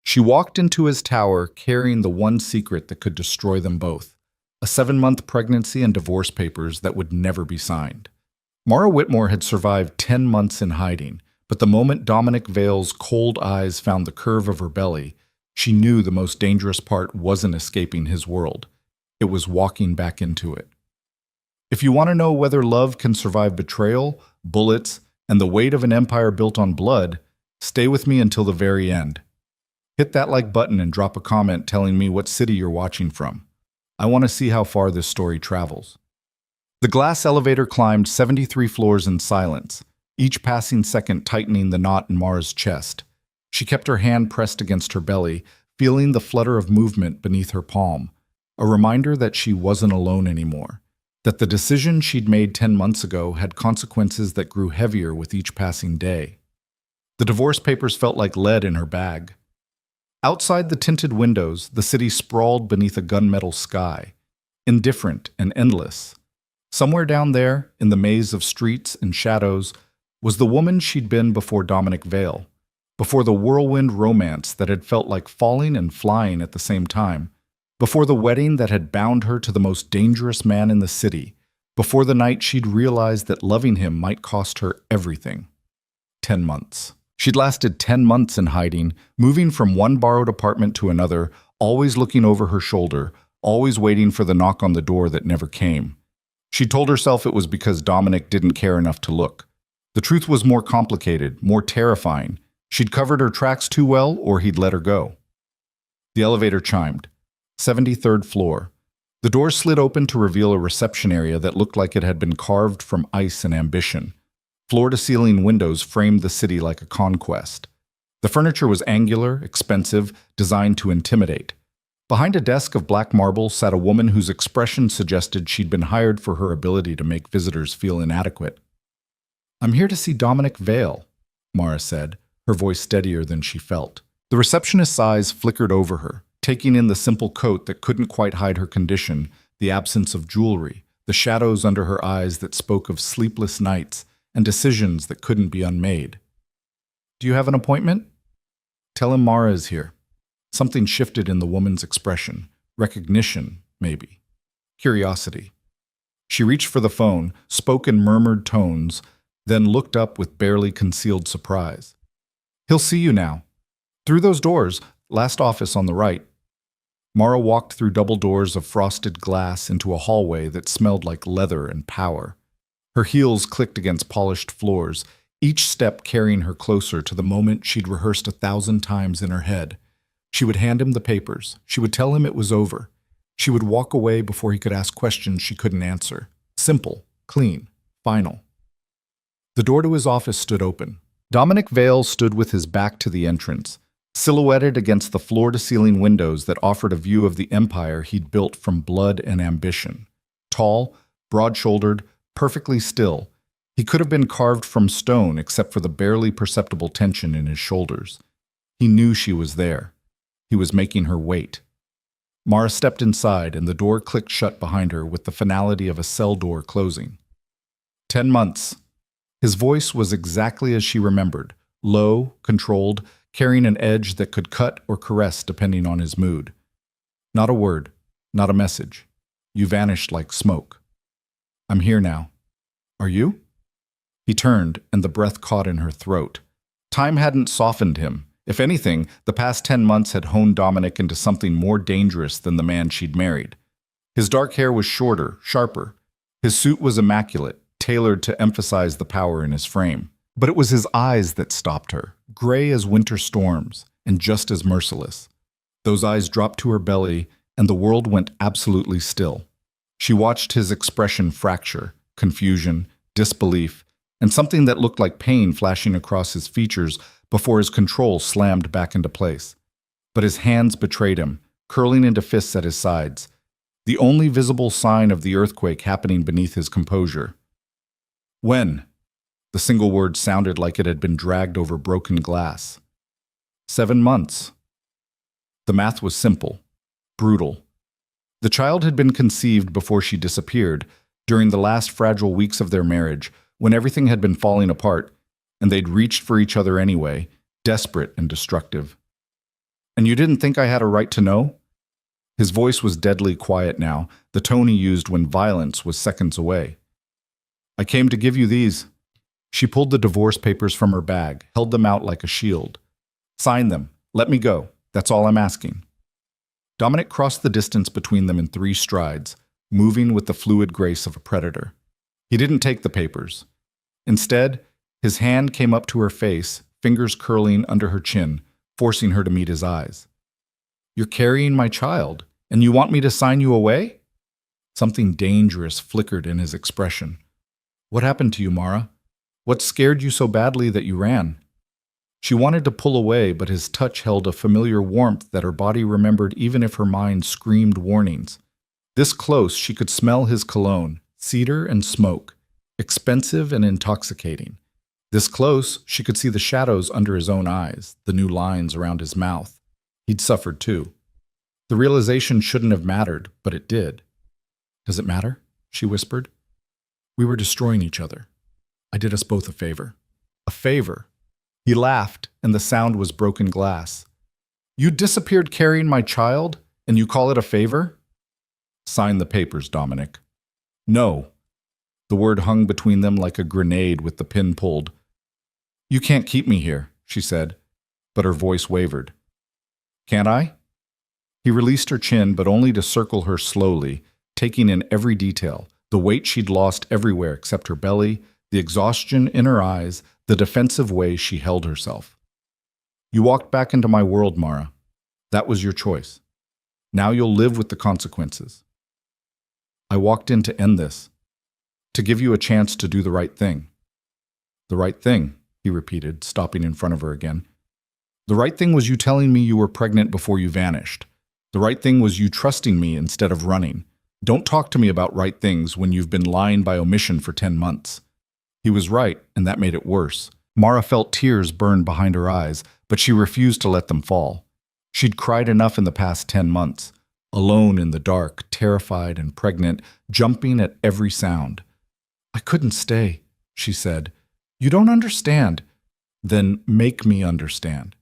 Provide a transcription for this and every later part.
She walked into his tower carrying the one secret that could destroy them both, a 7-month pregnancy and divorce papers that would never be signed. Mara Whitmore had survived 10 months in hiding, but the moment Dominic Vale's cold eyes found the curve of her belly, she knew the most dangerous part wasn't escaping his world. It was walking back into it. If you want to know whether love can survive betrayal, bullets, and the weight of an empire built on blood, stay with me until the very end. Hit that like button and drop a comment telling me what city you're watching from. I want to see how far this story travels. The glass elevator climbed 73 floors in silence, each passing second tightening the knot in Mara's chest. She kept her hand pressed against her belly, feeling the flutter of movement beneath her palm, a reminder that she wasn't alone anymore, that the decision she'd made 10 months ago had consequences that grew heavier with each passing day. The divorce papers felt like lead in her bag. Outside the tinted windows, the city sprawled beneath a gunmetal sky, indifferent and endless. Somewhere down there, in the maze of streets and shadows, was the woman she'd been before Dominic Vale, before the whirlwind romance that had felt like falling and flying at the same time, before the wedding that had bound her to the most dangerous man in the city, before the night she'd realized that loving him might cost her everything. 10 months. She'd lasted 10 months in hiding, moving from one borrowed apartment to another, always looking over her shoulder, always waiting for the knock on the door that never came. She told herself it was because Dominic didn't care enough to look. The truth was more complicated, more terrifying. She'd covered her tracks too well, or he'd let her go. The elevator chimed. 73rd floor. The door slid open to reveal a reception area that looked like it had been carved from ice and ambition. Floor-to-ceiling windows framed the city like a conquest. The furniture was angular, expensive, designed to intimidate. Behind a desk of black marble sat a woman whose expression suggested she'd been hired for her ability to make visitors feel inadequate. "I'm here to see Dominic Vale," Mara said, her voice steadier than she felt. The receptionist's eyes flickered over her, taking in the simple coat that couldn't quite hide her condition, the absence of jewelry, the shadows under her eyes that spoke of sleepless nights and decisions that couldn't be unmade. "Do you have an appointment?" "Tell him Mara is here." Something shifted in the woman's expression. Recognition, maybe. Curiosity. She reached for the phone, spoke in murmured tones, then looked up with barely concealed surprise. "He'll see you now. Through those doors, last office on the right." Mara walked through double doors of frosted glass into a hallway that smelled like leather and power. Her heels clicked against polished floors, each step carrying her closer to the moment she'd rehearsed 1,000 times in her head. She would hand him the papers. She would tell him it was over. She would walk away before he could ask questions she couldn't answer. Simple, clean, final. The door to his office stood open. Dominic Vale stood with his back to the entrance, silhouetted against the floor-to-ceiling windows that offered a view of the empire he'd built from blood and ambition. Tall, broad-shouldered, perfectly still, he could have been carved from stone except for the barely perceptible tension in his shoulders. He knew she was there. He was making her wait. Mara stepped inside, and the door clicked shut behind her with the finality of a cell door closing. 10 months. His voice was exactly as she remembered, low, controlled, carrying an edge that could cut or caress depending on his mood. Not a word, not a message. You vanished like smoke. "I'm here now." "Are you?" He turned, and the breath caught in her throat. Time hadn't softened him. If anything, the past 10 months had honed Dominic into something more dangerous than the man she'd married. His dark hair was shorter, sharper. His suit was immaculate, tailored to emphasize the power in his frame. But it was his eyes that stopped her, gray as winter storms, and just as merciless. Those eyes dropped to her belly, and the world went absolutely still. She watched his expression fracture, confusion, disbelief, and something that looked like pain flashing across his features before his control slammed back into place. But his hands betrayed him, curling into fists at his sides, the only visible sign of the earthquake happening beneath his composure. "When?" The single word sounded like it had been dragged over broken glass. 7 months. The math was simple, brutal. The child had been conceived before she disappeared, during the last fragile weeks of their marriage, when everything had been falling apart, and they'd reached for each other anyway, desperate and destructive. And you didn't think I had a right to know? His voice was deadly quiet now, the tone he used when violence was seconds away. I came to give you these. She pulled the divorce papers from her bag, held them out like a shield. Sign them. Let me go. That's all I'm asking. Dominic crossed the distance between them in 3 strides, moving with the fluid grace of a predator. He didn't take the papers. Instead, his hand came up to her face, fingers curling under her chin, forcing her to meet his eyes. You're carrying my child, and you want me to sign you away? Something dangerous flickered in his expression. What happened to you, Mara? What scared you so badly that you ran? She wanted to pull away, but his touch held a familiar warmth that her body remembered even if her mind screamed warnings. This close, she could smell his cologne, cedar and smoke, expensive and intoxicating. This close, she could see the shadows under his own eyes, the new lines around his mouth. He'd suffered too. The realization shouldn't have mattered, but it did. Does it matter? She whispered. We were destroying each other. I did us both a favor. A favor? He laughed, and the sound was broken glass. You disappeared carrying my child, and you call it a favor? Sign the papers, Dominic. No. The word hung between them like a grenade with the pin pulled. You can't keep me here, she said, but her voice wavered. Can't I? He released her chin, but only to circle her slowly, taking in every detail, the weight she'd lost everywhere except her belly, the exhaustion in her eyes, the defensive way she held herself. You walked back into my world, Mara. That was your choice. Now you'll live with the consequences. I walked in to end this, to give you a chance to do the right thing. The right thing, he repeated, stopping in front of her again. The right thing was you telling me you were pregnant before you vanished. The right thing was you trusting me instead of running. Don't talk to me about right things when you've been lying by omission for 10 months. He was right, and that made it worse. Mara felt tears burn behind her eyes, but she refused to let them fall. She'd cried enough in the past 10 months, alone in the dark, terrified and pregnant, jumping at every sound. I couldn't stay, she said. You don't understand. Then make me understand.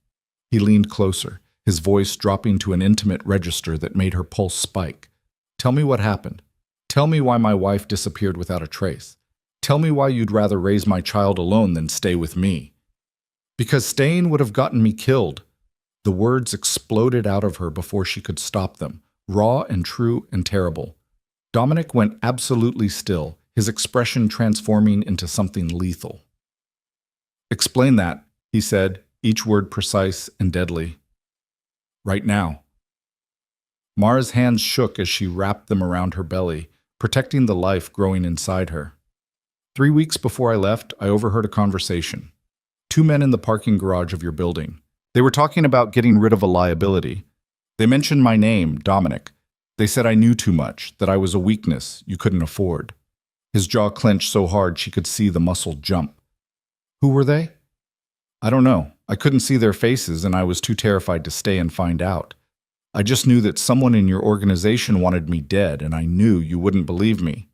He leaned closer, his voice dropping to an intimate register that made her pulse spike. Tell me what happened. Tell me why my wife disappeared without a trace. Tell me why you'd rather raise my child alone than stay with me. Because staying would have gotten me killed. The words exploded out of her before she could stop them, raw and true and terrible. Dominic went absolutely still, his expression transforming into something lethal. Explain that, he said, each word precise and deadly. Right now. Mara's hands shook as she wrapped them around her belly, protecting the life growing inside her. 3 weeks before I left, I overheard a conversation. 2 men in the parking garage of your building. They were talking about getting rid of a liability. They mentioned my name, Dominic. They said I knew too much, that I was a weakness you couldn't afford. His jaw clenched so hard she could see the muscle jump. Who were they? I don't know. I couldn't see their faces, and I was too terrified to stay and find out. I just knew that someone in your organization wanted me dead, and I knew you wouldn't believe me.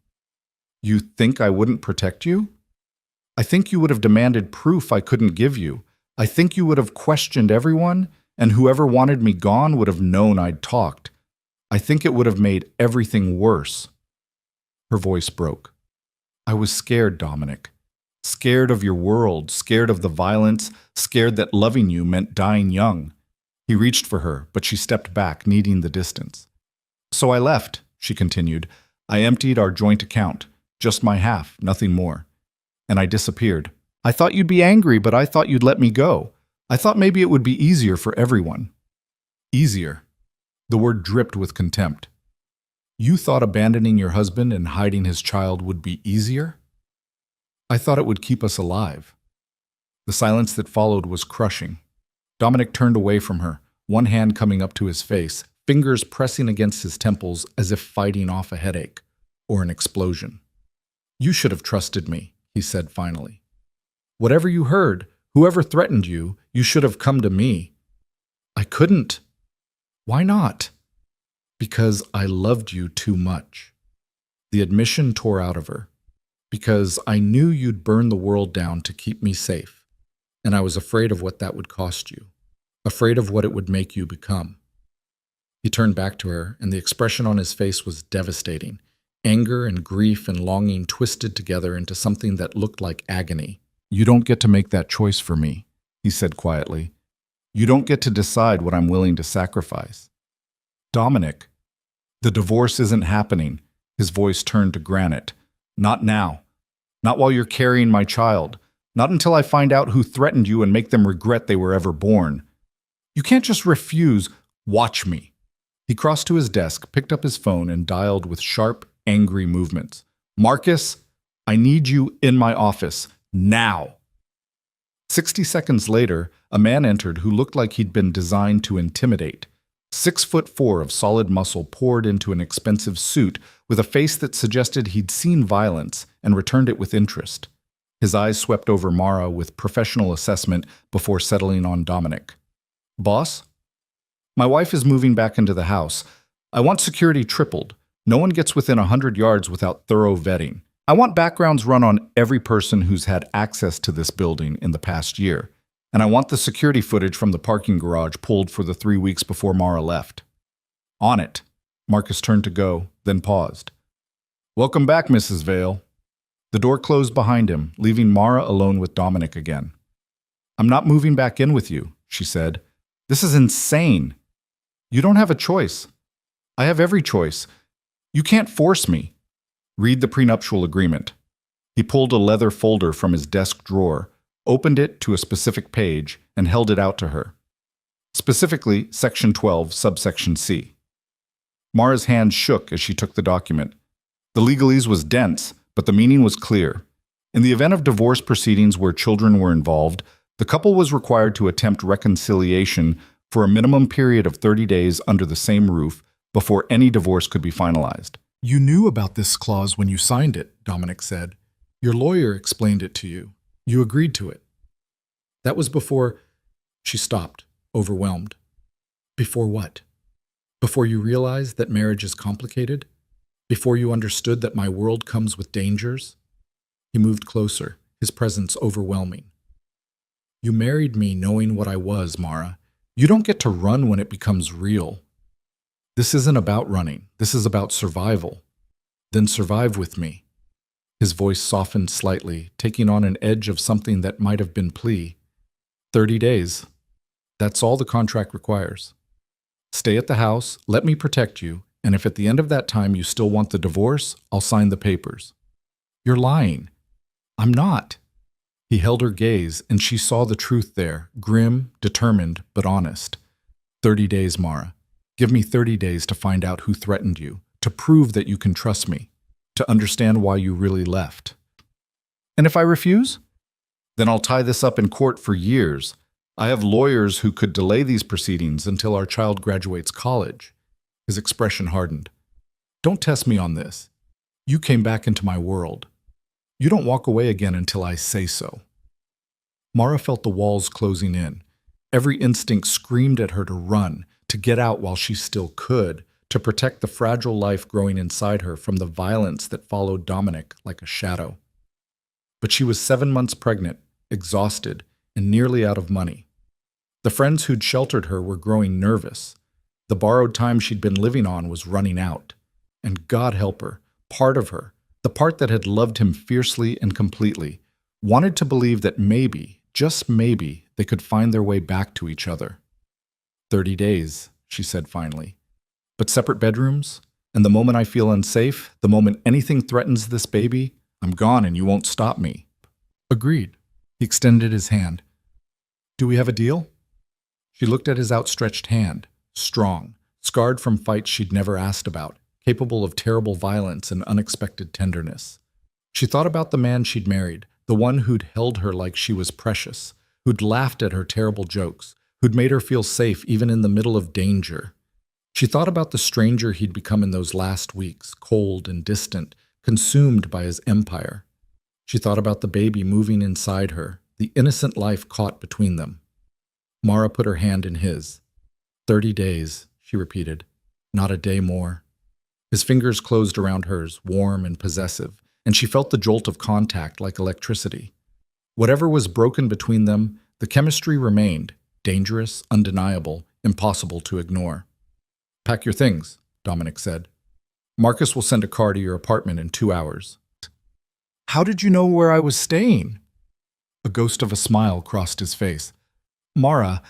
You think I wouldn't protect you? I think you would have demanded proof I couldn't give you. I think you would have questioned everyone, and whoever wanted me gone would have known I'd talked. I think it would have made everything worse. Her voice broke. I was scared, Dominic. Scared of your world, scared of the violence, scared that loving you meant dying young. He reached for her, but she stepped back, needing the distance. So I left, she continued. I emptied our joint account. Just my half, nothing more. And I disappeared. I thought you'd be angry, but I thought you'd let me go. I thought maybe it would be easier for everyone. Easier. The word dripped with contempt. You thought abandoning your husband and hiding his child would be easier? I thought it would keep us alive. The silence that followed was crushing. Dominic turned away from her, one hand coming up to his face, fingers pressing against his temples as if fighting off a headache or an explosion. You should have trusted me, he said finally. Whatever you heard, whoever threatened you, you should have come to me. I couldn't. Why not? Because I loved you too much. The admission tore out of her. Because I knew you'd burn the world down to keep me safe, and I was afraid of what that would cost you. afraid of what it would make you become. He turned back to her, and the expression on his face was devastating. Anger and grief and longing twisted together into something that looked like agony. "You don't get to make that choice for me," he said quietly. "You don't get to decide what I'm willing to sacrifice." "Dominic, the divorce isn't happening." His voice turned to granite. "Not now. Not while you're carrying my child. Not until I find out who threatened you and make them regret they were ever born. You can't just refuse. Watch me." He crossed to his desk, picked up his phone, and dialed with sharp, angry movements. "Marcus, I need you in my office. Now." 60 seconds later, a man entered who looked like he'd been designed to intimidate. 6'4" of solid muscle poured into an expensive suit with a face that suggested he'd seen violence and returned it with interest. His eyes swept over Mara with professional assessment before settling on Dominic. "Boss? My wife is moving back into the house. I want security tripled. No one gets within 100 yards without thorough vetting. I want backgrounds run on every person who's had access to this building in the past year. And I want the security footage from the parking garage pulled for the 3 weeks before Mara left." "On it." Marcus turned to go, then paused. "Welcome back, Mrs. Vale." The door closed behind him, leaving Mara alone with Dominic again. "I'm not moving back in with you," she said. "This is insane. You don't have a choice. I have every choice. You can't force me." "Read the prenuptial agreement." He pulled a leather folder from his desk drawer, opened it to a specific page, and held it out to her. Specifically, Section 12, subsection C. Mara's hand shook as she took the document. The legalese was dense, but the meaning was clear. In the event of divorce proceedings where children were involved, the couple was required to attempt reconciliation for a minimum period of 30 days under the same roof before any divorce could be finalized. "You knew about this clause when you signed it," Dominic said. "Your lawyer explained it to you. You agreed to it." "That was before—" She stopped, overwhelmed. "Before what? Before you realized that marriage is complicated? Before you understood that my world comes with dangers?" He moved closer, his presence overwhelming. "You married me knowing what I was, Mara. You don't get to run when it becomes real. This isn't about running. This is about survival. Then survive with me." His voice softened slightly, taking on an edge of something that might have been plea. 30 days. That's all the contract requires. Stay at the house, let me protect you, and if at the end of that time you still want the divorce, I'll sign the papers." "You're lying." "I'm not." He held her gaze, and she saw the truth there, grim, determined, but honest. 30 days, Mara. Give me 30 days to find out who threatened you, to prove that you can trust me, to understand why you really left. "And if I refuse?" "Then I'll tie this up in court for years. I have lawyers who could delay these proceedings until our child graduates college." His expression hardened. "Don't test me on this. You came back into my world. You don't walk away again until I say so." Mara felt the walls closing in. Every instinct screamed at her to run, to get out while she still could, to protect the fragile life growing inside her from the violence that followed Dominic like a shadow. But she was 7 months pregnant, exhausted, and nearly out of money. The friends who'd sheltered her were growing nervous. The borrowed time she'd been living on was running out. And God help her, part of her, the part that had loved him fiercely and completely, wanted to believe that maybe, just maybe, they could find their way back to each other. 30 days, she said finally. But separate bedrooms? And the moment I feel unsafe, the moment anything threatens this baby, I'm gone and you won't stop me. Agreed. He extended his hand. Do we have a deal? She looked at his outstretched hand, strong, scarred from fights she'd never asked about, capable of terrible violence and unexpected tenderness. She thought about the man she'd married, the one who'd held her like she was precious, who'd laughed at her terrible jokes, who'd made her feel safe even in the middle of danger. She thought about the stranger he'd become in those last weeks, cold and distant, consumed by his empire. She thought about the baby moving inside her, the innocent life caught between them. Mara put her hand in his. 30 days, she repeated, not a day more. His fingers closed around hers, warm and possessive, and she felt the jolt of contact like electricity. Whatever was broken between them, the chemistry remained, dangerous, undeniable, impossible to ignore. Pack your things, Dominic said. Marcus will send a car to your apartment in 2 hours. How did you know where I was staying? A ghost of a smile crossed his face. Mara,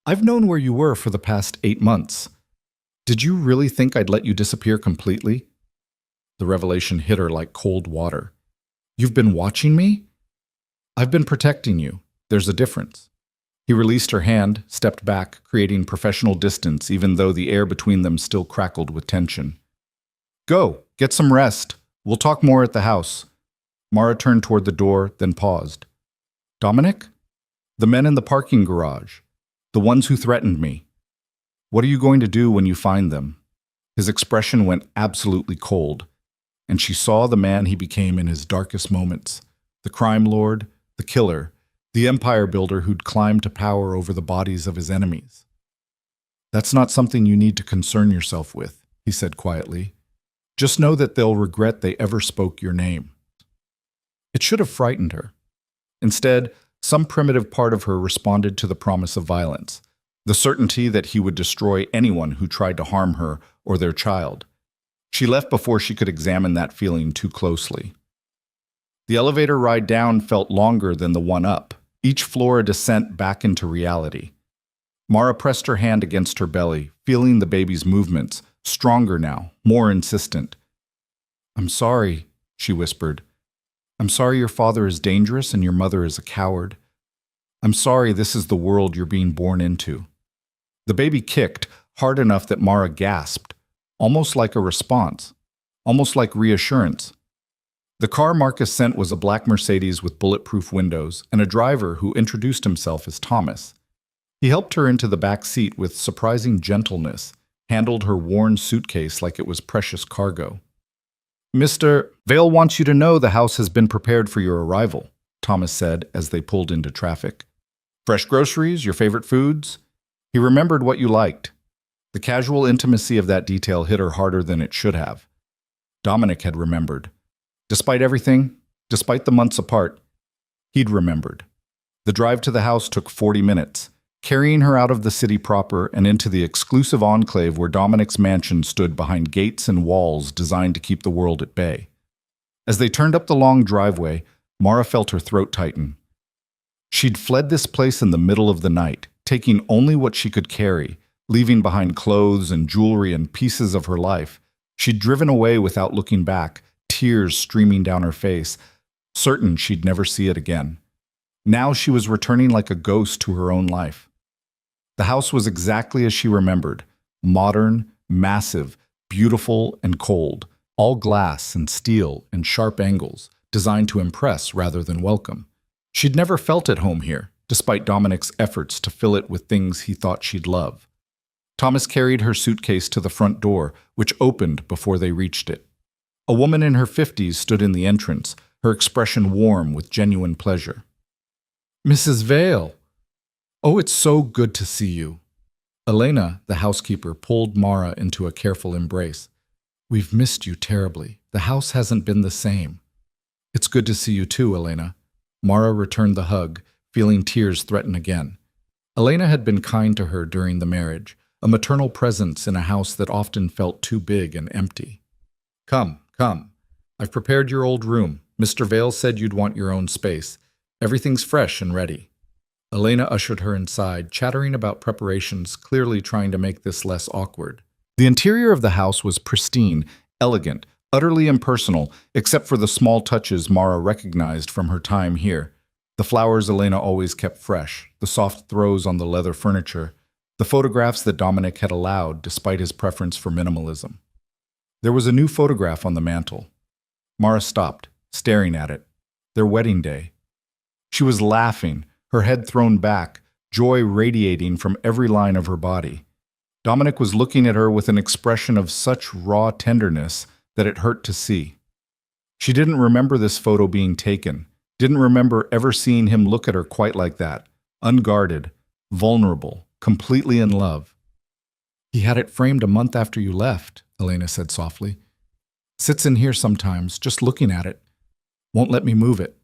I've known where you were for the past 8 months. Did you really think I'd let you disappear completely? The revelation hit her like cold water. You've been watching me? I've been protecting you. There's a difference. He released her hand, stepped back, creating professional distance even though the air between them still crackled with tension. Go, get some rest. We'll talk more at the house. Mara turned toward the door, then paused. Dominic? The men in the parking garage. The ones who threatened me. What are you going to do when you find them? His expression went absolutely cold, and she saw the man he became in his darkest moments. The crime lord, the killer, the empire builder who'd climbed to power over the bodies of his enemies. That's not something you need to concern yourself with, he said quietly. Just know that they'll regret they ever spoke your name. It should have frightened her. Instead, some primitive part of her responded to the promise of violence, the certainty that he would destroy anyone who tried to harm her or their child. She left before she could examine that feeling too closely. The elevator ride down felt longer than the one up, each floor a descent back into reality. Mara pressed her hand against her belly, feeling the baby's movements, stronger now, more insistent. I'm sorry, she whispered. I'm sorry your father is dangerous and your mother is a coward. I'm sorry this is the world you're being born into. The baby kicked, hard enough that Mara gasped, almost like a response, almost like reassurance. The car Marcus sent was a black Mercedes with bulletproof windows and a driver who introduced himself as Thomas. He helped her into the back seat with surprising gentleness, handled her worn suitcase like it was precious cargo. Mr. Vale wants you to know the house has been prepared for your arrival, Thomas said as they pulled into traffic. Fresh groceries, your favorite foods? He remembered what you liked. The casual intimacy of that detail hit her harder than it should have. Dominic had remembered. Despite everything, despite the months apart, he'd remembered. The drive to the house took 40 minutes, carrying her out of the city proper and into the exclusive enclave where Dominic's mansion stood behind gates and walls designed to keep the world at bay. As they turned up the long driveway, Mara felt her throat tighten. She'd fled this place in the middle of the night, taking only what she could carry, leaving behind clothes and jewelry and pieces of her life. She'd driven away without looking back, tears streaming down her face, certain she'd never see it again. Now she was returning like a ghost to her own life. The house was exactly as she remembered, modern, massive, beautiful, and cold, all glass and steel and sharp angles, designed to impress rather than welcome. She'd never felt at home here, despite Dominic's efforts to fill it with things he thought she'd love. Thomas carried her suitcase to the front door, which opened before they reached it. A woman in her 50s stood in the entrance, her expression warm with genuine pleasure. Mrs. Vale! Oh, it's so good to see you. Elena, the housekeeper, pulled Mara into a careful embrace. We've missed you terribly. The house hasn't been the same. It's good to see you too, Elena. Mara returned the hug, feeling tears threaten again. Elena had been kind to her during the marriage, a maternal presence in a house that often felt too big and empty. Come, come. I've prepared your old room. Mr. Vale said you'd want your own space. Everything's fresh and ready. Elena ushered her inside, chattering about preparations, clearly trying to make this less awkward. The interior of the house was pristine, elegant, utterly impersonal, except for the small touches Mara recognized from her time here. The flowers Elena always kept fresh, the soft throws on the leather furniture, the photographs that Dominic had allowed despite his preference for minimalism. There was a new photograph on the mantel. Mara stopped, staring at it. Their wedding day. She was laughing, her head thrown back, joy radiating from every line of her body. Dominic was looking at her with an expression of such raw tenderness that it hurt to see. She didn't remember this photo being taken, didn't remember ever seeing him look at her quite like that, unguarded, vulnerable, completely in love. He had it framed a month after you left, Elena said softly. Sits in here sometimes, just looking at it. Won't let me move it.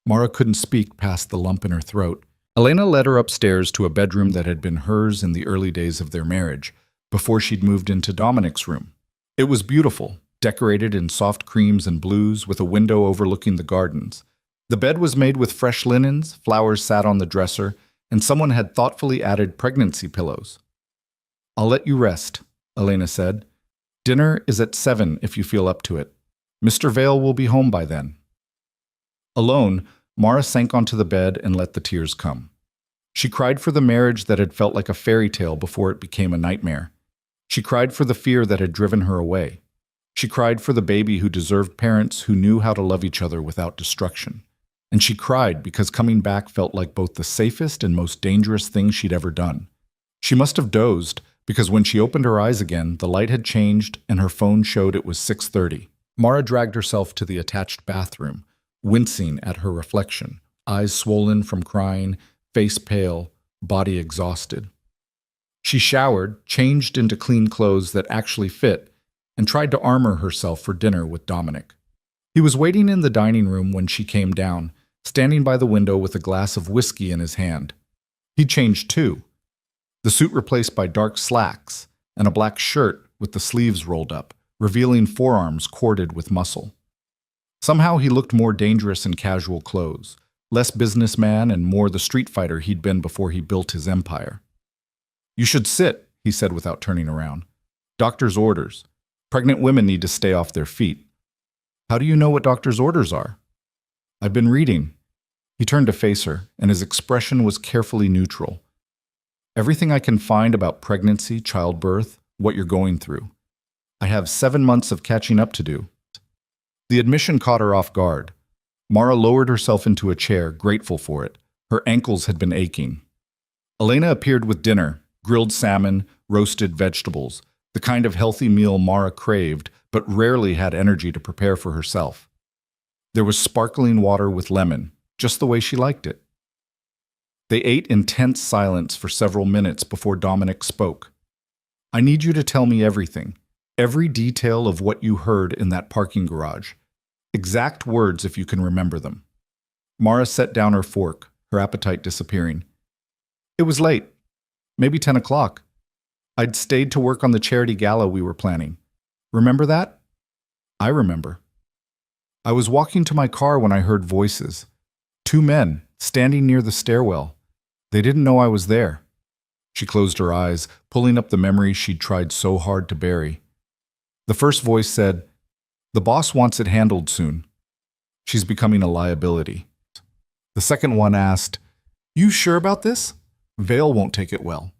Mara couldn't speak past the lump in her throat. Elena led her upstairs to a bedroom that had been hers in the early days of their marriage, before she'd moved into Dominic's room. It was beautiful, decorated in soft creams and blues with a window overlooking the gardens. The bed was made with fresh linens, flowers sat on the dresser, and someone had thoughtfully added pregnancy pillows. "I'll let you rest," Elena said. "Dinner is at 7 if you feel up to it. Mr. Vale will be home by then." Alone, Mara sank onto the bed and let the tears come. She cried for the marriage that had felt like a fairy tale before it became a nightmare. She cried for the fear that had driven her away. She cried for the baby who deserved parents who knew how to love each other without destruction. And she cried because coming back felt like both the safest and most dangerous thing she'd ever done. She must have dozed, because when she opened her eyes again, the light had changed and her phone showed it was 6:30. Mara dragged herself to the attached bathroom, wincing at her reflection, eyes swollen from crying, face pale, body exhausted. She showered, changed into clean clothes that actually fit, and tried to armor herself for dinner with Dominic. He was waiting in the dining room when she came down, standing by the window with a glass of whiskey in his hand. He changed too, the suit replaced by dark slacks and a black shirt with the sleeves rolled up, revealing forearms corded with muscle. Somehow he looked more dangerous in casual clothes, less businessman and more the street fighter he'd been before he built his empire. "You should sit," he said without turning around. "Doctor's orders. Pregnant women need to stay off their feet." "How do you know what doctor's orders are?" "I've been reading." He turned to face her, and his expression was carefully neutral. "Everything I can find about pregnancy, childbirth, what you're going through. I have 7 months of catching up to do." The admission caught her off guard. Mara lowered herself into a chair, grateful for it. Her ankles had been aching. Elena appeared with dinner, grilled salmon, roasted vegetables, the kind of healthy meal Mara craved, but rarely had energy to prepare for herself. There was sparkling water with lemon, just the way she liked it. They ate in tense silence for several minutes before Dominic spoke. "I need you to tell me everything. Every detail of what you heard in that parking garage. Exact words if you can remember them." Mara set down her fork, her appetite disappearing. "It was late. Maybe 10 o'clock. I'd stayed to work on the charity gala we were planning. Remember that?" "I remember." "I was walking to my car when I heard voices. 2 men, standing near the stairwell. They didn't know I was there." She closed her eyes, pulling up the memories she'd tried so hard to bury. The first voice said, "The boss wants it handled soon. She's becoming a liability." The second one asked, "You sure about this? Vale won't take it well."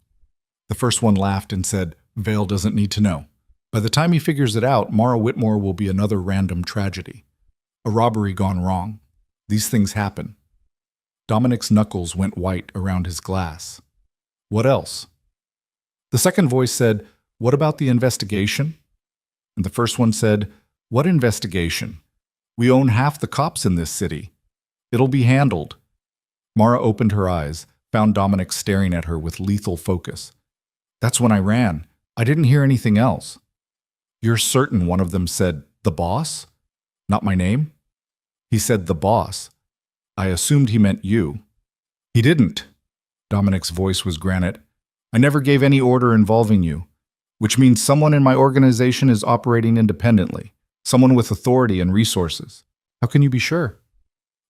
The first one laughed and said, "Vale doesn't need to know. By the time he figures it out, Mara Whitmore will be another random tragedy. A robbery gone wrong. These things happen." Dominic's knuckles went white around his glass. "What else?" The second voice said, "What about the investigation?" And the first one said, "What investigation? We own half the cops in this city. It'll be handled." Mara opened her eyes, found Dominic staring at her with lethal focus. "That's when I ran. I didn't hear anything else." "You're certain one of them said, 'the boss'? Not my name?" "He said 'the boss.' I assumed he meant you." "He didn't." Dominic's voice was granite. "I never gave any order involving you, which means someone in my organization is operating independently, someone with authority and resources." "How can you be sure?"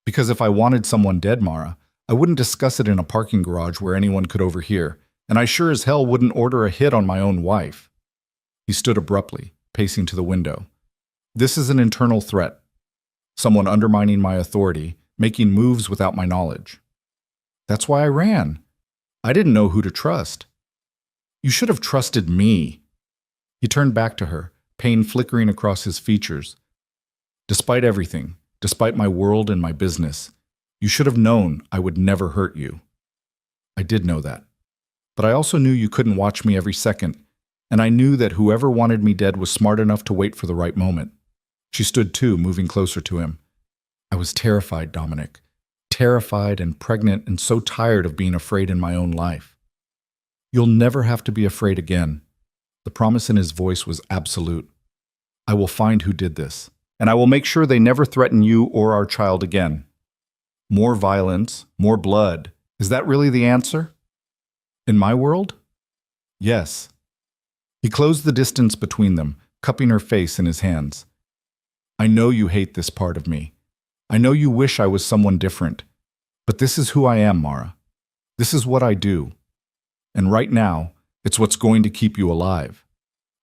"Because if I wanted someone dead, Mara, I wouldn't discuss it in a parking garage where anyone could overhear, and I sure as hell wouldn't order a hit on my own wife." He stood abruptly, pacing to the window. "This is an internal threat. Someone undermining my authority, making moves without my knowledge. That's why I ran. I didn't know who to trust." "You should have trusted me." He turned back to her, pain flickering across his features. "Despite everything, despite my world and my business, you should have known I would never hurt you." "I did know that. But I also knew you couldn't watch me every second, and I knew that whoever wanted me dead was smart enough to wait for the right moment." She stood too, moving closer to him. "I was terrified, Dominic. Terrified and pregnant and so tired of being afraid in my own life." "You'll never have to be afraid again." The promise in his voice was absolute. "I will find who did this, and I will make sure they never threaten you or our child again. More violence, more blood, Is that really the answer? In my world? Yes. He closed the distance between them, cupping her face in his hands. I know you hate this part of me. I know you wish I was someone different. But this is who I am, Mara. This is what I do. And right now, it's what's going to keep you alive.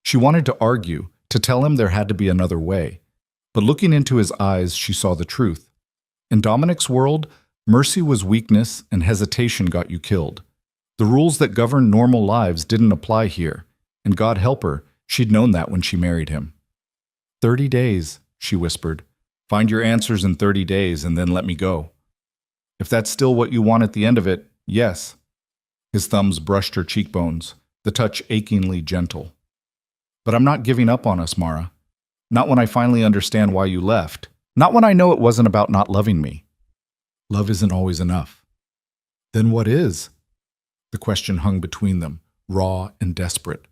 She wanted to argue, to tell him there had to be another way. But looking into his eyes, she saw the truth. In Dominic's world, mercy was weakness and hesitation got you killed. The rules that govern normal lives didn't apply here, and God help her, she'd known that when she married him. 30 days, she whispered. Find your answers in 30 days and then let me go. If that's still what you want at the end of it, yes. His thumbs brushed her cheekbones, the touch achingly gentle. But I'm not giving up on us, Mara. Not when I finally understand why you left. Not when I know it wasn't about not loving me. Love isn't always enough. Then what is? The question hung between them, raw and desperate.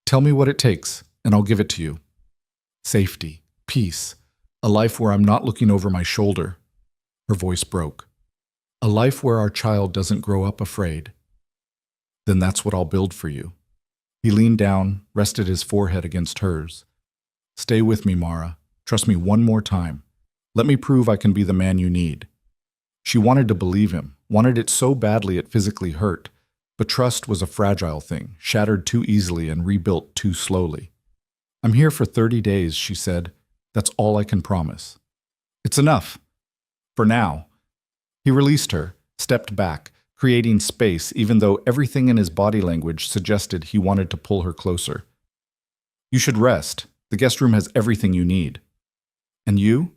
Tell me what it takes, and I'll give it to you. Safety, peace, a life where I'm not looking over my shoulder. Her voice broke. A life where our child doesn't grow up afraid. Then that's what I'll build for you. He leaned down, rested his forehead against hers. Stay with me, Mara. Trust me one more time. Let me prove I can be the man you need. She wanted to believe him, wanted it so badly it physically hurt. But trust was a fragile thing, shattered too easily and rebuilt too slowly. I'm here for 30 days, she said. That's all I can promise. It's enough. For now. He released her, stepped back, creating space even though everything in his body language suggested he wanted to pull her closer. You should rest. The guest room has everything you need. And you?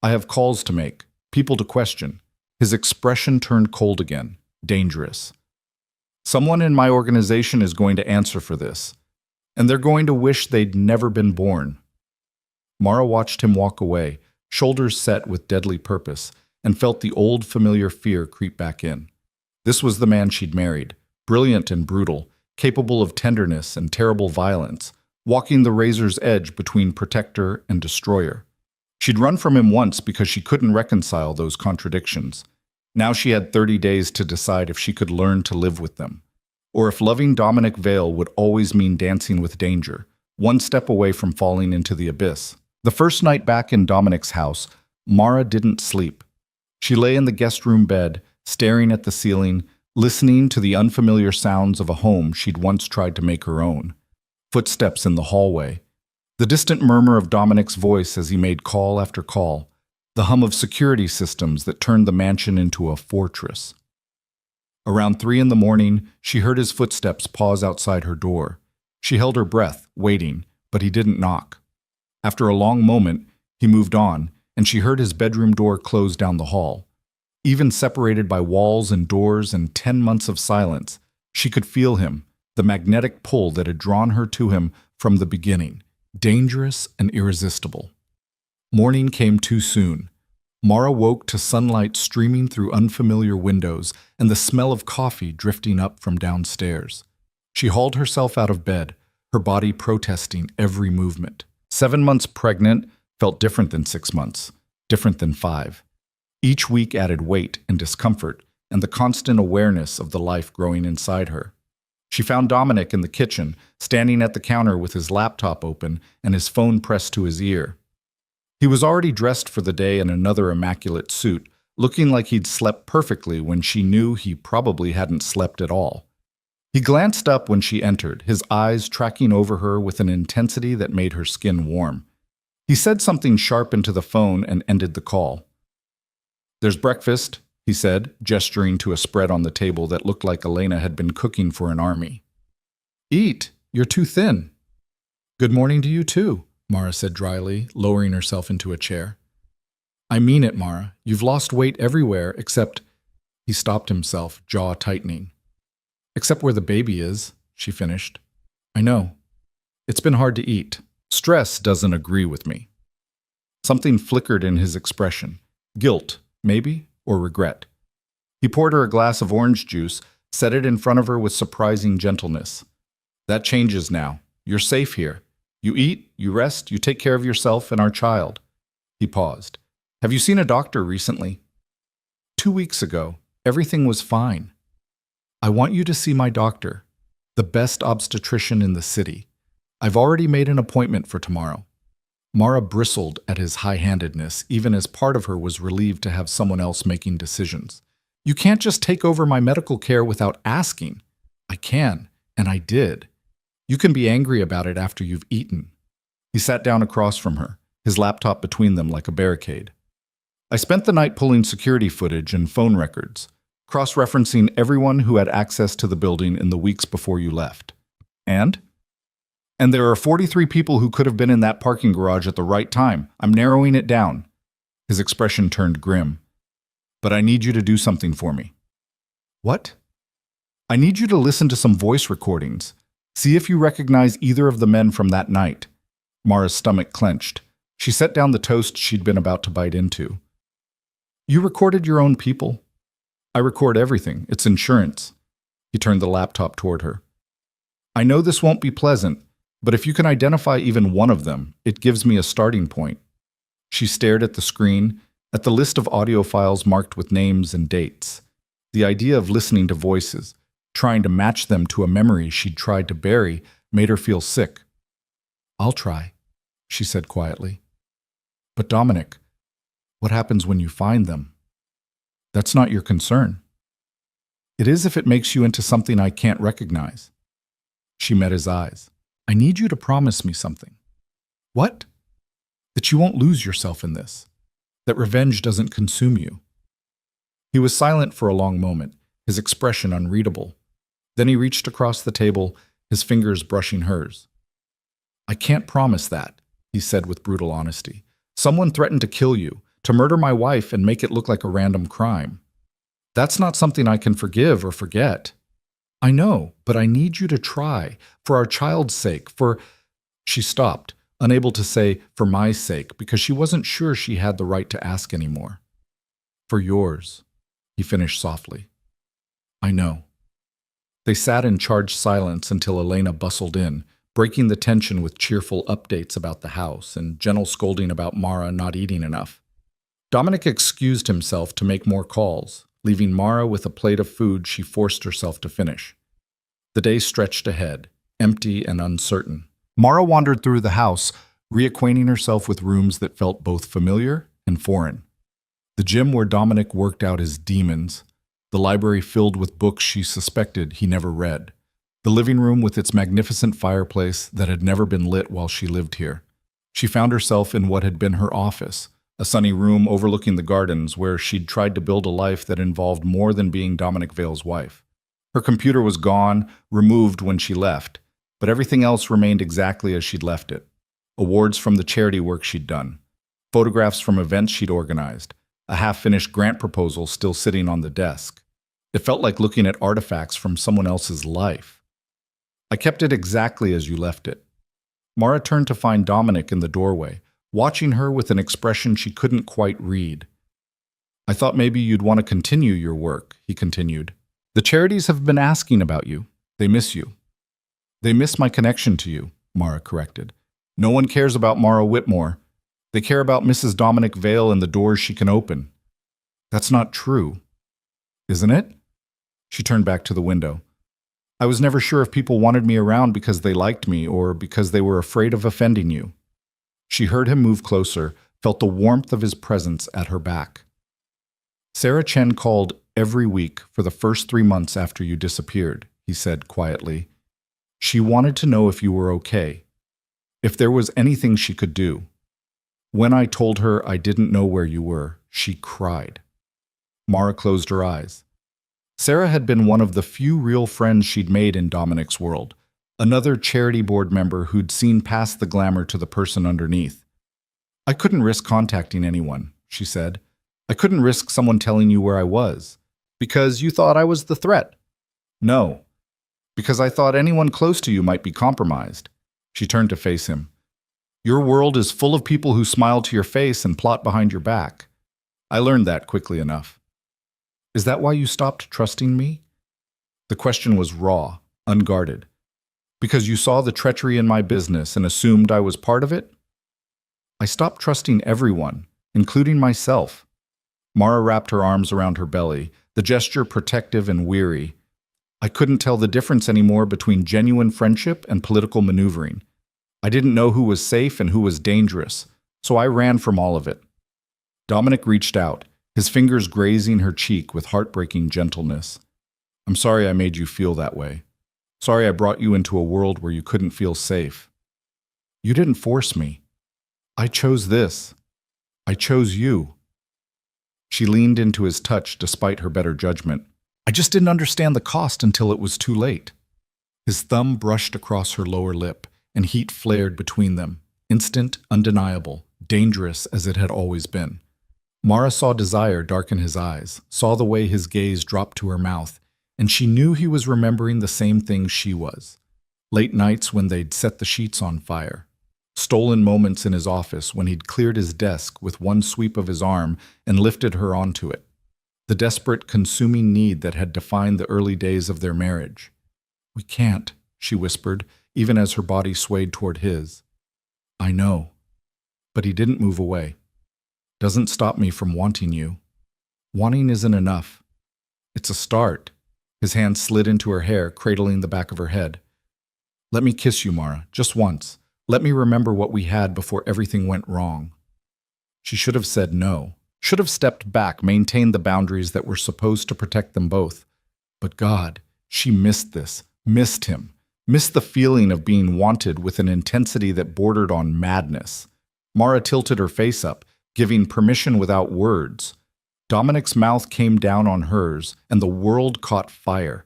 I have calls to make, people to question. His expression turned cold again, dangerous. Someone in my organization is going to answer for this, and they're going to wish they'd never been born. Mara watched him walk away, shoulders set with deadly purpose, and felt the old familiar fear creep back in. This was the man she'd married, brilliant and brutal, capable of tenderness and terrible violence, walking the razor's edge between protector and destroyer. She'd run from him once because she couldn't reconcile those contradictions. Now she had 30 days to decide if she could learn to live with them, or if loving Dominic Vale would always mean dancing with danger, one step away from falling into the abyss. The first night back in Dominic's house, Mara didn't sleep. She lay in the guest room bed, staring at the ceiling, listening to the unfamiliar sounds of a home she'd once tried to make her own. Footsteps in the hallway, the distant murmur of Dominic's voice as he made call after call, the hum of security systems that turned the mansion into a fortress. Around 3 a.m, she heard his footsteps pause outside her door. She held her breath, waiting, but he didn't knock. After a long moment, he moved on, and she heard his bedroom door close down the hall. Even separated by walls and doors and 10 months of silence, she could feel him, the magnetic pull that had drawn her to him from the beginning, dangerous and irresistible. Morning came too soon. Mara woke to sunlight streaming through unfamiliar windows and the smell of coffee drifting up from downstairs. She hauled herself out of bed, her body protesting every movement. 7 months pregnant felt different than 6 months, different than 5. Each week added weight and discomfort and the constant awareness of the life growing inside her. She found Dominic in the kitchen, standing at the counter with his laptop open and his phone pressed to his ear. He was already dressed for the day in another immaculate suit, looking like he'd slept perfectly when she knew he probably hadn't slept at all. He glanced up when she entered, his eyes tracking over her with an intensity that made her skin warm. He said something sharp into the phone and ended the call. "There's breakfast," he said, gesturing to a spread on the table that looked like Elena had been cooking for an army. "Eat. You're too thin." "Good morning to you too," Mara said dryly, lowering herself into a chair. "I mean it, Mara. You've lost weight everywhere except—" He stopped himself, jaw tightening. "Except where the baby is," she finished. "I know. It's been hard to eat. Stress doesn't agree with me." Something flickered in his expression. Guilt, maybe, or regret. He poured her a glass of orange juice, set it in front of her with surprising gentleness. "That changes now. You're safe here. You eat, you rest, you take care of yourself and our child." He paused. "Have you seen a doctor recently?" 2 weeks ago. Everything was fine. I want you to see my doctor, the best obstetrician in the city. I've already made an appointment for tomorrow. Mara bristled at his high-handedness, even as part of her was relieved to have someone else making decisions. You can't just take over my medical care without asking. I can, and I did. You can be angry about it after you've eaten. He sat down across from her, his laptop between them like a barricade. I spent the night pulling security footage and phone records, cross-referencing everyone who had access to the building in the weeks before you left. And there are 43 people who could have been in that parking garage at the right time. I'm narrowing it down. His expression turned grim. But I need you to do something for me. What? I need you to listen to some voice recordings. See if you recognize either of the men from that night. Mara's stomach clenched. She set down the toast she'd been about to bite into. You recorded your own people. I record everything. It's insurance. He turned the laptop toward her. I know this won't be pleasant, but if you can identify even one of them, it gives me a starting point. She stared at the screen, at the list of audio files marked with names and dates. The idea of listening to voices, trying to match them to a memory she'd tried to bury, made her feel sick. I'll try, she said quietly. But Dominic, what happens when you find them? That's not your concern. It is if it makes you into something I can't recognize. She met his eyes. I need you to promise me something. What? That you won't lose yourself in this. That revenge doesn't consume you. He was silent for a long moment, his expression unreadable. Then he reached across the table, his fingers brushing hers. I can't promise that, he said with brutal honesty. Someone threatened to kill you, to murder my wife and make it look like a random crime. That's not something I can forgive or forget. I know, but I need you to try, for our child's sake, for... She stopped, unable to say, for my sake, because she wasn't sure she had the right to ask anymore. For yours, he finished softly. I know. They sat in charged silence until Elena bustled in, breaking the tension with cheerful updates about the house and gentle scolding about Mara not eating enough. Dominic excused himself to make more calls, leaving Mara with a plate of food she forced herself to finish. The day stretched ahead, empty and uncertain. Mara wandered through the house, reacquainting herself with rooms that felt both familiar and foreign. The gym where Dominic worked out his demons, the library filled with books she suspected he never read, the living room with its magnificent fireplace that had never been lit while she lived here. She found herself in what had been her office, a sunny room overlooking the gardens where she'd tried to build a life that involved more than being Dominic Vale's wife. Her computer was gone, removed when she left, but everything else remained exactly as she'd left it. Awards from the charity work she'd done, photographs from events she'd organized, a half-finished grant proposal still sitting on the desk. It felt like looking at artifacts from someone else's life. I kept it exactly as you left it. Mara turned to find Dominic in the doorway, watching her with an expression she couldn't quite read. I thought maybe you'd want to continue your work, he continued. The charities have been asking about you. They miss you. They miss my connection to you, Mara corrected. No one cares about Mara Whitmore. They care about Mrs. Dominic Vale and the doors she can open. That's not true, isn't it? She turned back to the window. I was never sure if people wanted me around because they liked me or because they were afraid of offending you. She heard him move closer, felt the warmth of his presence at her back. Sarah Chen called every week for the first 3 months after you disappeared, he said quietly. She wanted to know if you were okay, if there was anything she could do. When I told her I didn't know where you were, she cried. Mara closed her eyes. Sarah had been one of the few real friends she'd made in Dominic's world, another charity board member who'd seen past the glamour to the person underneath. I couldn't risk contacting anyone, she said. I couldn't risk someone telling you where I was. Because you thought I was the threat. No, because I thought anyone close to you might be compromised. She turned to face him. Your world is full of people who smile to your face and plot behind your back. I learned that quickly enough. Is that why you stopped trusting me? The question was raw, unguarded. Because you saw the treachery in my business and assumed I was part of it? I stopped trusting everyone, including myself. Mara wrapped her arms around her belly, the gesture protective and weary. I couldn't tell the difference anymore between genuine friendship and political maneuvering. I didn't know who was safe and who was dangerous, so I ran from all of it. Dominic reached out, his fingers grazing her cheek with heartbreaking gentleness. I'm sorry I made you feel that way. Sorry I brought you into a world where you couldn't feel safe. You didn't force me. I chose this. I chose you. She leaned into his touch despite her better judgment. I just didn't understand the cost until it was too late. His thumb brushed across her lower lip, and heat flared between them, instant, undeniable, dangerous as it had always been. Mara saw desire darken his eyes, saw the way his gaze dropped to her mouth, and she knew he was remembering the same thing she was. Late nights when they'd set the sheets on fire. Stolen moments in his office when he'd cleared his desk with one sweep of his arm and lifted her onto it. The desperate, consuming need that had defined the early days of their marriage. We can't, she whispered, even as her body swayed toward his. I know. But he didn't move away. Doesn't stop me from wanting you. Wanting isn't enough. It's a start. His hand slid into her hair, cradling the back of her head. Let me kiss you, Mara, just once. Let me remember what we had before everything went wrong. She should have said no, should have stepped back, maintained the boundaries that were supposed to protect them both. But God, she missed this, missed him, missed the feeling of being wanted with an intensity that bordered on madness. Mara tilted her face up, giving permission without words. Dominic's mouth came down on hers, and the world caught fire.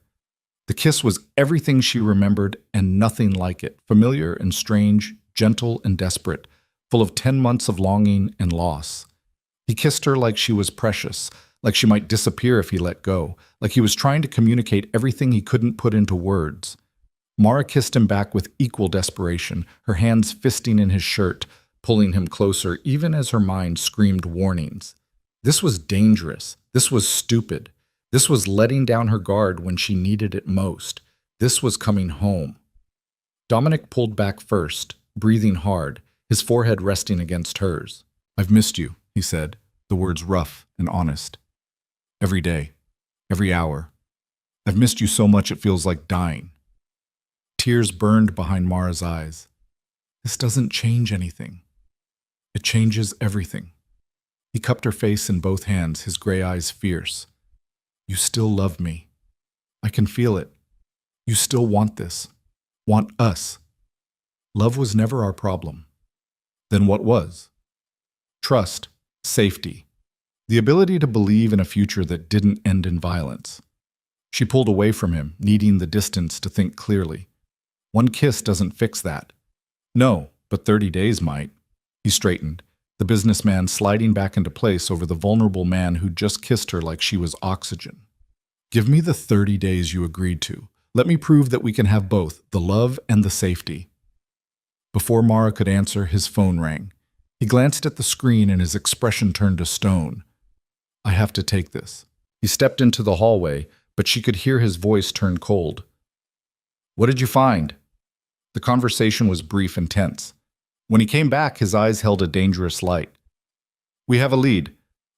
The kiss was everything she remembered and nothing like it, familiar and strange, gentle and desperate, full of 10 months of longing and loss. He kissed her like she was precious, like she might disappear if he let go, like he was trying to communicate everything he couldn't put into words. Mara kissed him back with equal desperation, her hands fisting in his shirt, pulling him closer even as her mind screamed warnings. This was dangerous. This was stupid. This was letting down her guard when she needed it most. This was coming home. Dominic pulled back first, breathing hard, his forehead resting against hers. I've missed you, he said, the words rough and honest. Every day, every hour. I've missed you so much it feels like dying. Tears burned behind Mara's eyes. This doesn't change anything. It changes everything. He cupped her face in both hands, his gray eyes fierce. You still love me. I can feel it. You still want this. Want us. Love was never our problem. Then what was? Trust, safety, the ability to believe in a future that didn't end in violence. She pulled away from him, needing the distance to think clearly. One kiss doesn't fix that. No, but 30 days might. He straightened, the businessman sliding back into place over the vulnerable man who'd just kissed her like she was oxygen. Give me the 30 days you agreed to. Let me prove that we can have both, the love and the safety. Before Mara could answer, his phone rang. He glanced at the screen and his expression turned to stone. I have to take this. He stepped into the hallway, but she could hear his voice turn cold. What did you find? The conversation was brief and tense. When he came back, his eyes held a dangerous light. We have a lead.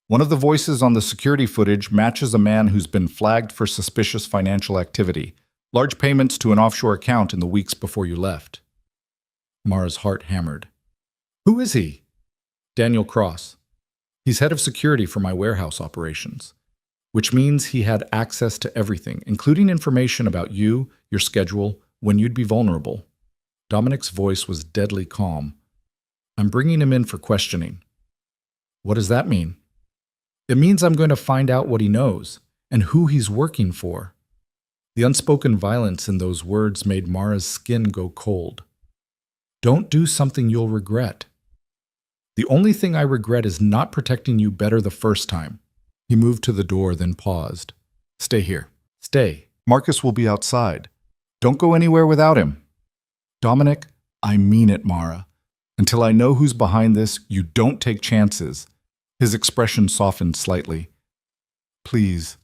One of the voices on the security footage matches a man who's been flagged for suspicious financial activity, large payments to an offshore account in the weeks before you left. Mara's heart hammered. Who is he? Daniel Cross. He's head of security for my warehouse operations, which means he had access to everything, including information about you, your schedule, when you'd be vulnerable. Dominic's voice was deadly calm. I'm bringing him in for questioning. What does that mean? It means I'm going to find out what he knows and who he's working for. The unspoken violence in those words made Mara's skin go cold. Don't do something you'll regret. The only thing I regret is not protecting you better the first time. He moved to the door, then paused. Stay here. Stay. Marcus will be outside. Don't go anywhere without him. Dominic, I mean it, Mara. Until I know who's behind this, you don't take chances. His expression softened slightly. Please,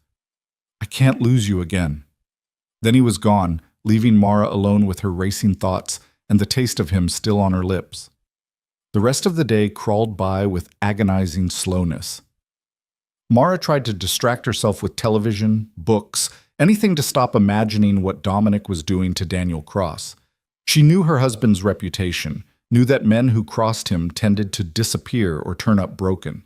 I can't lose you again. Then he was gone, leaving Mara alone with her racing thoughts and the taste of him still on her lips. The rest of the day crawled by with agonizing slowness. Mara tried to distract herself with television, books, anything to stop imagining what Dominic was doing to Daniel Cross. She knew her husband's reputation, knew that men who crossed him tended to disappear or turn up broken.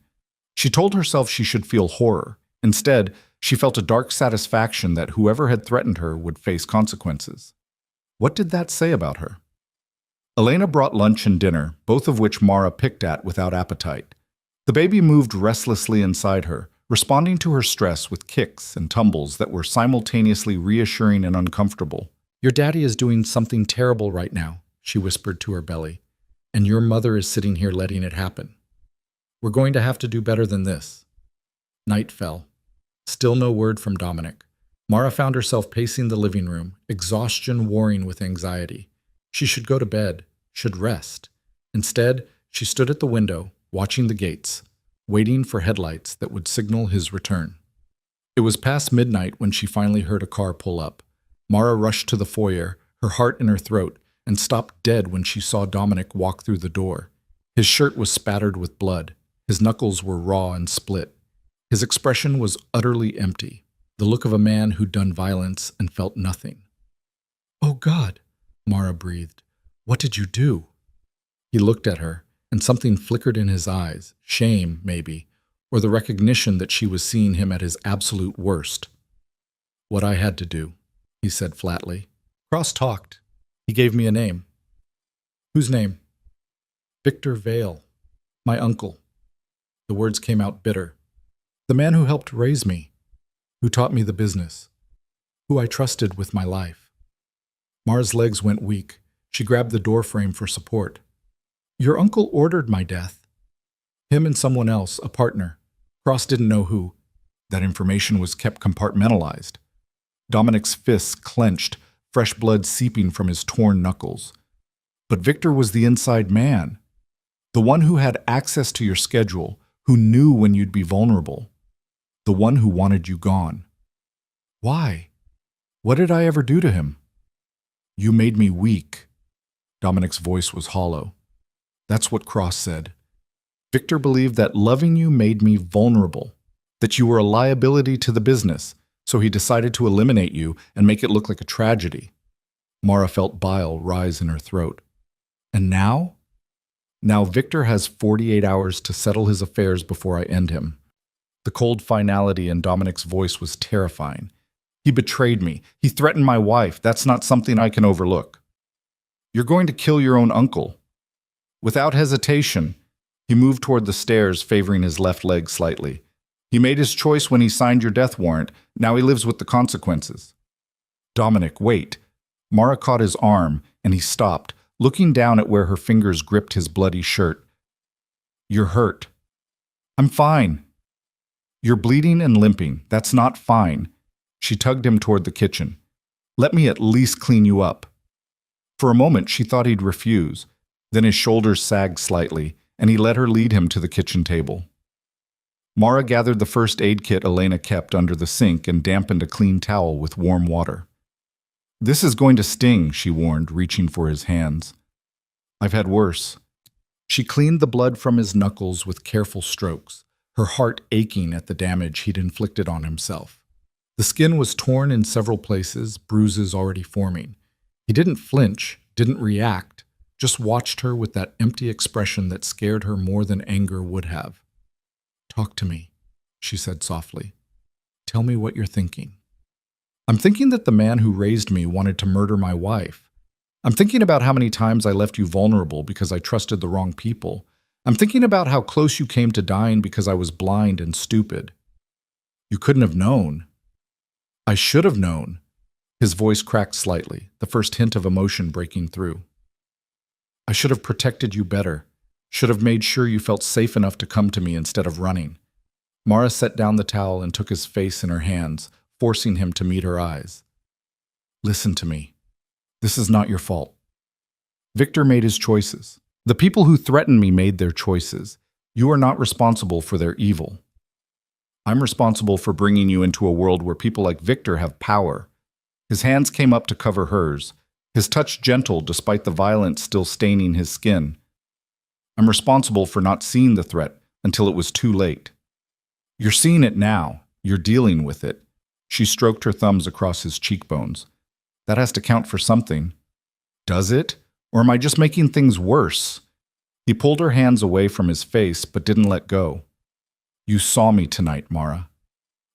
She told herself she should feel horror. Instead, she felt a dark satisfaction that whoever had threatened her would face consequences. What did that say about her? Elena brought lunch and dinner, both of which Mara picked at without appetite. The baby moved restlessly inside her, responding to her stress with kicks and tumbles that were simultaneously reassuring and uncomfortable. "Your daddy is doing something terrible right now," she whispered to her belly, "and your mother is sitting here letting it happen. We're going to have to do better than this." Night fell. Still no word from Dominic. Mara found herself pacing the living room, exhaustion warring with anxiety. She should go to bed, should rest. Instead, she stood at the window, watching the gates, waiting for headlights that would signal his return. It was past midnight when she finally heard a car pull up. Mara rushed to the foyer, her heart in her throat, and stopped dead when she saw Dominic walk through the door. His shirt was spattered with blood. His knuckles were raw and split. His expression was utterly empty, the look of a man who'd done violence and felt nothing. "Oh God," Mara breathed. "What did you do?" He looked at her, and something flickered in his eyes, shame, maybe, or the recognition that she was seeing him at his absolute worst. "What I had to do," he said flatly. Cross talked. He gave me a name. "Whose name?" "Victor Vale. My uncle." The words came out bitter. "The man who helped raise me, who taught me the business, who I trusted with my life." Mara's legs went weak. She grabbed the doorframe for support. "Your uncle ordered my death. Him and someone else, a partner. Cross didn't know who. That information was kept compartmentalized." Dominic's fists clenched, fresh blood seeping from his torn knuckles. "But Victor was the inside man. The one who had access to your schedule, who knew when you'd be vulnerable. The one who wanted you gone. Why? What did I ever do to him?" "You made me weak." Dominic's voice was hollow. "That's what Cross said. Victor believed that loving you made me vulnerable, that you were a liability to the business, so he decided to eliminate you and make it look like a tragedy." Mara felt bile rise in her throat. "And now? Now Victor has 48 hours to settle his affairs before I end him." The cold finality in Dominic's voice was terrifying. "He betrayed me. He threatened my wife. That's not something I can overlook." "You're going to kill your own uncle." Without hesitation, he moved toward the stairs, favoring his left leg slightly. "He made his choice when he signed your death warrant. Now he lives with the consequences." "Dominic, wait." Mara caught his arm, and he stopped, looking down at where her fingers gripped his bloody shirt. "You're hurt." "I'm fine." "You're bleeding and limping. That's not fine." She tugged him toward the kitchen. "Let me at least clean you up." For a moment, she thought he'd refuse. Then his shoulders sagged slightly, and he let her lead him to the kitchen table. Mara gathered the first aid kit Elena kept under the sink and dampened a clean towel with warm water. "This is going to sting," she warned, reaching for his hands. "I've had worse." She cleaned the blood from his knuckles with careful strokes, her heart aching at the damage he'd inflicted on himself. The skin was torn in several places, bruises already forming. He didn't flinch, didn't react, just watched her with that empty expression that scared her more than anger would have. "Talk to me," she said softly. "Tell me what you're thinking." "I'm thinking that the man who raised me wanted to murder my wife. I'm thinking about how many times I left you vulnerable because I trusted the wrong people. I'm thinking about how close you came to dying because I was blind and stupid. You couldn't have known." "I should have known." His voice cracked slightly, the first hint of emotion breaking through. "I should have protected you better, should have made sure you felt safe enough to come to me instead of running." Mara set down the towel and took his face in her hands, forcing him to meet her eyes. "Listen to me. This is not your fault. Victor made his choices. The people who threatened me made their choices. You are not responsible for their evil. I'm responsible for bringing you into a world where people like Victor have power." His hands came up to cover hers, his touch gentle despite the violence still staining his skin. "I'm responsible for not seeing the threat until it was too late. You're seeing it now. You're dealing with it. She stroked her thumbs across his cheekbones. That has to count for something. Does it? Or am I just making things worse? He pulled her hands away from his face but didn't let go. You saw me tonight, Mara.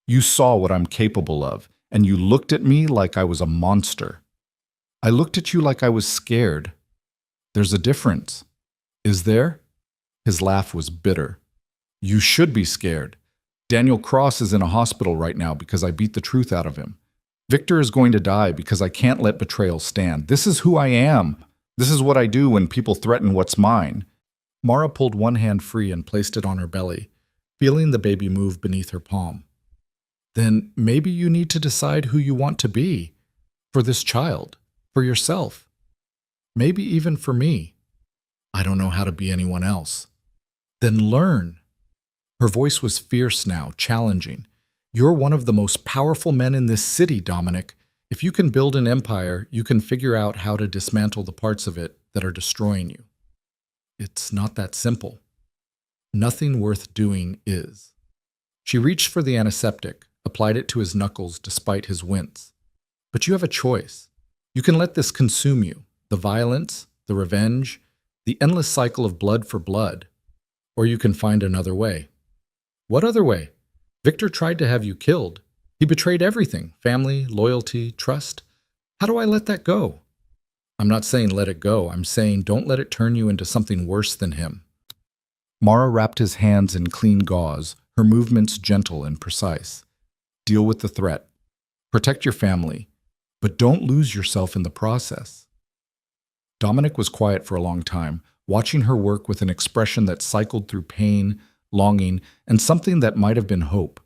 You saw what I'm capable of, and you looked at me like I was a monster. I looked at you like I was scared. There's a difference. Is there? His laugh was bitter. You should be scared. Daniel Cross is in a hospital right now because I beat the truth out of him. Victor is going to die because I can't let betrayal stand. This is who I am. This is what I do when people threaten what's mine. Mara pulled one hand free and placed it on her belly, feeling the baby move beneath her palm. Then maybe you need to decide who you want to be. For this child. For yourself. Maybe even for me. I don't know how to be anyone else. Then learn. Her voice was fierce now, challenging. You're one of the most powerful men in this city, Dominic. If you can build an empire, you can figure out how to dismantle the parts of it that are destroying you. It's not that simple. Nothing worth doing is. She reached for the antiseptic, applied it to his knuckles despite his wince. But you have a choice. You can let this consume you, the violence, the revenge, the endless cycle of blood for blood. Or you can find another way. What other way? Victor tried to have you killed. He betrayed everything, family, loyalty, trust. How do I let that go? I'm not saying let it go. I'm saying don't let it turn you into something worse than him. Mara wrapped his hands in clean gauze, her movements gentle and precise. Deal with the threat. Protect your family, but don't lose yourself in the process. Dominic was quiet for a long time, watching her work with an expression that cycled through pain, longing, and something that might have been hope.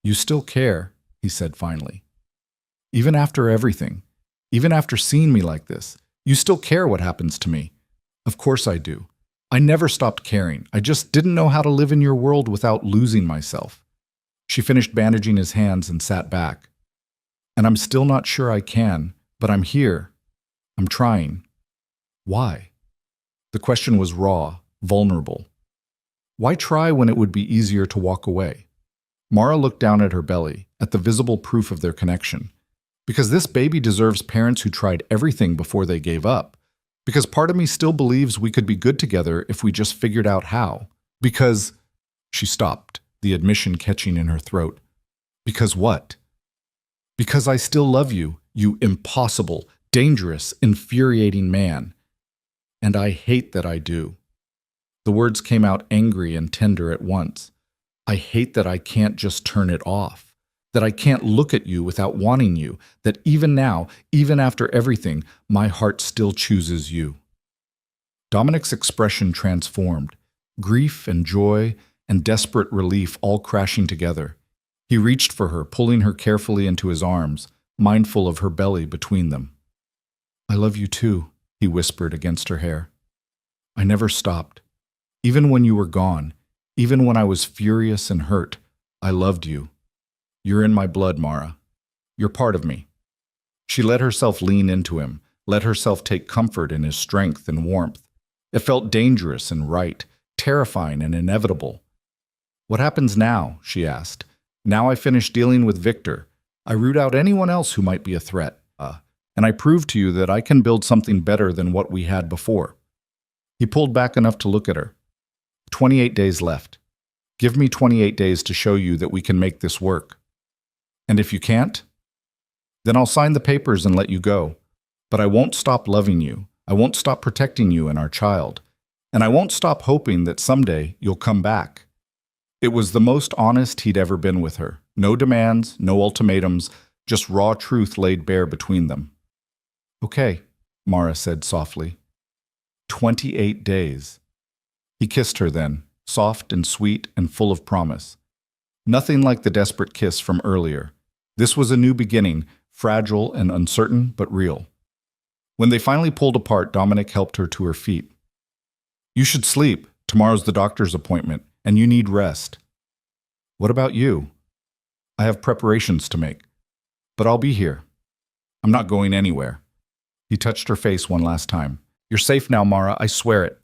You still care, he said finally. Even after everything, even after seeing me like this, you still care what happens to me. Of course I do. I never stopped caring. I just didn't know how to live in your world without losing myself. She finished bandaging his hands and sat back. And I'm still not sure I can, but I'm here. I'm trying. Why? The question was raw, vulnerable. Why try when it would be easier to walk away? Mara looked down at her belly, at the visible proof of their connection. Because this baby deserves parents who tried everything before they gave up. Because part of me still believes we could be good together if we just figured out how. Because... She stopped, the admission catching in her throat. Because what? Because I still love you, you impossible, dangerous, infuriating man. And I hate that I do. The words came out angry and tender at once. I hate that I can't just turn it off. That I can't look at you without wanting you. That even now, even after everything, my heart still chooses you. Dominic's expression transformed. Grief and joy and desperate relief all crashing together. He reached for her, pulling her carefully into his arms, mindful of her belly between them. I love you too, he whispered against her hair. I never stopped. Even when you were gone, even when I was furious and hurt, I loved you. You're in my blood, Mara. You're part of me. She let herself lean into him, let herself take comfort in his strength and warmth. It felt dangerous and right, terrifying and inevitable. What happens now? She asked. Now I finish dealing with Victor. I root out anyone else who might be a threat. And I prove to you that I can build something better than what we had before. He pulled back enough to look at her. 28 days left. Give me 28 days to show you that we can make this work. And if you can't, then I'll sign the papers and let you go. But I won't stop loving you. I won't stop protecting you and our child. And I won't stop hoping that someday you'll come back. It was the most honest he'd ever been with her. No demands, no ultimatums, just raw truth laid bare between them. Okay, Mara said softly. 28 days. He kissed her then, soft and sweet and full of promise. Nothing like the desperate kiss from earlier. This was a new beginning, fragile and uncertain, but real. When they finally pulled apart, Dominic helped her to her feet. You should sleep. Tomorrow's the doctor's appointment, and you need rest. What about you? I have preparations to make. But I'll be here. I'm not going anywhere. He touched her face one last time. You're safe now, Mara, I swear it.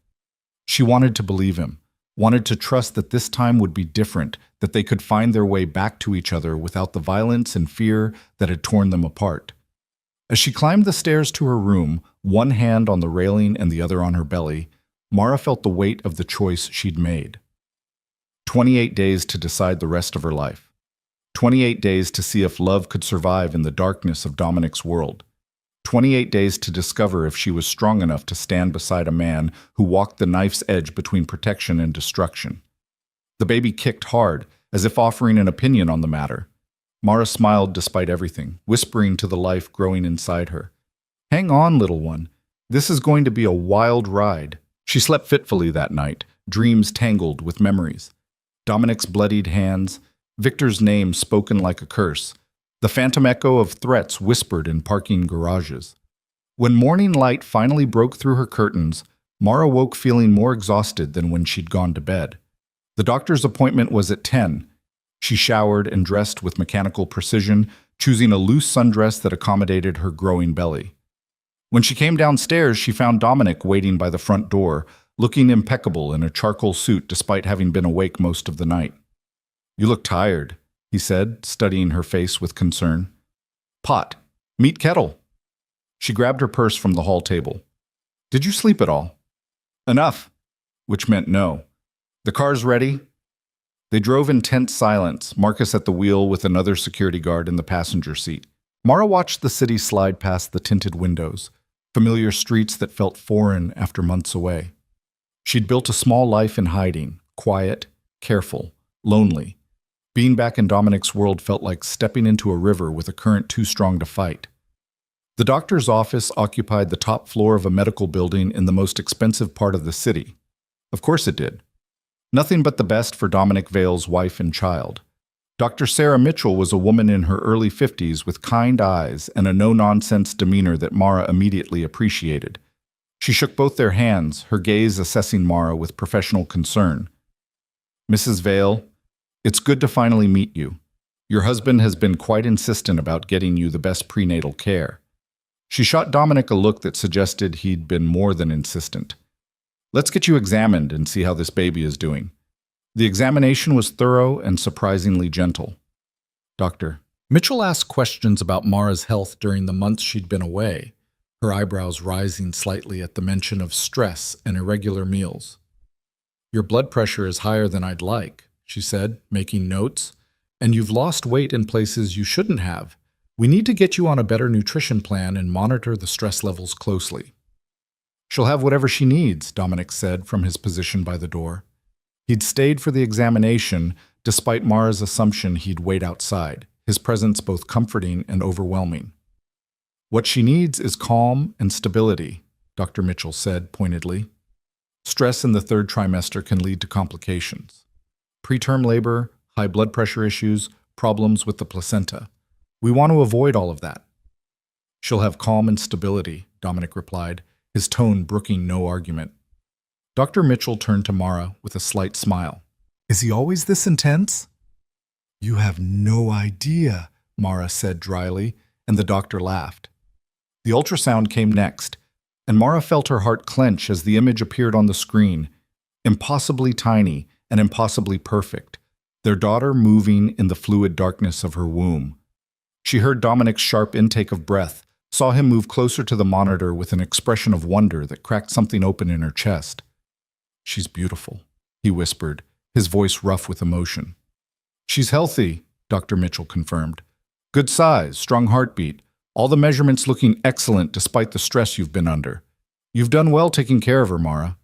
She wanted to believe him. wanted to trust that this time would be different, that they could find their way back to each other without the violence and fear that had torn them apart. As she climbed the stairs to her room, one hand on the railing and the other on her belly, Mara felt the weight of the choice she'd made. 28 days to decide the rest of her life. 28 days to see if love could survive in the darkness of Dominic's world. 28 days to discover if she was strong enough to stand beside a man who walked the knife's edge between protection and destruction. The baby kicked hard, as if offering an opinion on the matter. Mara smiled despite everything, whispering to the life growing inside her. "Hang on, little one. This is going to be a wild ride." She slept fitfully that night, dreams tangled with memories. Dominic's bloodied hands, Victor's name spoken like a curse, the phantom echo of threats whispered in parking garages. When morning light finally broke through her curtains, Mara woke feeling more exhausted than when she'd gone to bed. The doctor's appointment was at 10. She showered and dressed with mechanical precision, choosing a loose sundress that accommodated her growing belly. When she came downstairs, she found Dominic waiting by the front door, looking impeccable in a charcoal suit despite having been awake most of the night. "You look tired," he said, studying her face with concern. "Pot. Meet kettle." She grabbed her purse from the hall table. "Did you sleep at all?" "Enough," which meant no. "The car's ready?" They drove in tense silence, Marcus at the wheel with another security guard in the passenger seat. Mara watched the city slide past the tinted windows, familiar streets that felt foreign after months away. She'd built a small life in hiding, quiet, careful, lonely. Being back in Dominic's world felt like stepping into a river with a current too strong to fight. The doctor's office occupied the top floor of a medical building in the most expensive part of the city. Of course it did. Nothing but the best for Dominic Vale's wife and child. Dr. Sarah Mitchell was a woman in her early 50s with kind eyes and a no-nonsense demeanor that Mara immediately appreciated. She shook both their hands, her gaze assessing Mara with professional concern. "Mrs. Vale, it's good to finally meet you. Your husband has been quite insistent about getting you the best prenatal care." She shot Dominic a look that suggested he'd been more than insistent. "Let's get you examined and see how this baby is doing." The examination was thorough and surprisingly gentle. "Doctor." Mitchell asked questions about Mara's health during the months she'd been away, her eyebrows rising slightly at the mention of stress and irregular meals. "Your blood pressure is higher than I'd like," she said, making notes, "and you've lost weight in places you shouldn't have. We need to get you on a better nutrition plan and monitor the stress levels closely." "She'll have whatever she needs," Dominic said from his position by the door. He'd stayed for the examination, despite Mara's assumption he'd wait outside, his presence both comforting and overwhelming. "What she needs is calm and stability," Dr. Mitchell said pointedly. "Stress in the third trimester can lead to complications. Preterm labor, high blood pressure issues, problems with the placenta. We want to avoid all of that." "She'll have calm and stability," Dominic replied, his tone brooking no argument. Dr. Mitchell turned to Mara with a slight smile. "Is he always this intense?" "You have no idea," Mara said dryly, and the doctor laughed. The ultrasound came next, and Mara felt her heart clench as the image appeared on the screen, impossibly tiny and impossibly perfect, their daughter moving in the fluid darkness of her womb. She heard Dominic's sharp intake of breath, saw him move closer to the monitor with an expression of wonder that cracked something open in her chest. "She's beautiful," he whispered, his voice rough with emotion. "She's healthy," Dr. Mitchell confirmed. "Good size, strong heartbeat, all the measurements looking excellent despite the stress you've been under. You've done well taking care of her, Mara."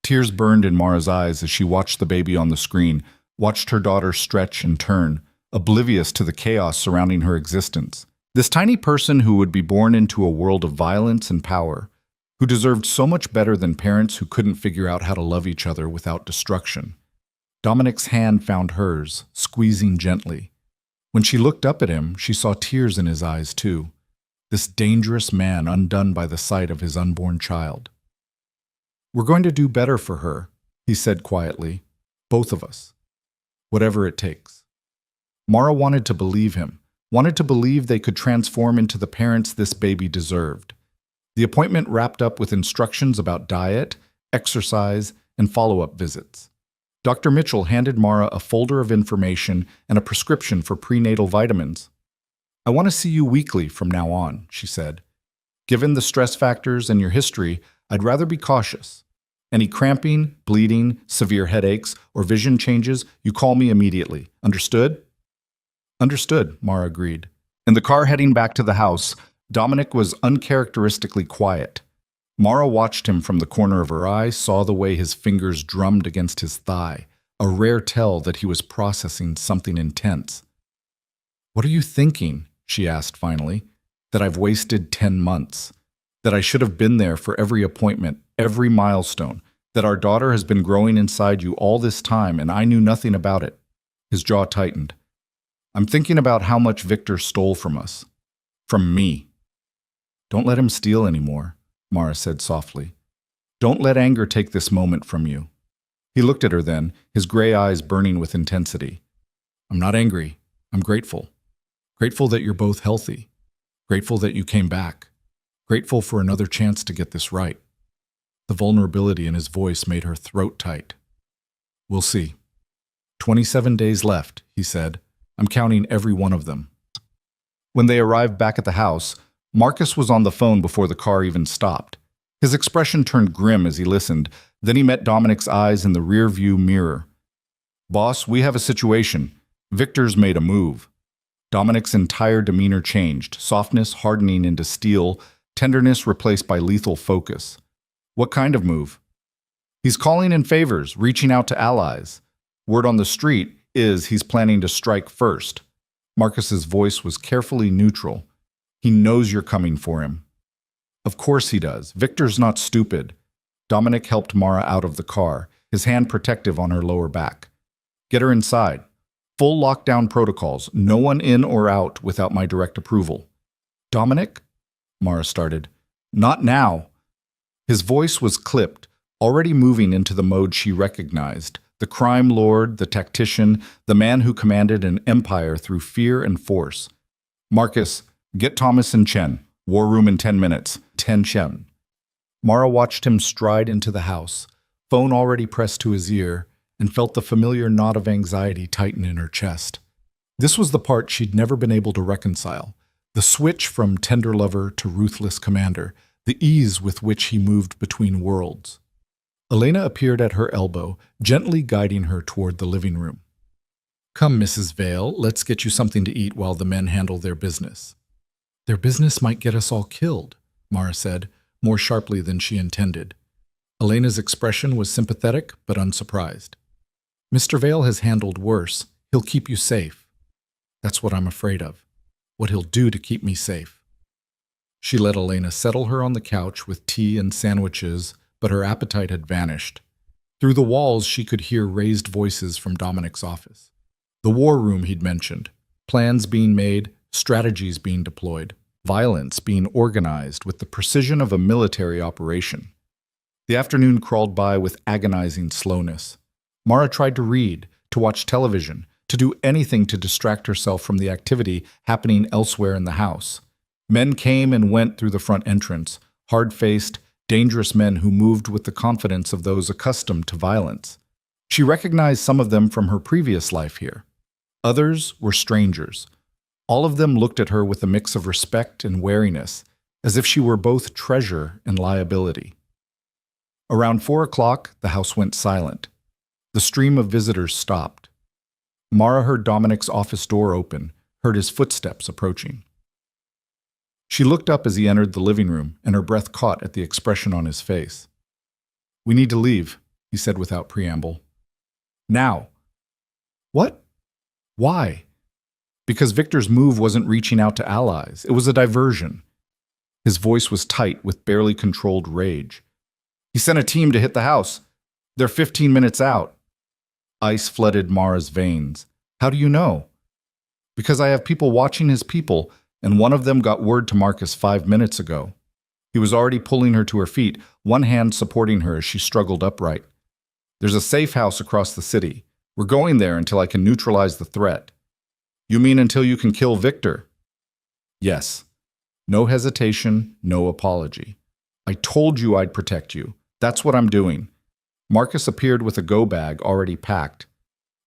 Tears burned in Mara's eyes as she watched the baby on the screen, watched her daughter stretch and turn, oblivious to the chaos surrounding her existence. This tiny person who would be born into a world of violence and power, who deserved so much better than parents who couldn't figure out how to love each other without destruction. Dominic's hand found hers, squeezing gently. When she looked up at him, she saw tears in his eyes too. This dangerous man undone by the sight of his unborn child. "We're going to do better for her," he said quietly. "Both of us. Whatever it takes." Mara wanted to believe him, wanted to believe they could transform into the parents this baby deserved. The appointment wrapped up with instructions about diet, exercise, and follow-up visits. Dr. Mitchell handed Mara a folder of information and a prescription for prenatal vitamins. I want to see you weekly from now on, she said. Given the stress factors and your history, I'd rather be cautious. Any cramping, bleeding, severe headaches, or vision changes, you call me immediately. Understood? Understood, Mara agreed. In the car heading back to the house, Dominic was uncharacteristically quiet. Mara watched him from the corner of her eye, saw the way his fingers drummed against his thigh, a rare tell that he was processing something intense. What are you thinking? She asked finally. That I've wasted 10 months. That I should have been there for every appointment, every milestone. That our daughter has been growing inside you all this time and I knew nothing about it. His jaw tightened. I'm thinking about how much Victor stole from us. From me. Don't let him steal anymore, Mara said softly. Don't let anger take this moment from you. He looked at her then, his gray eyes burning with intensity. I'm not angry. I'm grateful. Grateful that you're both healthy. Grateful that you came back. Grateful for another chance to get this right. The vulnerability in his voice made her throat tight. We'll see. 27 days left, he said. I'm counting every one of them. When they arrived back at the house, Marcus was on the phone before the car even stopped. His expression turned grim as he listened. Then he met Dominic's eyes in the rear-view mirror. Boss, we have a situation. Victor's made a move. Dominic's entire demeanor changed, softness hardening into steel, tenderness replaced by lethal focus. What kind of move? He's calling in favors, reaching out to allies. Word on the street is he's planning to strike first. Marcus's voice was carefully neutral. He knows you're coming for him. Of course he does. Victor's not stupid. Dominic helped Mara out of the car, his hand protective on her lower back. Get her inside. Full lockdown protocols, no one in or out without my direct approval. Dominic? Mara started. Not now. His voice was clipped, already moving into the mode she recognized. The crime lord, the tactician, the man who commanded an empire through fear and force. Marcus, get Thomas and Chen. War room in 10 minutes. 10 Chen. Mara watched him stride into the house, phone already pressed to his ear, and felt the familiar knot of anxiety tighten in her chest. This was the part she'd never been able to reconcile. The switch from tender lover to ruthless commander, the ease with which he moved between worlds. Elena appeared at her elbow, gently guiding her toward the living room. Come, Mrs. Vale, let's get you something to eat while the men handle their business. Their business might get us all killed, Mara said, more sharply than she intended. Elena's expression was sympathetic but unsurprised. Mr. Vale has handled worse. He'll keep you safe. That's what I'm afraid of. What he'll do to keep me safe. She let Elena settle her on the couch with tea and sandwiches, but her appetite had vanished. Through the walls, she could hear raised voices from Dominic's office. The war room he'd mentioned. Plans being made, strategies being deployed, violence being organized with the precision of a military operation. The afternoon crawled by with agonizing slowness. Mara tried to read, to watch television, to do anything to distract herself from the activity happening elsewhere in the house. Men came and went through the front entrance, hard-faced, dangerous men who moved with the confidence of those accustomed to violence. She recognized some of them from her previous life here. Others were strangers. All of them looked at her with a mix of respect and wariness, as if she were both treasure and liability. Around 4 o'clock, the house went silent. The stream of visitors stopped. Mara heard Dominic's office door open, heard his footsteps approaching. She looked up as he entered the living room, and her breath caught at the expression on his face. We need to leave, he said without preamble. Now. What? Why? Because Victor's move wasn't reaching out to allies. It was a diversion. His voice was tight with barely controlled rage. He sent a team to hit the house. They're 15 minutes out. Ice flooded Mara's veins. How do you know? Because I have people watching his people, and one of them got word to Marcus 5 minutes ago. He was already pulling her to her feet, one hand supporting her as she struggled upright. There's a safe house across the city. We're going there until I can neutralize the threat. You mean until you can kill Victor? Yes. No hesitation, no apology. I told you I'd protect you. That's what I'm doing. Marcus appeared with a go bag already packed.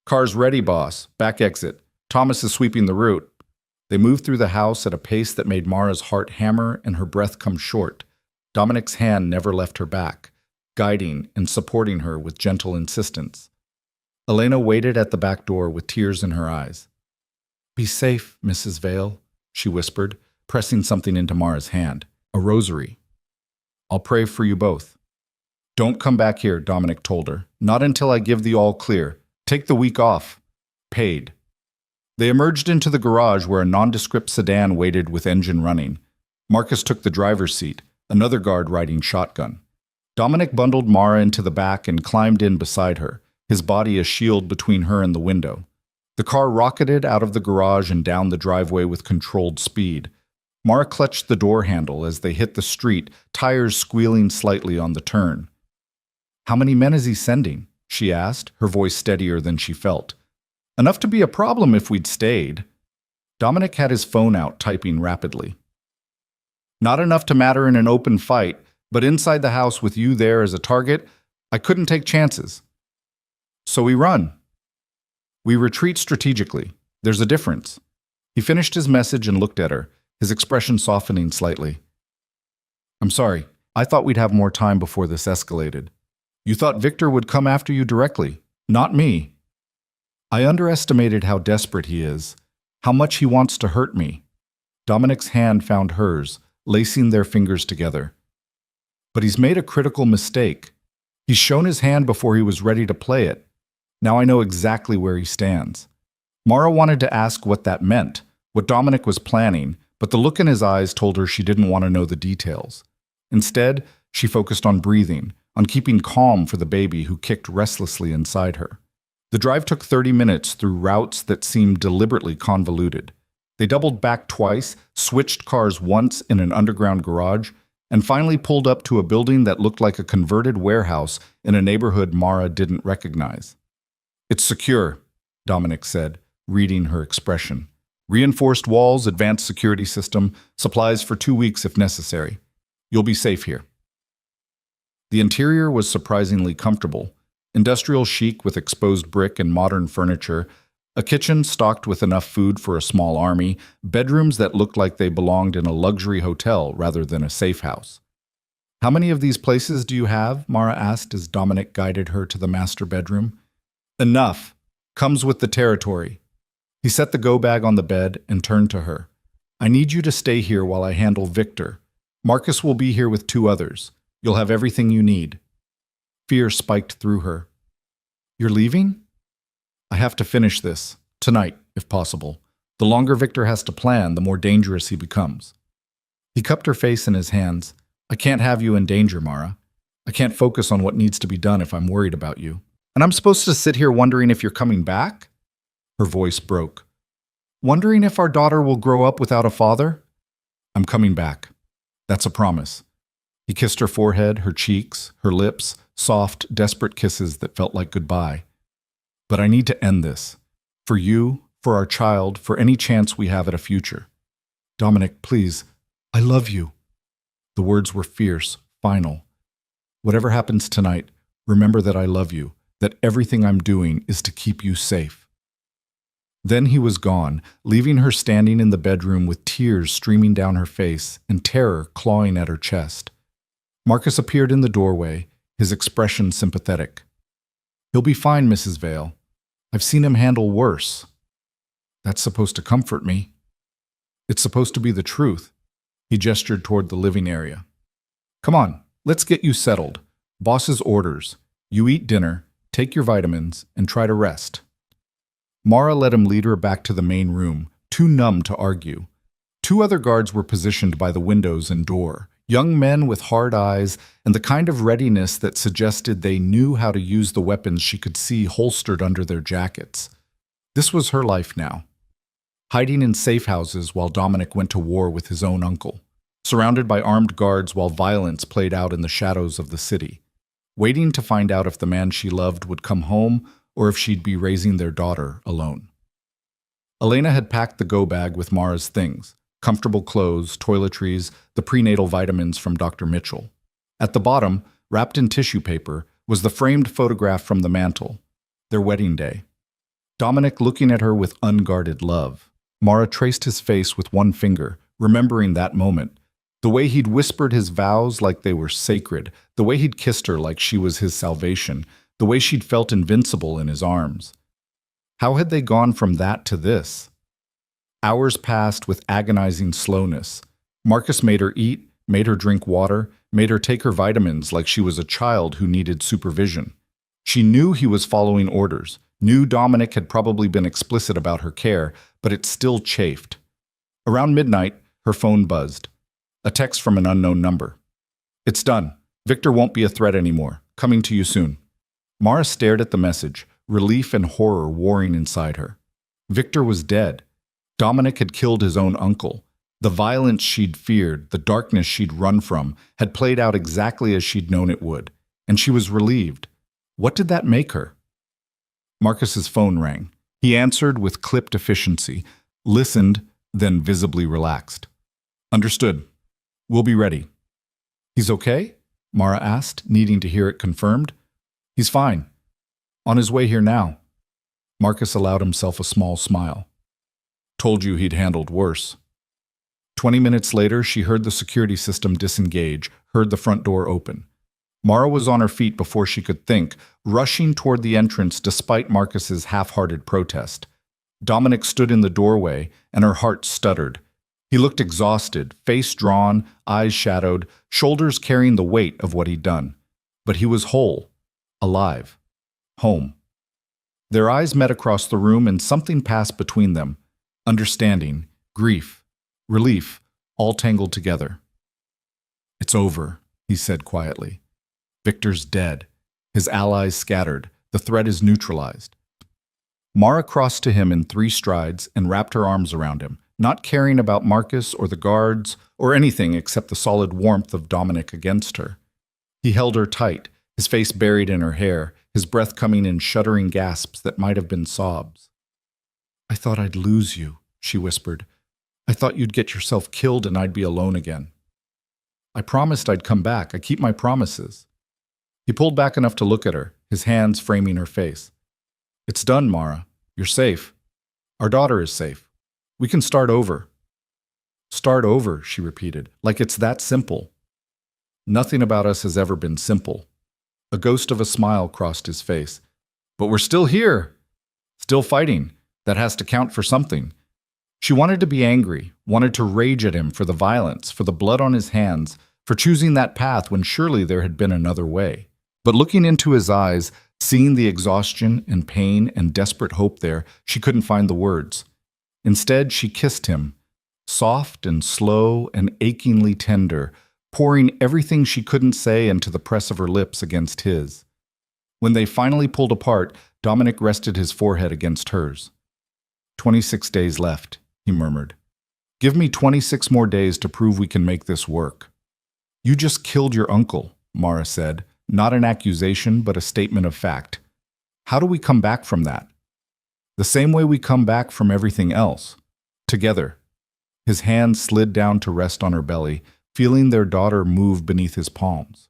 "Car's ready, boss. Back exit. Thomas is sweeping the route." They moved through the house at a pace that made Mara's heart hammer and her breath come short. Dominic's hand never left her back, guiding and supporting her with gentle insistence. Elena waited at the back door with tears in her eyes. "Be safe, Mrs. Vale," she whispered, pressing something into Mara's hand. A rosary. "I'll pray for you both." "Don't come back here," Dominic told her. "Not until I give the all clear. Take the week off. Paid." They emerged into the garage where a nondescript sedan waited with engine running. Marcus took the driver's seat, another guard riding shotgun. Dominic bundled Mara into the back and climbed in beside her, his body a shield between her and the window. The car rocketed out of the garage and down the driveway with controlled speed. Mara clutched the door handle as they hit the street, tires squealing slightly on the turn. "How many men is he sending?" she asked, her voice steadier than she felt. "Enough to be a problem if we'd stayed." Dominic had his phone out, typing rapidly. "Not enough to matter in an open fight, but inside the house with you there as a target, I couldn't take chances. So we run. We retreat strategically. There's a difference." He finished his message and looked at her, his expression softening slightly. "I'm sorry. I thought we'd have more time before this escalated. You thought Victor would come after you directly, not me. I underestimated how desperate he is, how much he wants to hurt me." Dominic's hand found hers, lacing their fingers together. "But he's made a critical mistake. He's shown his hand before he was ready to play it. Now I know exactly where he stands." Mara wanted to ask what that meant, what Dominic was planning, but the look in his eyes told her she didn't want to know the details. Instead, she focused on breathing, on keeping calm for the baby who kicked restlessly inside her. The drive took 30 minutes through routes that seemed deliberately convoluted. They doubled back twice, switched cars once in an underground garage, and finally pulled up to a building that looked like a converted warehouse in a neighborhood Mara didn't recognize. "It's secure," Dominic said, reading her expression. "Reinforced walls, advanced security system, supplies for 2 weeks if necessary. You'll be safe here." The interior was surprisingly comfortable. Industrial chic with exposed brick and modern furniture, a kitchen stocked with enough food for a small army, bedrooms that looked like they belonged in a luxury hotel rather than a safe house. "How many of these places do you have?" Mara asked as Dominic guided her to the master bedroom. "Enough. Comes with the territory." He set the go bag on the bed and turned to her. "I need you to stay here while I handle Victor. Marcus will be here with 2 others. You'll have everything you need." Fear spiked through her. "You're leaving?" "I have to finish this. Tonight, if possible. The longer Victor has to plan, the more dangerous he becomes." He cupped her face in his hands. "I can't have you in danger, Mara. I can't focus on what needs to be done if I'm worried about you. And I'm supposed to sit here wondering if you're coming back?" Her voice broke. "Wondering if our daughter will grow up without a father?" "I'm coming back. That's a promise." He kissed her forehead, her cheeks, her lips, soft, desperate kisses that felt like goodbye. "But I need to end this. For you, for our child, for any chance we have at a future. Dominic, please, I love you." The words were fierce, final. "Whatever happens tonight, remember that I love you, that everything I'm doing is to keep you safe." Then he was gone, leaving her standing in the bedroom with tears streaming down her face and terror clawing at her chest. Marcus appeared in the doorway, his expression sympathetic. "He'll be fine, Mrs. Vale. I've seen him handle worse." "That's supposed to comfort me." "It's supposed to be the truth." He gestured toward the living area. "Come on, let's get you settled. Boss's orders. You eat dinner, take your vitamins, and try to rest." Mara let him lead her back to the main room, too numb to argue. 2 other guards were positioned by the windows and door, young men with hard eyes and the kind of readiness that suggested they knew how to use the weapons she could see holstered under their jackets. This was her life now. Hiding in safe houses while Dominic went to war with his own uncle. Surrounded by armed guards while violence played out in the shadows of the city. Waiting to find out if the man she loved would come home or if she'd be raising their daughter alone. Elena had packed the go bag with Mara's things. Comfortable clothes, toiletries, the prenatal vitamins from Dr. Mitchell. At the bottom, wrapped in tissue paper, was the framed photograph from the mantel, their wedding day. Dominic looking at her with unguarded love. Mara traced his face with one finger, remembering that moment. The way he'd whispered his vows like they were sacred, the way he'd kissed her like she was his salvation, the way she'd felt invincible in his arms. How had they gone from that to this? Hours passed with agonizing slowness. Marcus made her eat, made her drink water, made her take her vitamins like she was a child who needed supervision. She knew he was following orders, knew Dominic had probably been explicit about her care, but it still chafed. Around midnight, her phone buzzed. A text from an unknown number. "It's done. Victor won't be a threat anymore. Coming to you soon." Mara stared at the message, relief and horror warring inside her. Victor was dead. Dominic had killed his own uncle. The violence she'd feared, the darkness she'd run from, had played out exactly as she'd known it would, and she was relieved. What did that make her? Marcus's phone rang. He answered with clipped efficiency, listened, then visibly relaxed. "Understood. We'll be ready." "He's okay?" Mara asked, needing to hear it confirmed. "He's fine. On his way here now." Marcus allowed himself a small smile. "Told you he'd handled worse." 20 minutes later, she heard the security system disengage, heard the front door open. Mara was on her feet before she could think, rushing toward the entrance despite Marcus's half-hearted protest. Dominic stood in the doorway, and her heart stuttered. He looked exhausted, face drawn, eyes shadowed, shoulders carrying the weight of what he'd done. But he was whole, alive, home. Their eyes met across the room and something passed between them. Understanding, grief, relief, all tangled together. "It's over," he said quietly. "Victor's dead. His allies scattered. The threat is neutralized." Mara crossed to him in 3 strides and wrapped her arms around him, not caring about Marcus or the guards or anything except the solid warmth of Dominic against her. He held her tight, his face buried in her hair, his breath coming in shuddering gasps that might have been sobs. "I thought I'd lose you," she whispered. "I thought you'd get yourself killed and I'd be alone again. I promised I'd come back. I keep my promises." He pulled back enough to look at her, his hands framing her face. "It's done, Mara. You're safe. Our daughter is safe. We can start over." "Start over," she repeated, "like it's that simple." "Nothing about us has ever been simple." A ghost of a smile crossed his face. "But we're still here. Still fighting. That has to count for something." She wanted to be angry, wanted to rage at him for the violence, for the blood on his hands, for choosing that path when surely there had been another way. But looking into his eyes, seeing the exhaustion and pain and desperate hope there, she couldn't find the words. Instead, she kissed him, soft and slow and achingly tender, pouring everything she couldn't say into the press of her lips against his. When they finally pulled apart, Dominic rested his forehead against hers. 26 days left, he murmured. "Give me 26 more days to prove we can make this work." "You just killed your uncle," Mara said, not an accusation but a statement of fact. "How do we come back from that?" "The same way we come back from everything else. Together." His hand slid down to rest on her belly, feeling their daughter move beneath his palms.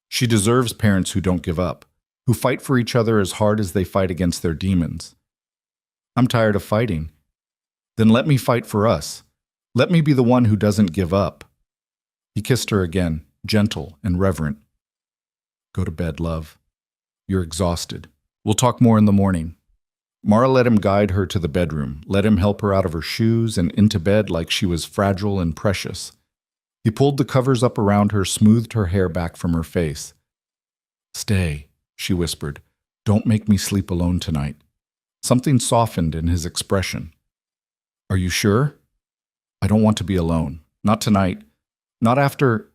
She deserves parents who don't give up, who fight for each other as hard as they fight against their demons. "I'm tired of fighting." "Then let me fight for us. Let me be the one who doesn't give up." He kissed her again, gentle and reverent. "Go to bed, love. You're exhausted. We'll talk more in the morning." Mara let him guide her to the bedroom, let him help her out of her shoes and into bed like she was fragile and precious. He pulled the covers up around her, smoothed her hair back from her face. "Stay," she whispered. "Don't make me sleep alone tonight." Something softened in his expression. "Are you sure?" "I don't want to be alone. Not tonight. Not after—"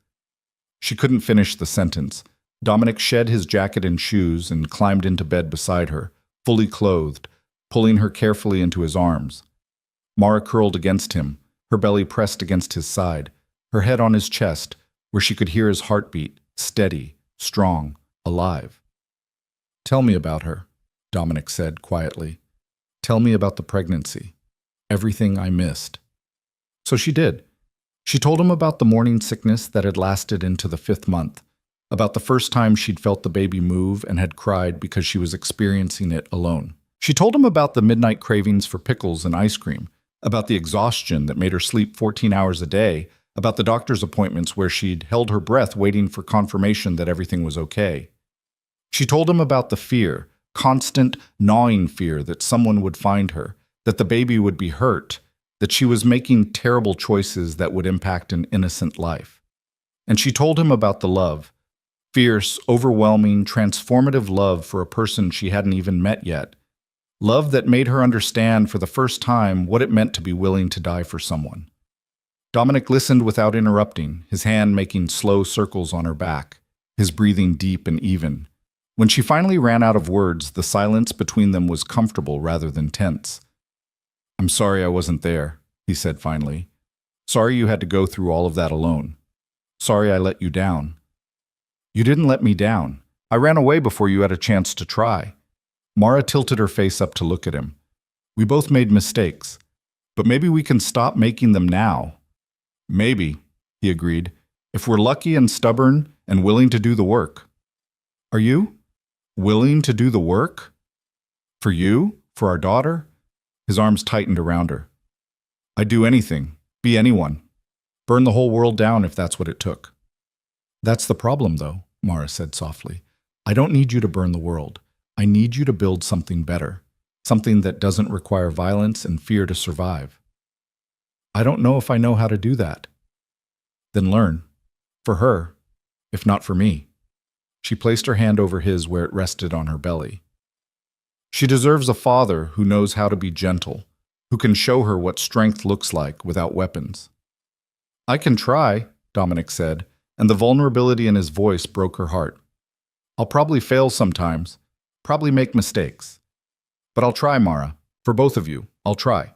She couldn't finish the sentence. Dominic shed his jacket and shoes and climbed into bed beside her, fully clothed, pulling her carefully into his arms. Mara curled against him, her belly pressed against his side, her head on his chest, where she could hear his heartbeat, steady, strong, alive. "Tell me about her," Dominic said quietly. "Tell me about the pregnancy. Everything I missed." So she did. She told him about the morning sickness that had lasted into the 5th month, about the first time she'd felt the baby move and had cried because she was experiencing it alone. She told him about the midnight cravings for pickles and ice cream, about the exhaustion that made her sleep 14 hours a day, about the doctor's appointments where she'd held her breath waiting for confirmation that everything was okay. She told him about the fear, constant, gnawing fear that someone would find her, that the baby would be hurt, that she was making terrible choices that would impact an innocent life. And she told him about the love, fierce, overwhelming, transformative love for a person she hadn't even met yet, love that made her understand for the first time what it meant to be willing to die for someone. Dominic listened without interrupting, his hand making slow circles on her back, his breathing deep and even. When she finally ran out of words, the silence between them was comfortable rather than tense. "I'm sorry I wasn't there," he said finally. "Sorry you had to go through all of that alone. Sorry I let you down." "You didn't let me down. I ran away before you had a chance to try." Mara tilted her face up to look at him. "We both made mistakes, but maybe we can stop making them now." "Maybe," he agreed, "if we're lucky and stubborn and willing to do the work." "Are you? Willing to do the work? For you? For our daughter?" His arms tightened around her. "I'd do anything, be anyone. Burn the whole world down if that's what it took." "That's the problem, though," Mara said softly. "I don't need you to burn the world. I need you to build something better, something that doesn't require violence and fear to survive." "I don't know if I know how to do that." "Then learn. For her, if not for me." She placed her hand over his where it rested on her belly. "She deserves a father who knows how to be gentle, who can show her what strength looks like without weapons." "I can try," Dominic said, and the vulnerability in his voice broke her heart. "I'll probably fail sometimes, probably make mistakes. But I'll try, Mara. For both of you, I'll try."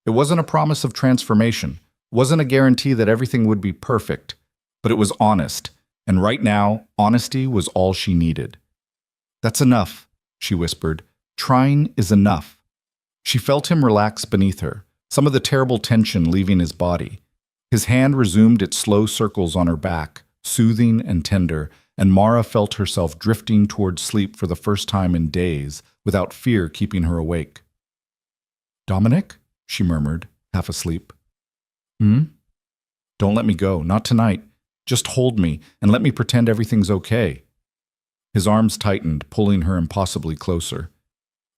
It wasn't a promise of transformation, wasn't a guarantee that everything would be perfect, but it was honest, and right now, honesty was all she needed. "That's enough," she whispered. "Trying is enough." She felt him relax beneath her, some of the terrible tension leaving his body. His hand resumed its slow circles on her back, soothing and tender, and Mara felt herself drifting towards sleep for the first time in days, without fear keeping her awake. "Dominic?" she murmured, half asleep. "Hmm? Don't let me go, not tonight. Just hold me, and let me pretend everything's okay." His arms tightened, pulling her impossibly closer.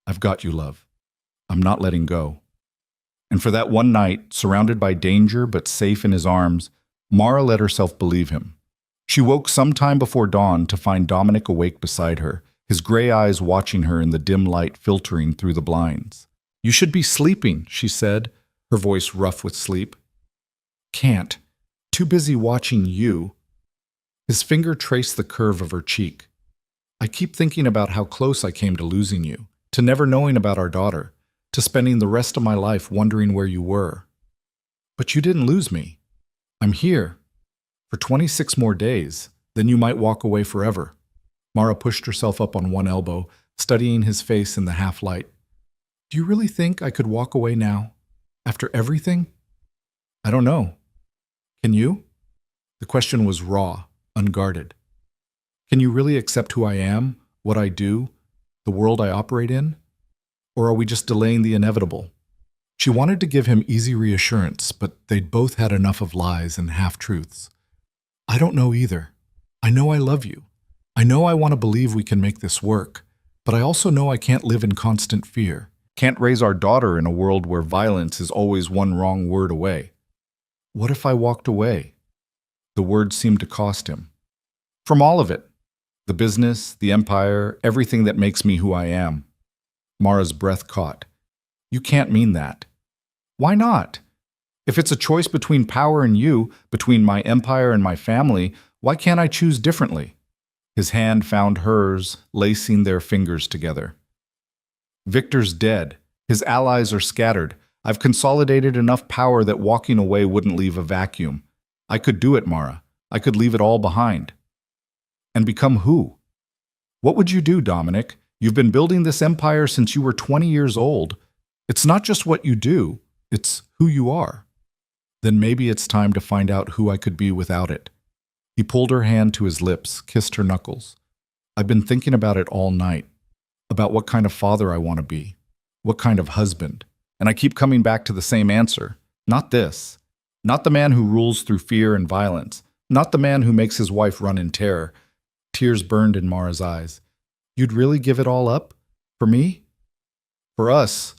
"I've got you, love. I'm not letting go." And for that one night, surrounded by danger but safe in his arms, Mara let herself believe him. She woke sometime before dawn to find Dominic awake beside her, his gray eyes watching her in the dim light filtering through the blinds. "You should be sleeping," she said, her voice rough with sleep. "Can't. Too busy watching you." His finger traced the curve of her cheek. "I keep thinking about how close I came to losing you, to never knowing about our daughter, to spending the rest of my life wondering where you were. But you didn't lose me. I'm here. For 26 more days, then you might walk away forever." Mara pushed herself up on one elbow, studying his face in the half-light. "Do you really think I could walk away now? After everything?" "I don't know. Can you?" The question was raw, unguarded. "Can you really accept who I am, what I do, the world I operate in? Or are we just delaying the inevitable?" She wanted to give him easy reassurance, but they'd both had enough of lies and half-truths. "I don't know either. I know I love you. I know I want to believe we can make this work, but I also know I can't live in constant fear. Can't raise our daughter in a world where violence is always one wrong word away." "What if I walked away?" The word seemed to cost him. "From all of it. The business, the empire, everything that makes me who I am." Mara's breath caught. "You can't mean that." "Why not? If it's a choice between power and you, between my empire and my family, why can't I choose differently?" His hand found hers, lacing their fingers together. "Victor's dead. His allies are scattered. I've consolidated enough power that walking away wouldn't leave a vacuum. I could do it, Mara. I could leave it all behind." "And become who?" "What would you do, Dominic? You've been building this empire since you were 20 years old. It's not just what you do, it's who you are." "Then maybe it's time to find out who I could be without it." He pulled her hand to his lips, kissed her knuckles. I've been thinking about it all night, about what kind of father I want to be, what kind of husband. And I keep coming back to the same answer. Not this. Not the man who rules through fear and violence. Not the man who makes his wife run in terror. Tears burned in Mara's eyes. You'd really give it all up? For me? For us?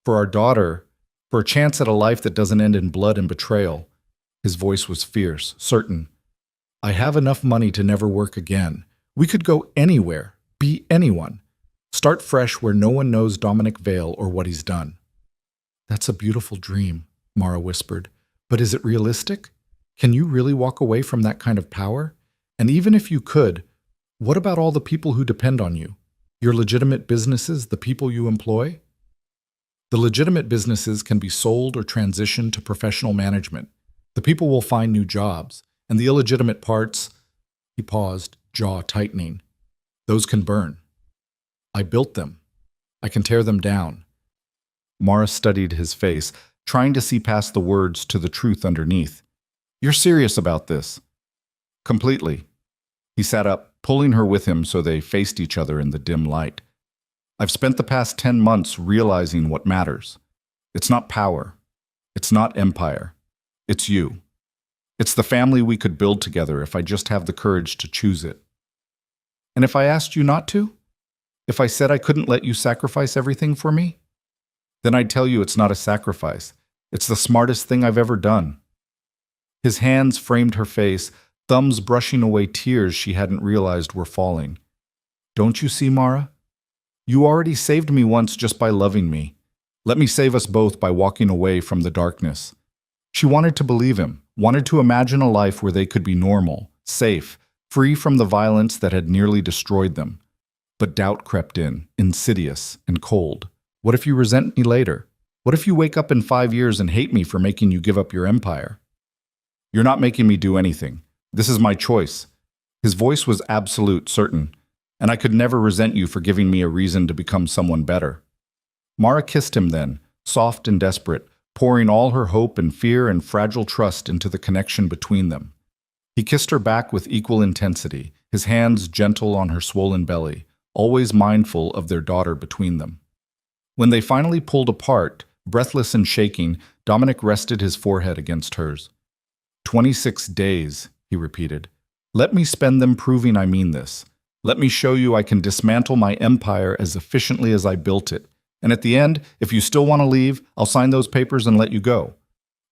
For our daughter? For a chance at a life that doesn't end in blood and betrayal? His voice was fierce, certain. I have enough money to never work again. We could go anywhere, be anyone. Start fresh where no one knows Dominic Vale or what he's done. That's a beautiful dream, Mara whispered. But is it realistic? Can you really walk away from that kind of power? And even if you could, what about all the people who depend on you? Your legitimate businesses, the people you employ? The legitimate businesses can be sold or transitioned to professional management. The people will find new jobs. And the illegitimate parts, he paused, jaw tightening. Those can burn. I built them. I can tear them down. Mara studied his face, trying to see past the words to the truth underneath. You're serious about this? Completely. He sat up, pulling her with him so they faced each other in the dim light. I've spent the past 10 months realizing what matters. It's not power. It's not empire. It's you. It's the family we could build together if I just have the courage to choose it. And if I asked you not to? If I said I couldn't let you sacrifice everything for me? Then I'd tell you it's not a sacrifice. It's the smartest thing I've ever done. His hands framed her face, thumbs brushing away tears she hadn't realized were falling. Don't you see, Mara? You already saved me once just by loving me. Let me save us both by walking away from the darkness. She wanted to believe him, wanted to imagine a life where they could be normal, safe, free from the violence that had nearly destroyed them. But doubt crept in, insidious and cold. What if you resent me later? What if you wake up in 5 years and hate me for making you give up your empire? You're not making me do anything. This is my choice. His voice was absolute, certain, and I could never resent you for giving me a reason to become someone better. Mara kissed him then, soft and desperate, pouring all her hope and fear and fragile trust into the connection between them. He kissed her back with equal intensity, his hands gentle on her swollen belly, always mindful of their daughter between them. When they finally pulled apart, breathless and shaking, Dominic rested his forehead against hers. 26 days, he repeated. Let me spend them proving I mean this. Let me show you I can dismantle my empire as efficiently as I built it. And at the end, if you still want to leave, I'll sign those papers and let you go.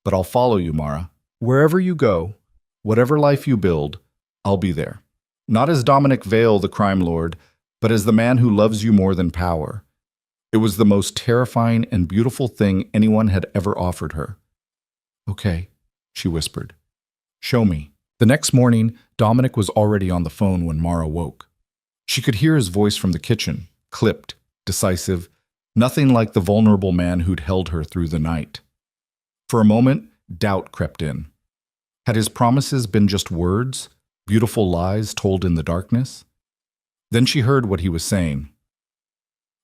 But I'll follow you, Mara. Wherever you go, whatever life you build, I'll be there. Not as Dominic Vale, the crime lord, but as the man who loves you more than power. It was the most terrifying and beautiful thing anyone had ever offered her. Okay, she whispered. Show me. The next morning, Dominic was already on the phone when Mara woke. She could hear his voice from the kitchen, clipped, decisive, nothing like the vulnerable man who'd held her through the night. For a moment, doubt crept in. Had his promises been just words, beautiful lies told in the darkness? Then she heard what he was saying.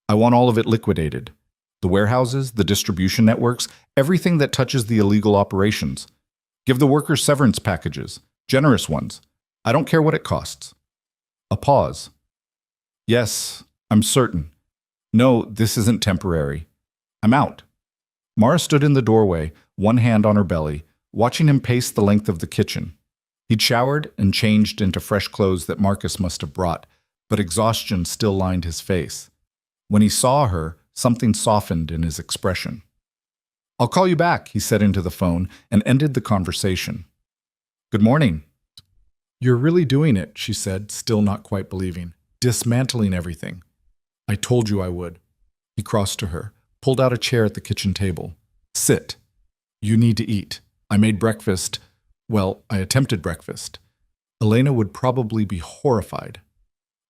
I want all of it liquidated. The warehouses, the distribution networks, everything that touches the illegal operations. Give the workers severance packages, generous ones. I don't care what it costs. A pause. Yes, I'm certain. No, this isn't temporary. I'm out. Mara stood in the doorway, one hand on her belly, watching him pace the length of the kitchen. He'd showered and changed into fresh clothes that Marcus must have brought, but exhaustion still lined his face. When he saw her, something softened in his expression. I'll call you back, he said into the phone, and ended the conversation. Good morning. You're really doing it, she said, still not quite believing. Dismantling everything. I told you I would. He crossed to her, pulled out a chair at the kitchen table. Sit. You need to eat. I made breakfast. Well, I attempted breakfast. Elena would probably be horrified.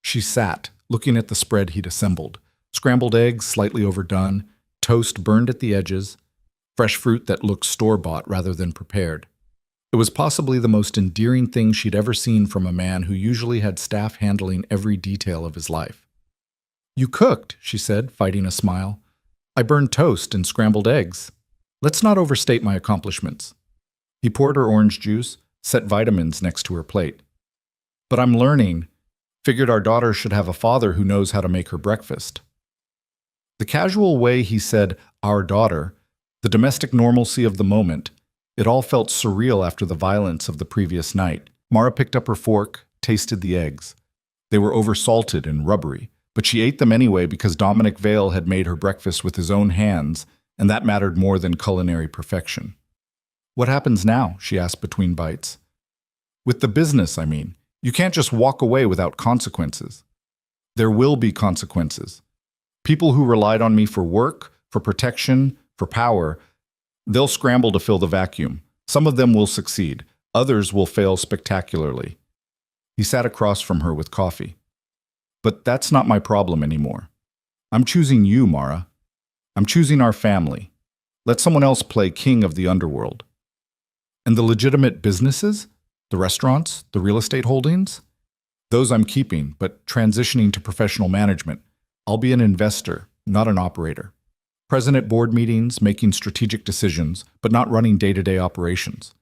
She sat, looking at the spread he'd assembled. Scrambled eggs slightly overdone, toast burned at the edges, fresh fruit that looked store-bought rather than prepared. It was possibly the most endearing thing she'd ever seen from a man who usually had staff handling every detail of his life. You cooked, she said, fighting a smile. I burned toast and scrambled eggs. Let's not overstate my accomplishments. He poured her orange juice, set vitamins next to her plate. But I'm learning. Figured our daughter should have a father who knows how to make her breakfast. The casual way he said, our daughter, the domestic normalcy of the moment, it all felt surreal after the violence of the previous night. Mara picked up her fork, tasted the eggs. They were oversalted and rubbery, but she ate them anyway because Dominic Vale had made her breakfast with his own hands, and that mattered more than culinary perfection. What happens now? She asked between bites. With the business, I mean. You can't just walk away without consequences. There will be consequences. People who relied on me for work, for protection, for power, they'll scramble to fill the vacuum. Some of them will succeed. Others will fail spectacularly. He sat across from her with coffee. But that's not my problem anymore. I'm choosing you, Mara. I'm choosing our family. Let someone else play king of the underworld. And the legitimate businesses? The restaurants? The real estate holdings? Those I'm keeping, but transitioning to professional management. I'll be an investor, not an operator. Present at board meetings, making strategic decisions, but not running day-to-day operations.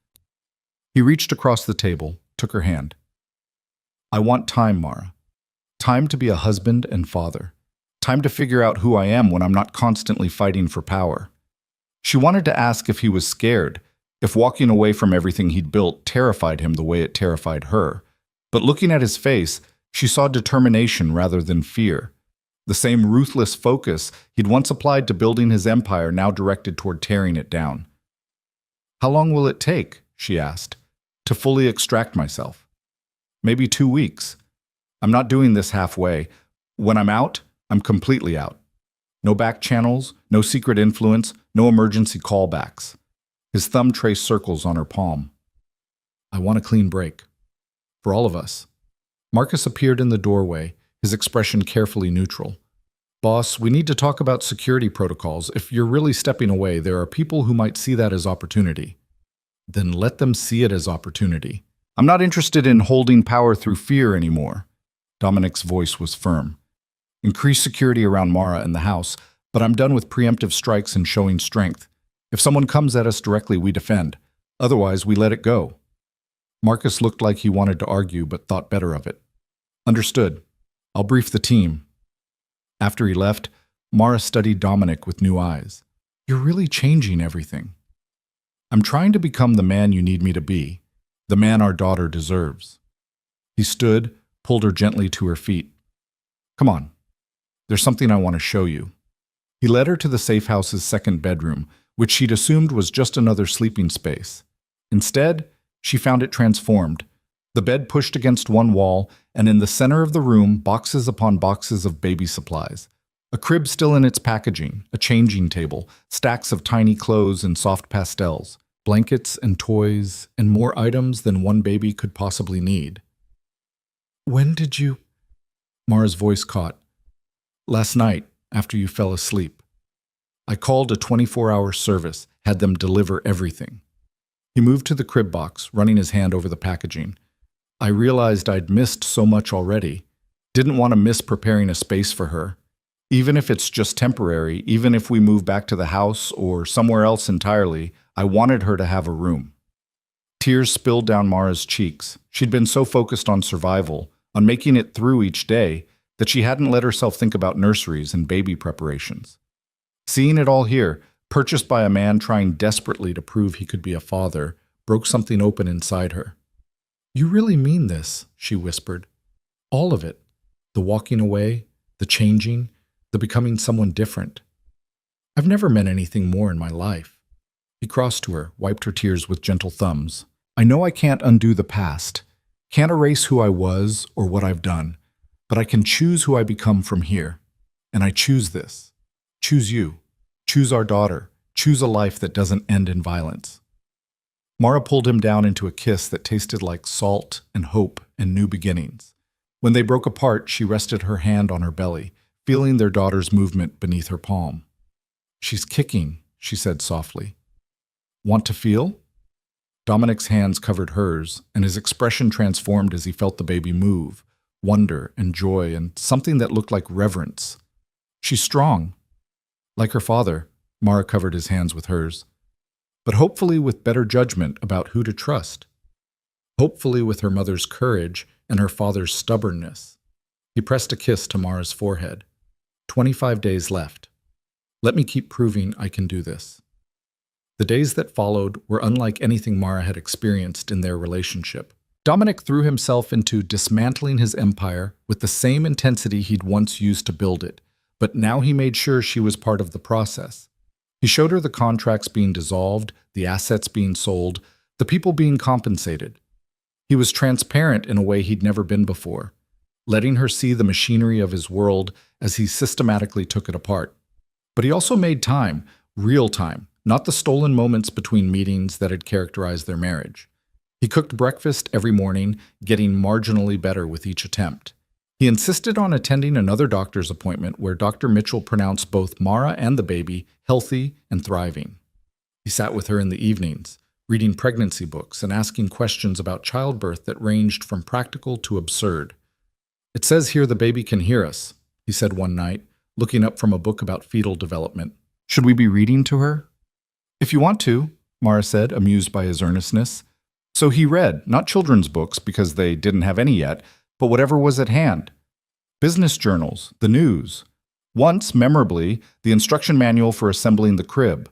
He reached across the table, took her hand. I want time, Mara. Time to be a husband and father. Time to figure out who I am when I'm not constantly fighting for power. She wanted to ask if he was scared, if walking away from everything he'd built terrified him the way it terrified her. But looking at his face, she saw determination rather than fear. The same ruthless focus he'd once applied to building his empire now directed toward tearing it down. How long will it take, she asked, to fully extract myself? Maybe 2 weeks. I'm not doing this halfway. When I'm out, I'm completely out. No back channels, no secret influence, no emergency callbacks. His thumb traced circles on her palm. I want a clean break. For all of us. Marcus appeared in the doorway, his expression carefully neutral. Boss, we need to talk about security protocols. If you're really stepping away, there are people who might see that as opportunity. Then let them see it as opportunity. I'm not interested in holding power through fear anymore. Dominic's voice was firm. Increase security around Mara and the house, but I'm done with preemptive strikes and showing strength. If someone comes at us directly, we defend. Otherwise, we let it go. Marcus looked like he wanted to argue, but thought better of it. Understood. I'll brief the team. After he left, Mara studied Dominic with new eyes. You're really changing everything. I'm trying to become the man you need me to be, the man our daughter deserves. He stood, pulled her gently to her feet. Come on. There's something I want to show you. He led her to the safe house's second bedroom, which she'd assumed was just another sleeping space. Instead, she found it transformed. The bed pushed against one wall, and in the center of the room, boxes upon boxes of baby supplies. A crib still in its packaging, a changing table, stacks of tiny clothes and soft pastels, blankets and toys, and more items than one baby could possibly need. When did you... Mara's voice caught. Last night, after you fell asleep. I called a 24-hour service, had them deliver everything. He moved to the crib box, running his hand over the packaging. I realized I'd missed so much already. Didn't want to miss preparing a space for her. Even if it's just temporary, even if we move back to the house or somewhere else entirely, I wanted her to have a room. Tears spilled down Mara's cheeks. She'd been so focused on survival, on making it through each day, that she hadn't let herself think about nurseries and baby preparations. Seeing it all here, purchased by a man trying desperately to prove he could be a father, broke something open inside her. You really mean this, she whispered. All of it. The walking away, the changing, the becoming someone different. I've never meant anything more in my life. He crossed to her, wiped her tears with gentle thumbs. I know I can't undo the past, can't erase who I was or what I've done, but I can choose who I become from here. And I choose this. Choose you. Choose our daughter. Choose a life that doesn't end in violence. Mara pulled him down into a kiss that tasted like salt and hope and new beginnings. When they broke apart, she rested her hand on her belly, feeling their daughter's movement beneath her palm. She's kicking, she said softly. Want to feel? Dominic's hands covered hers, and his expression transformed as he felt the baby move, wonder and joy and something that looked like reverence. She's strong. Like her father, Mara covered his hands with hers, but hopefully with better judgment about who to trust. hopefully with her mother's courage and her father's stubbornness. He pressed a kiss to Mara's forehead. 25 days left. Let me keep proving I can do this. The days that followed were unlike anything Mara had experienced in their relationship. Dominic threw himself into dismantling his empire with the same intensity he'd once used to build it, but now he made sure she was part of the process. He showed her the contracts being dissolved, the assets being sold, the people being compensated. He was transparent in a way he'd never been before, letting her see the machinery of his world as he systematically took it apart. But he also made time, real time, not the stolen moments between meetings that had characterized their marriage. He cooked breakfast every morning, getting marginally better with each attempt. He insisted on attending another doctor's appointment where Dr. Mitchell pronounced both Mara and the baby healthy and thriving. He sat with her in the evenings, reading pregnancy books and asking questions about childbirth that ranged from practical to absurd. "It says here the baby can hear us," he said one night, looking up from a book about fetal development. "Should we be reading to her?" "If you want to," Mara said, amused by his earnestness. So he read, not children's books because they didn't have any yet, but whatever was at hand. Business journals, the news. Once, memorably, the instruction manual for assembling the crib.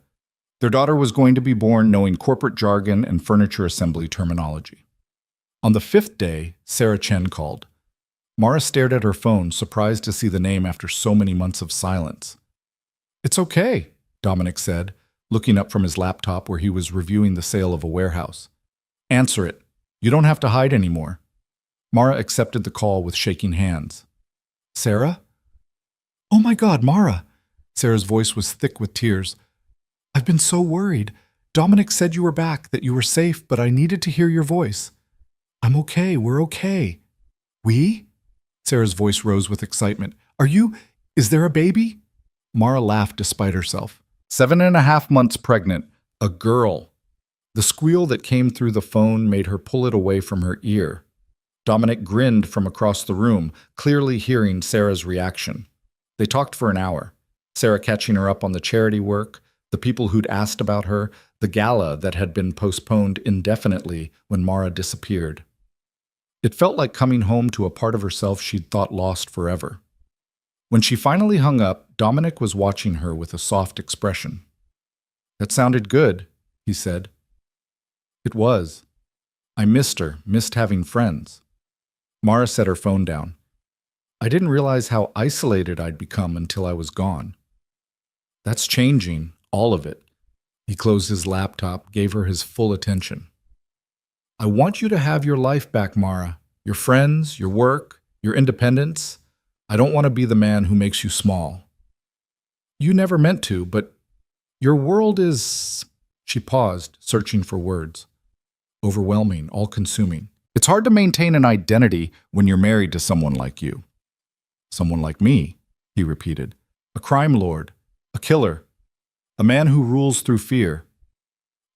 Their daughter was going to be born knowing corporate jargon and furniture assembly terminology. On the 5th day, Sarah Chen called. Mara stared at her phone, surprised to see the name after so many months of silence. "It's okay," Dominic said, looking up from his laptop where he was reviewing the sale of a warehouse. "Answer it. You don't have to hide anymore." Mara accepted the call with shaking hands. "Sarah?" "Oh my God, Mara!" Sarah's voice was thick with tears. "I've been so worried. Dominic said you were back, that you were safe, but I needed to hear your voice. I'm okay, we're okay." "We?" Sarah's voice rose with excitement. Is there a baby?" Mara laughed despite herself. 7.5 months pregnant. A girl. The squeal that came through the phone made her pull it away from her ear. Dominic grinned from across the room, clearly hearing Sarah's reaction. They talked for an hour, Sarah catching her up on the charity work, the people who'd asked about her, the gala that had been postponed indefinitely when Mara disappeared. It felt like coming home to a part of herself she'd thought lost forever. When she finally hung up, Dominic was watching her with a soft expression. "That sounded good," he said. "It was. I missed her, missed having friends." Mara set her phone down. "I didn't realize how isolated I'd become until I was gone." "That's changing, all of it." He closed his laptop, gave her his full attention. "I want you to have your life back, Mara. Your friends, your work, your independence. I don't want to be the man who makes you small." "You never meant to, but your world is—" She paused, searching for words. "Overwhelming, all-consuming. It's hard to maintain an identity when you're married to someone like you." "Someone like me," he repeated. "A crime lord, a killer, a man who rules through fear."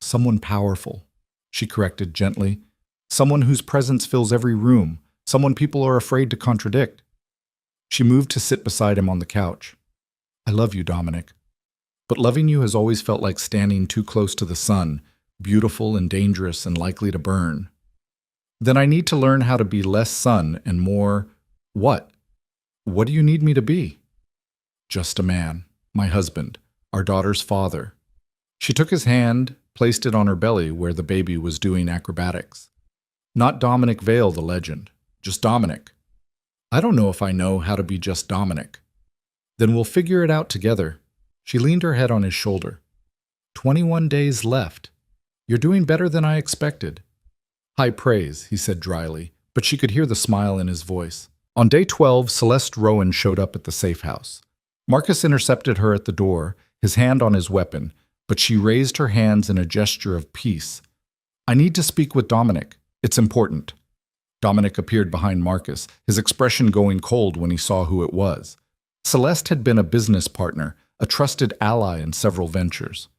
"Someone powerful," she corrected gently. "Someone whose presence fills every room, someone people are afraid to contradict." She moved to sit beside him on the couch. "I love you, Dominic. But loving you has always felt like standing too close to the sun, beautiful and dangerous and likely to burn. Then I need to learn how to be less sun and more— What? What do you need me to be?" "Just a man, my husband, our daughter's father." She took his hand, placed it on her belly where the baby was doing acrobatics. "Not Dominic Vale, the legend, just Dominic." "I don't know if I know how to be just Dominic." "Then we'll figure it out together." She leaned her head on his shoulder. 21 days left. You're doing better than I expected." "High praise," he said dryly, but she could hear the smile in his voice. On day 12, Celeste Rowan showed up at the safe house. Marcus intercepted her at the door, his hand on his weapon, but she raised her hands in a gesture of peace. "I need to speak with Dominic. It's important." Dominic appeared behind Marcus, his expression going cold when he saw who it was. Celeste had been a business partner, a trusted ally in several ventures.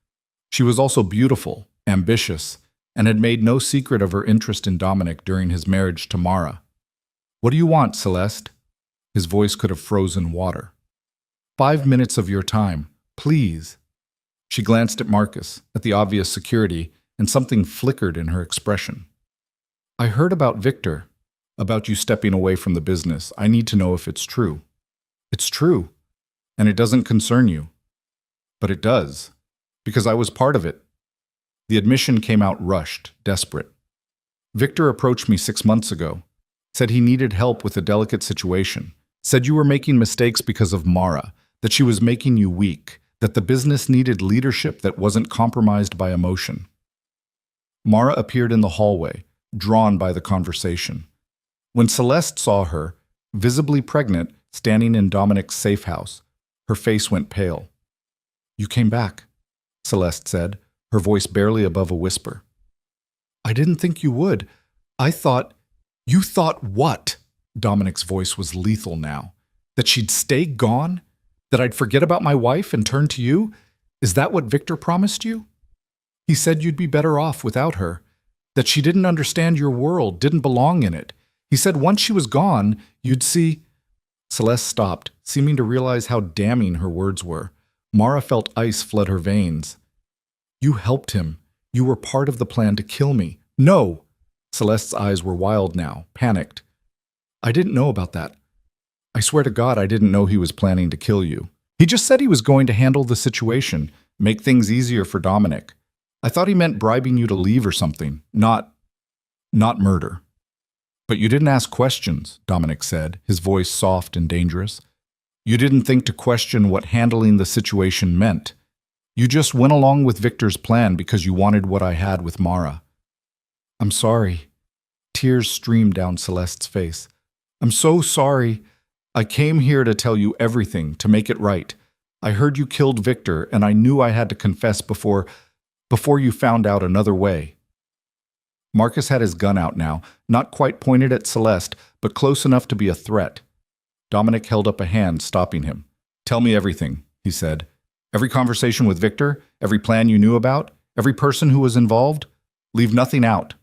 She was also beautiful, ambitious, and had made no secret of her interest in Dominic during his marriage to Mara. "What do you want, Celeste?" His voice could have frozen water. 5 minutes of your time, please." She glanced at Marcus, at the obvious security, and something flickered in her expression. I heard about Victor, about you stepping away from the business. I need to know if it's true. It's true, and it doesn't concern you. But it does, because I was part of it. The admission came out rushed, desperate. Victor approached me 6 months ago, said he needed help with a delicate situation, said you were making mistakes because of Mara, that she was making you weak, that the business needed leadership that wasn't compromised by emotion. Mara appeared in the hallway, drawn by the conversation. When Celeste saw her, visibly pregnant, standing in Dominic's safe house, her face went pale. "You came back," Celeste said, her voice barely above a whisper. "I didn't think you would. I thought—" "You thought what?" Dominic's voice was lethal now. "That she'd stay gone? That I'd forget about my wife and turn to you? Is that what Victor promised you? He said you'd be better off without her, that she didn't understand your world, didn't belong in it. He said once she was gone, you'd see—" Celeste stopped, seeming to realize how damning her words were. Mara felt ice flood her veins. "You helped him. You were part of the plan to kill me." "No!" Celeste's eyes were wild now, panicked. "I didn't know about that. I swear to God I didn't know he was planning to kill you. He just said he was going to handle the situation, make things easier for Dominic. I thought he meant bribing you to leave or something, not murder." "But you didn't ask questions," Dominic said, his voice soft and dangerous. "You didn't think to question what handling the situation meant. You just went along with Victor's plan because you wanted what I had with Mara." "I'm sorry." Tears streamed down Celeste's face. "I'm so sorry. I came here to tell you everything, to make it right. I heard you killed Victor, and I knew I had to confess before you found out another way." Marcus had his gun out now, not quite pointed at Celeste, but close enough to be a threat. Dominic held up a hand, stopping him. "Tell me everything," he said. "Every conversation with Victor, every plan you knew about, every person who was involved. Leave nothing out."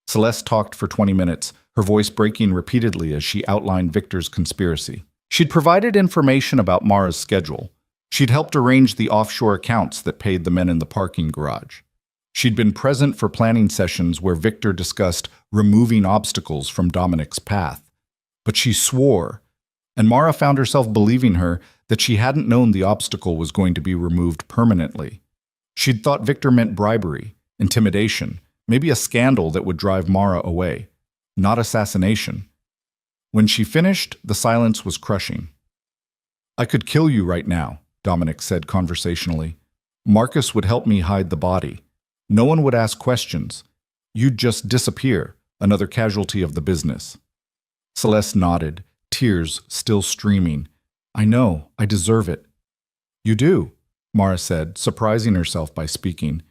Celeste talked for 20 minutes, her voice breaking repeatedly as she outlined Victor's conspiracy. She'd provided information about Mara's schedule. She'd helped arrange the offshore accounts that paid the men in the parking garage. She'd been present for planning sessions where Victor discussed removing obstacles from Dominic's path. But she swore, and Mara found herself believing her, that she hadn't known the obstacle was going to be removed permanently. She'd thought Victor meant bribery, intimidation, maybe a scandal that would drive Mara away, not assassination. When she finished, the silence was crushing. "I could kill you right now," Dominic said conversationally. "Marcus would help me hide the body. No one would ask questions. You'd just disappear, another casualty of the business." Celeste nodded, tears still streaming. "I know, I deserve it." "You do," Mara said, surprising herself by speaking.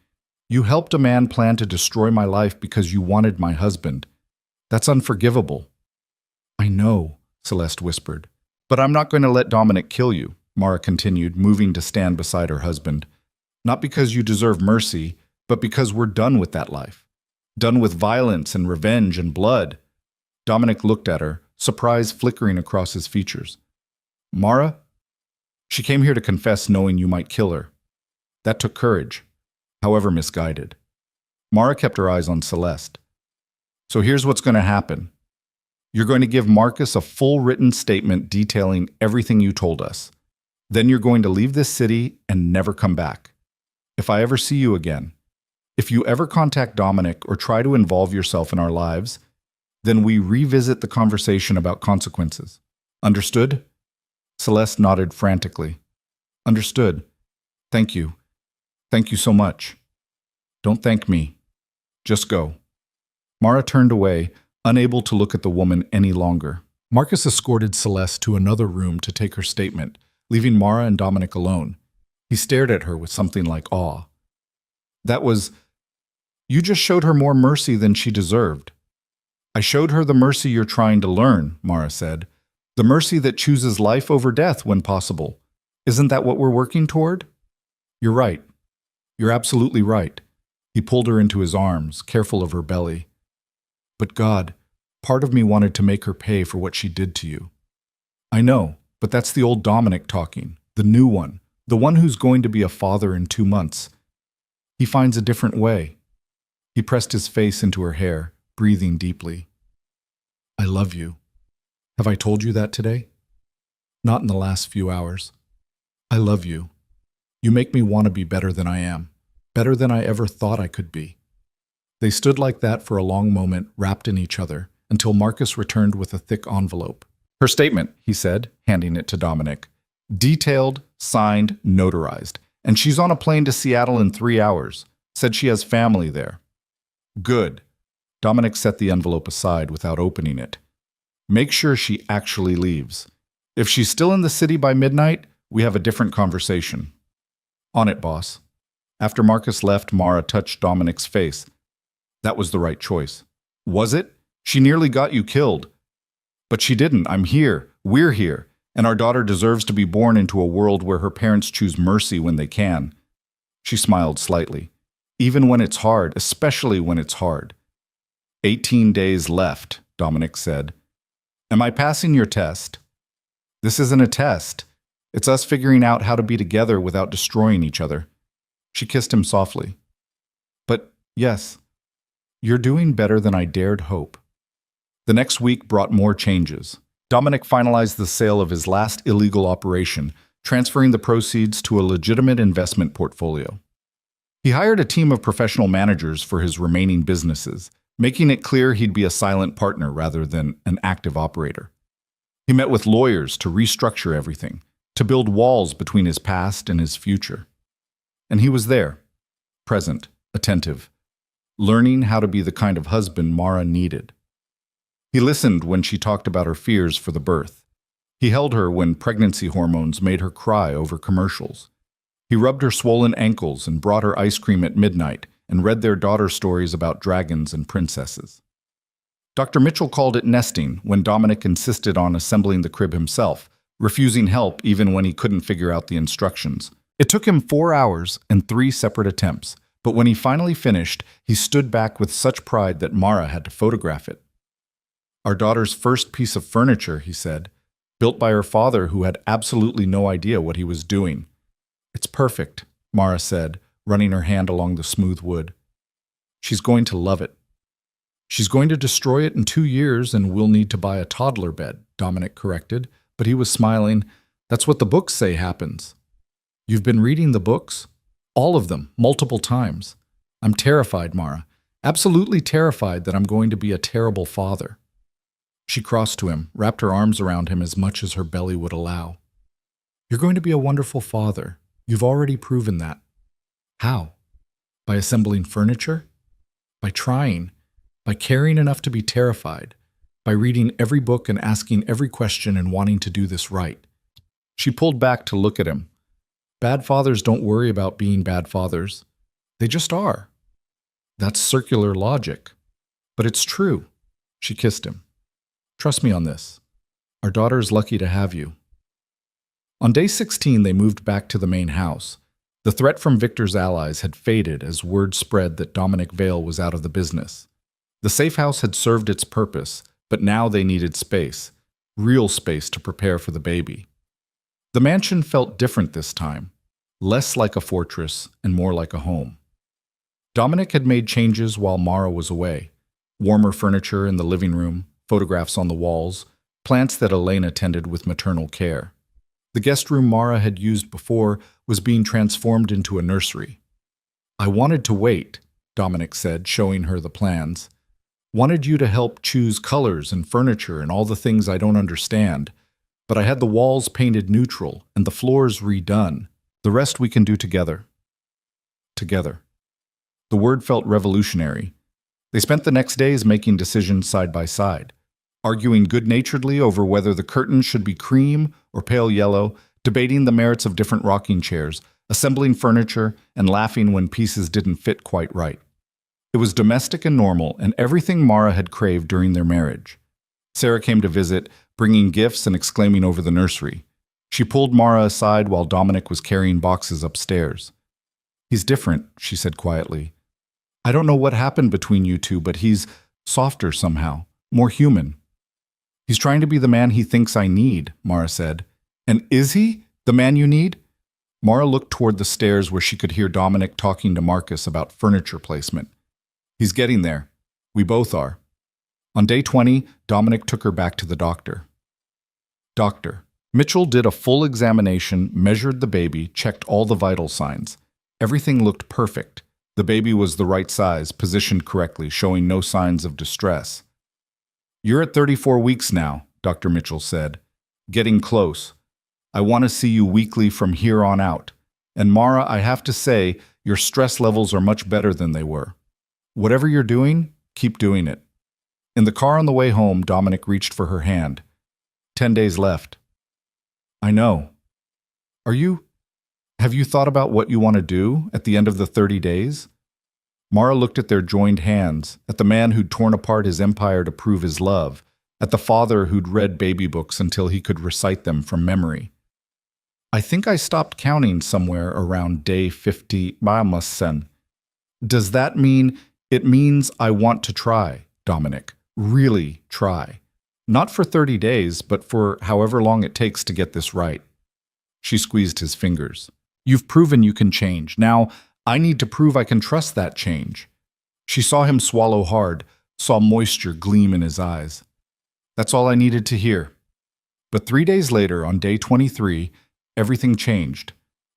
"You helped a man plan to destroy my life because you wanted my husband. That's unforgivable." "I know," Celeste whispered. "But I'm not going to let Dominic kill you," Mara continued, moving to stand beside her husband. "Not because you deserve mercy, but because we're done with that life. Done with violence and revenge and blood." Dominic looked at her, surprise flickering across his features. "Mara? She came here to confess knowing you might kill her. That took courage, however misguided." Mara kept her eyes on Celeste. "So here's what's going to happen. You're going to give Marcus a full written statement detailing everything you told us. Then you're going to leave this city and never come back. If I ever see you again, if you ever contact Dominic or try to involve yourself in our lives, then we revisit the conversation about consequences. Understood?" Celeste nodded frantically. "Understood. Thank you. Thank you so much." "Don't thank me. Just go." Mara turned away, unable to look at the woman any longer. Marcus escorted Celeste to another room to take her statement, leaving Mara and Dominic alone. He stared at her with something like awe. "You just showed her more mercy than she deserved." "I showed her the mercy you're trying to learn," Mara said. "The mercy that chooses life over death when possible. Isn't that what we're working toward?" "You're right. You're absolutely right." He pulled her into his arms, careful of her belly. "But God, part of me wanted to make her pay for what she did to you." "I know, but that's the old Dominic talking, the new one, the one who's going to be a father in 2 months. He finds a different way." He pressed his face into her hair, breathing deeply. I love you. Have I told you that today? Not in the last few hours. I love you. You make me want to be better than I am, better than I ever thought I could be. They stood like that for a long moment, wrapped in each other, until Marcus returned with a thick envelope. Her statement, he said, handing it to Dominic. Detailed, signed, notarized. And she's on a plane to Seattle in 3 hours. Said she has family there. Good. Dominic set the envelope aside without opening it. Make sure she actually leaves. If she's still in the city by midnight, we have a different conversation. On it, boss. After Marcus left, Mara touched Dominic's face. That was the right choice. Was it? She nearly got you killed. But she didn't. I'm here. We're here. And our daughter deserves to be born into a world where her parents choose mercy when they can. She smiled slightly. Even when it's hard, especially when it's hard. 18 days left, Dominic said. Am I passing your test? This isn't a test. It's us figuring out how to be together without destroying each other. She kissed him softly. But yes, you're doing better than I dared hope. The next week brought more changes. Dominic finalized the sale of his last illegal operation, transferring the proceeds to a legitimate investment portfolio. He hired a team of professional managers for his remaining businesses, making it clear he'd be a silent partner rather than an active operator. He met with lawyers to restructure everything, to build walls between his past and his future. And he was there, present, attentive, learning how to be the kind of husband Mara needed. He listened when she talked about her fears for the birth. He held her when pregnancy hormones made her cry over commercials. He rubbed her swollen ankles and brought her ice cream at midnight and read their daughter stories about dragons and princesses. Dr. Mitchell called it nesting when Dominic insisted on assembling the crib himself, refusing help even when he couldn't figure out the instructions. It took him 4 hours and 3 separate attempts, but when he finally finished, he stood back with such pride that Mara had to photograph it. Our daughter's first piece of furniture, he said, built by her father who had absolutely no idea what he was doing. It's perfect, Mara said, running her hand along the smooth wood. She's going to love it. She's going to destroy it in 2 years and we'll need to buy a toddler bed, Dominic corrected, but he was smiling. That's what the books say happens. You've been reading the books? All of them, multiple times. I'm terrified, Mara. Absolutely terrified that I'm going to be a terrible father. She crossed to him, wrapped her arms around him as much as her belly would allow. You're going to be a wonderful father. You've already proven that. How? By assembling furniture? By trying? By caring enough to be terrified? By reading every book and asking every question and wanting to do this right? She pulled back to look at him. Bad fathers don't worry about being bad fathers. They just are. That's circular logic. But it's true. She kissed him. Trust me on this. Our daughter is lucky to have you. On day 16, they moved back to the main house. The threat from Victor's allies had faded as word spread that Dominic Vale was out of the business. The safe house had served its purpose, but now they needed space, real space to prepare for the baby. The mansion felt different this time, less like a fortress and more like a home. Dominic had made changes while Mara was away. Warmer furniture in the living room, photographs on the walls, plants that Elena tended with maternal care. The guest room Mara had used before was being transformed into a nursery. I wanted to wait, Dominic said, showing her the plans. Wanted you to help choose colors and furniture and all the things I don't understand, but I had the walls painted neutral and the floors redone. The rest we can do together. Together. The word felt revolutionary. They spent the next days making decisions side by side, arguing good-naturedly over whether the curtains should be cream or pale yellow, debating the merits of different rocking chairs, assembling furniture, and laughing when pieces didn't fit quite right. It was domestic and normal, and everything Mara had craved during their marriage. Sarah came to visit, bringing gifts and exclaiming over the nursery. She pulled Mara aside while Dominic was carrying boxes upstairs. He's different, she said quietly. I don't know what happened between you two, but he's softer somehow, more human. He's trying to be the man he thinks I need, Mara said. And is he the man you need? Mara looked toward the stairs where she could hear Dominic talking to Marcus about furniture placement. He's getting there. We both are. On day 20, Dominic took her back to the doctor. Doctor. Mitchell did a full examination, measured the baby, checked all the vital signs. Everything looked perfect. The baby was the right size, positioned correctly, showing no signs of distress. You're at 34 weeks now, Dr. Mitchell said. Getting close. I want to see you weekly from here on out. And Mara, I have to say, your stress levels are much better than they were. Whatever you're doing, keep doing it. In the car on the way home, Dominic reached for her hand. 10 days left. I know. Have you thought about what you want to do at the end of the 30 days? Mara looked at their joined hands, at the man who'd torn apart his empire to prove his love, at the father who'd read baby books until he could recite them from memory. I think I stopped counting somewhere around day 50. Does that mean? It means I want to try, Dominic. Really try. Not for 30 days, but for however long it takes to get this right. She squeezed his fingers. You've proven you can change. Now, I need to prove I can trust that change. She saw him swallow hard, saw moisture gleam in his eyes. That's all I needed to hear. But 3 days later, on day 23, everything changed.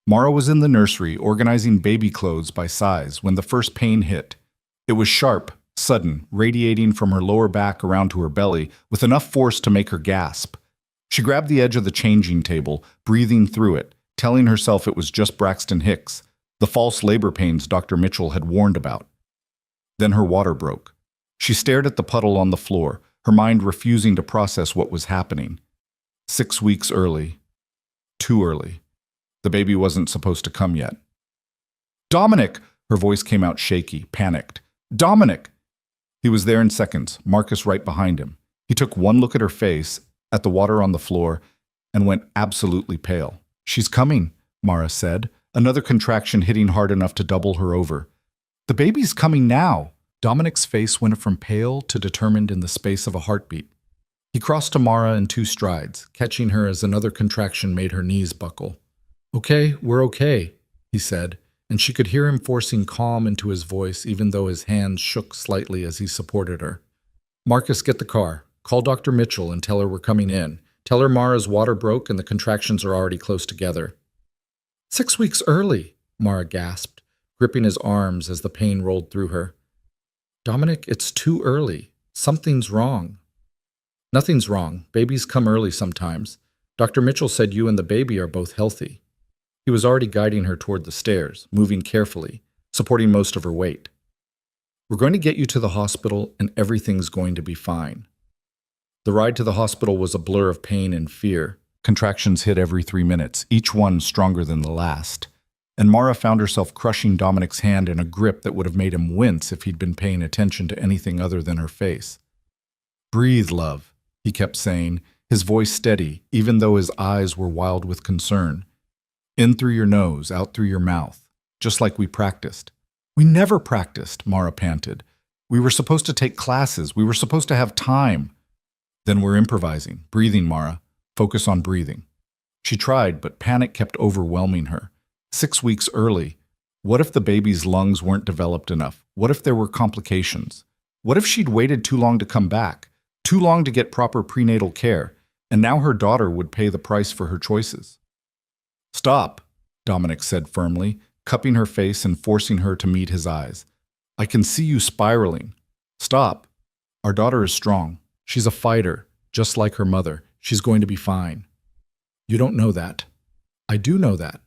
Mara was in the nursery, organizing baby clothes by size, when the first pain hit. It was sharp, sudden, radiating from her lower back around to her belly, with enough force to make her gasp. She grabbed the edge of the changing table, breathing through it, telling herself it was just Braxton Hicks, the false labor pains Dr. Mitchell had warned about. Then her water broke. She stared at the puddle on the floor, her mind refusing to process what was happening. 6 weeks early. Too early. The baby wasn't supposed to come yet. Dominic! Her voice came out shaky, panicked. Dominic! He was there in seconds, Marcus right behind him. He took one look at her face, at the water on the floor, and went absolutely pale. She's coming, Mara said, another contraction hitting hard enough to double her over. The baby's coming now. Dominic's face went from pale to determined in the space of a heartbeat. He crossed to Mara in 2 strides, catching her as another contraction made her knees buckle. Okay, we're okay, he said, and she could hear him forcing calm into his voice even though his hands shook slightly as he supported her. Marcus, get the car. Call Dr. Mitchell and tell her we're coming in. Tell her Mara's water broke and the contractions are already close together. 6 weeks early, Mara gasped, gripping his arms as the pain rolled through her. Dominic, it's too early. Something's wrong. Nothing's wrong. Babies come early sometimes. Dr. Mitchell said you and the baby are both healthy. He was already guiding her toward the stairs, moving carefully, supporting most of her weight. We're going to get you to the hospital and everything's going to be fine. The ride to the hospital was a blur of pain and fear. Contractions hit every 3 minutes, each one stronger than the last. And Mara found herself crushing Dominic's hand in a grip that would have made him wince if he'd been paying attention to anything other than her face. Breathe, love, he kept saying, his voice steady, even though his eyes were wild with concern. In through your nose, out through your mouth, just like we practiced. We never practiced, Mara panted. We were supposed to take classes. We were supposed to have time. Then we're improvising. Breathing, Mara. Focus on breathing. She tried, but panic kept overwhelming her. 6 weeks early. What if the baby's lungs weren't developed enough? What if there were complications? What if she'd waited too long to come back? Too long to get proper prenatal care? And now her daughter would pay the price for her choices. Stop, Dominic said firmly, cupping her face and forcing her to meet his eyes. I can see you spiraling. Stop. Our daughter is strong. She's a fighter, just like her mother. She's going to be fine. You don't know that. I do know that.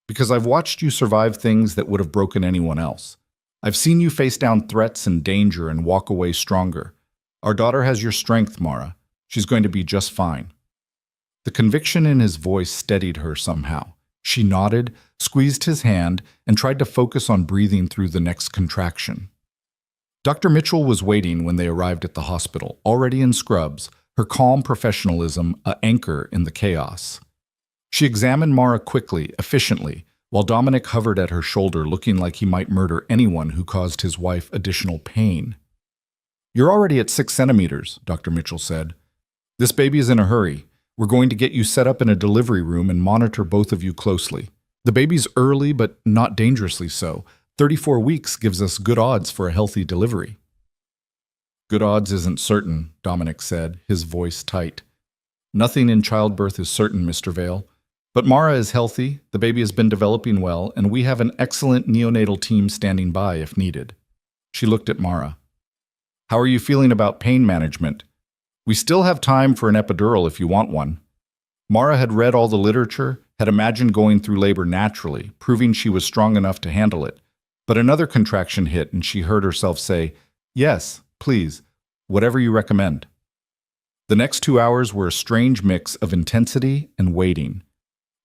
Because I've watched you survive things that would have broken anyone else. I've seen you face down threats and danger and walk away stronger. Our daughter has your strength, Mara. She's going to be just fine. The conviction in his voice steadied her somehow. She nodded, squeezed his hand, and tried to focus on breathing through the next contraction. Dr. Mitchell was waiting when they arrived at the hospital, already in scrubs, her calm professionalism an anchor in the chaos. She examined Mara quickly, efficiently, while Dominic hovered at her shoulder looking like he might murder anyone who caused his wife additional pain. You're already at 6 centimeters, Dr. Mitchell said. This baby is in a hurry. We're going to get you set up in a delivery room and monitor both of you closely. The baby's early, but not dangerously so. 34 weeks gives us good odds for a healthy delivery. Good odds isn't certain, Dominic said, his voice tight. Nothing in childbirth is certain, Mr. Vale. But Mara is healthy, the baby has been developing well, and we have an excellent neonatal team standing by if needed. She looked at Mara. How are you feeling about pain management? We still have time for an epidural if you want one. Mara had read all the literature, had imagined going through labor naturally, proving she was strong enough to handle it. But another contraction hit and she heard herself say, Yes, please, whatever you recommend. The next 2 hours were a strange mix of intensity and waiting.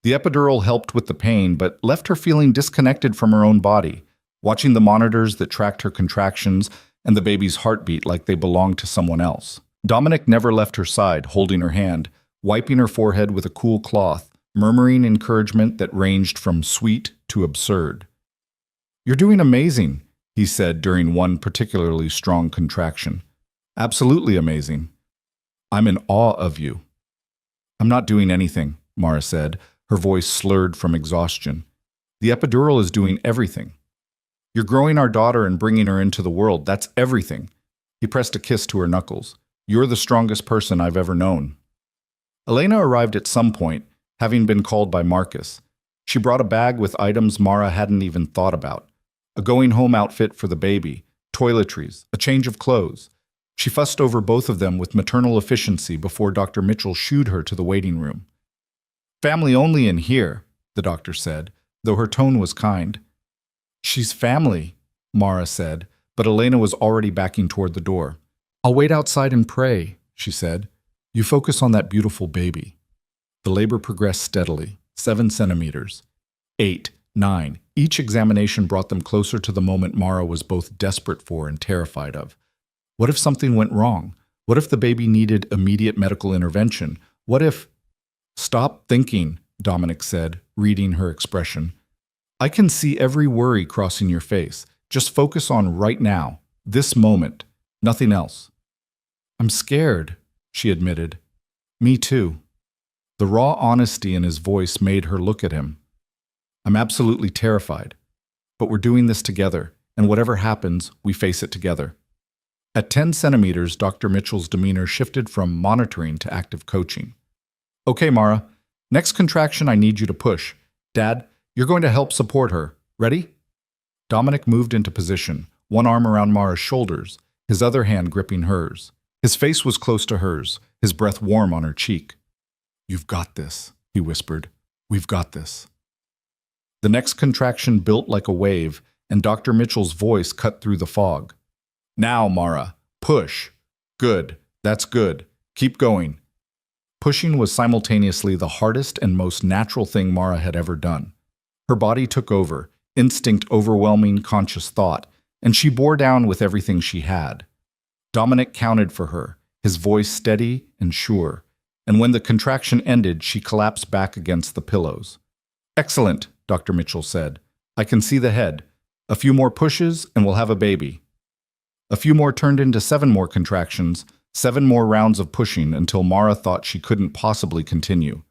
The epidural helped with the pain, but left her feeling disconnected from her own body, watching the monitors that tracked her contractions and the baby's heartbeat like they belonged to someone else. Dominic never left her side, holding her hand, wiping her forehead with a cool cloth, murmuring encouragement that ranged from sweet to absurd. You're doing amazing, he said during one particularly strong contraction. Absolutely amazing. I'm in awe of you. I'm not doing anything, Mara said, her voice slurred from exhaustion. The epidural is doing everything. You're growing our daughter and bringing her into the world. That's everything. He pressed a kiss to her knuckles. You're the strongest person I've ever known. Elena arrived at some point, having been called by Marcus. She brought a bag with items Mara hadn't even thought about. A going-home outfit for the baby, toiletries, a change of clothes. She fussed over both of them with maternal efficiency before Dr. Mitchell shooed her to the waiting room. Family only in here, the doctor said, though her tone was kind. She's family, Mara said, but Elena was already backing toward the door. I'll wait outside and pray, she said. You focus on that beautiful baby. The labor progressed steadily, 7 centimeters, 8, 9. Each examination brought them closer to the moment Mara was both desperate for and terrified of. What if something went wrong? What if the baby needed immediate medical intervention? What if... Stop thinking, Dominic said, reading her expression. I can see every worry crossing your face. Just focus on right now, this moment, nothing else. I'm scared, she admitted. Me too. The raw honesty in his voice made her look at him. I'm absolutely terrified. But we're doing this together, and whatever happens, we face it together. At 10 centimeters, Dr. Mitchell's demeanor shifted from monitoring to active coaching. Okay, Mara, next contraction I need you to push. Dad, you're going to help support her. Ready? Dominic moved into position, one arm around Mara's shoulders, his other hand gripping hers. His face was close to hers, his breath warm on her cheek. You've got this, he whispered. We've got this. The next contraction built like a wave, and Dr. Mitchell's voice cut through the fog. Now, Mara, push. Good, that's good. Keep going. Pushing was simultaneously the hardest and most natural thing Mara had ever done. Her body took over, instinct overwhelming conscious thought, and she bore down with everything she had. Dominic counted for her, his voice steady and sure, and when the contraction ended, she collapsed back against the pillows. Excellent, Dr. Mitchell said. I can see the head. A few more pushes and we'll have a baby. A few more turned into 7 more contractions, 7 more rounds of pushing until Mara thought she couldn't possibly continue.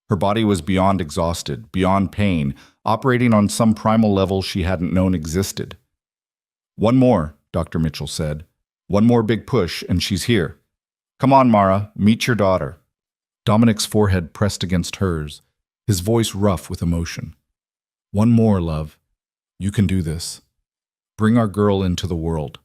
Her body was beyond exhausted, beyond pain, operating on some primal level she hadn't known existed. One more, Dr. Mitchell said. One more big push and she's here. Come on, Mara, meet your daughter. Dominic's forehead pressed against hers, his voice rough with emotion. One more, love. You can do this. Bring our girl into the world.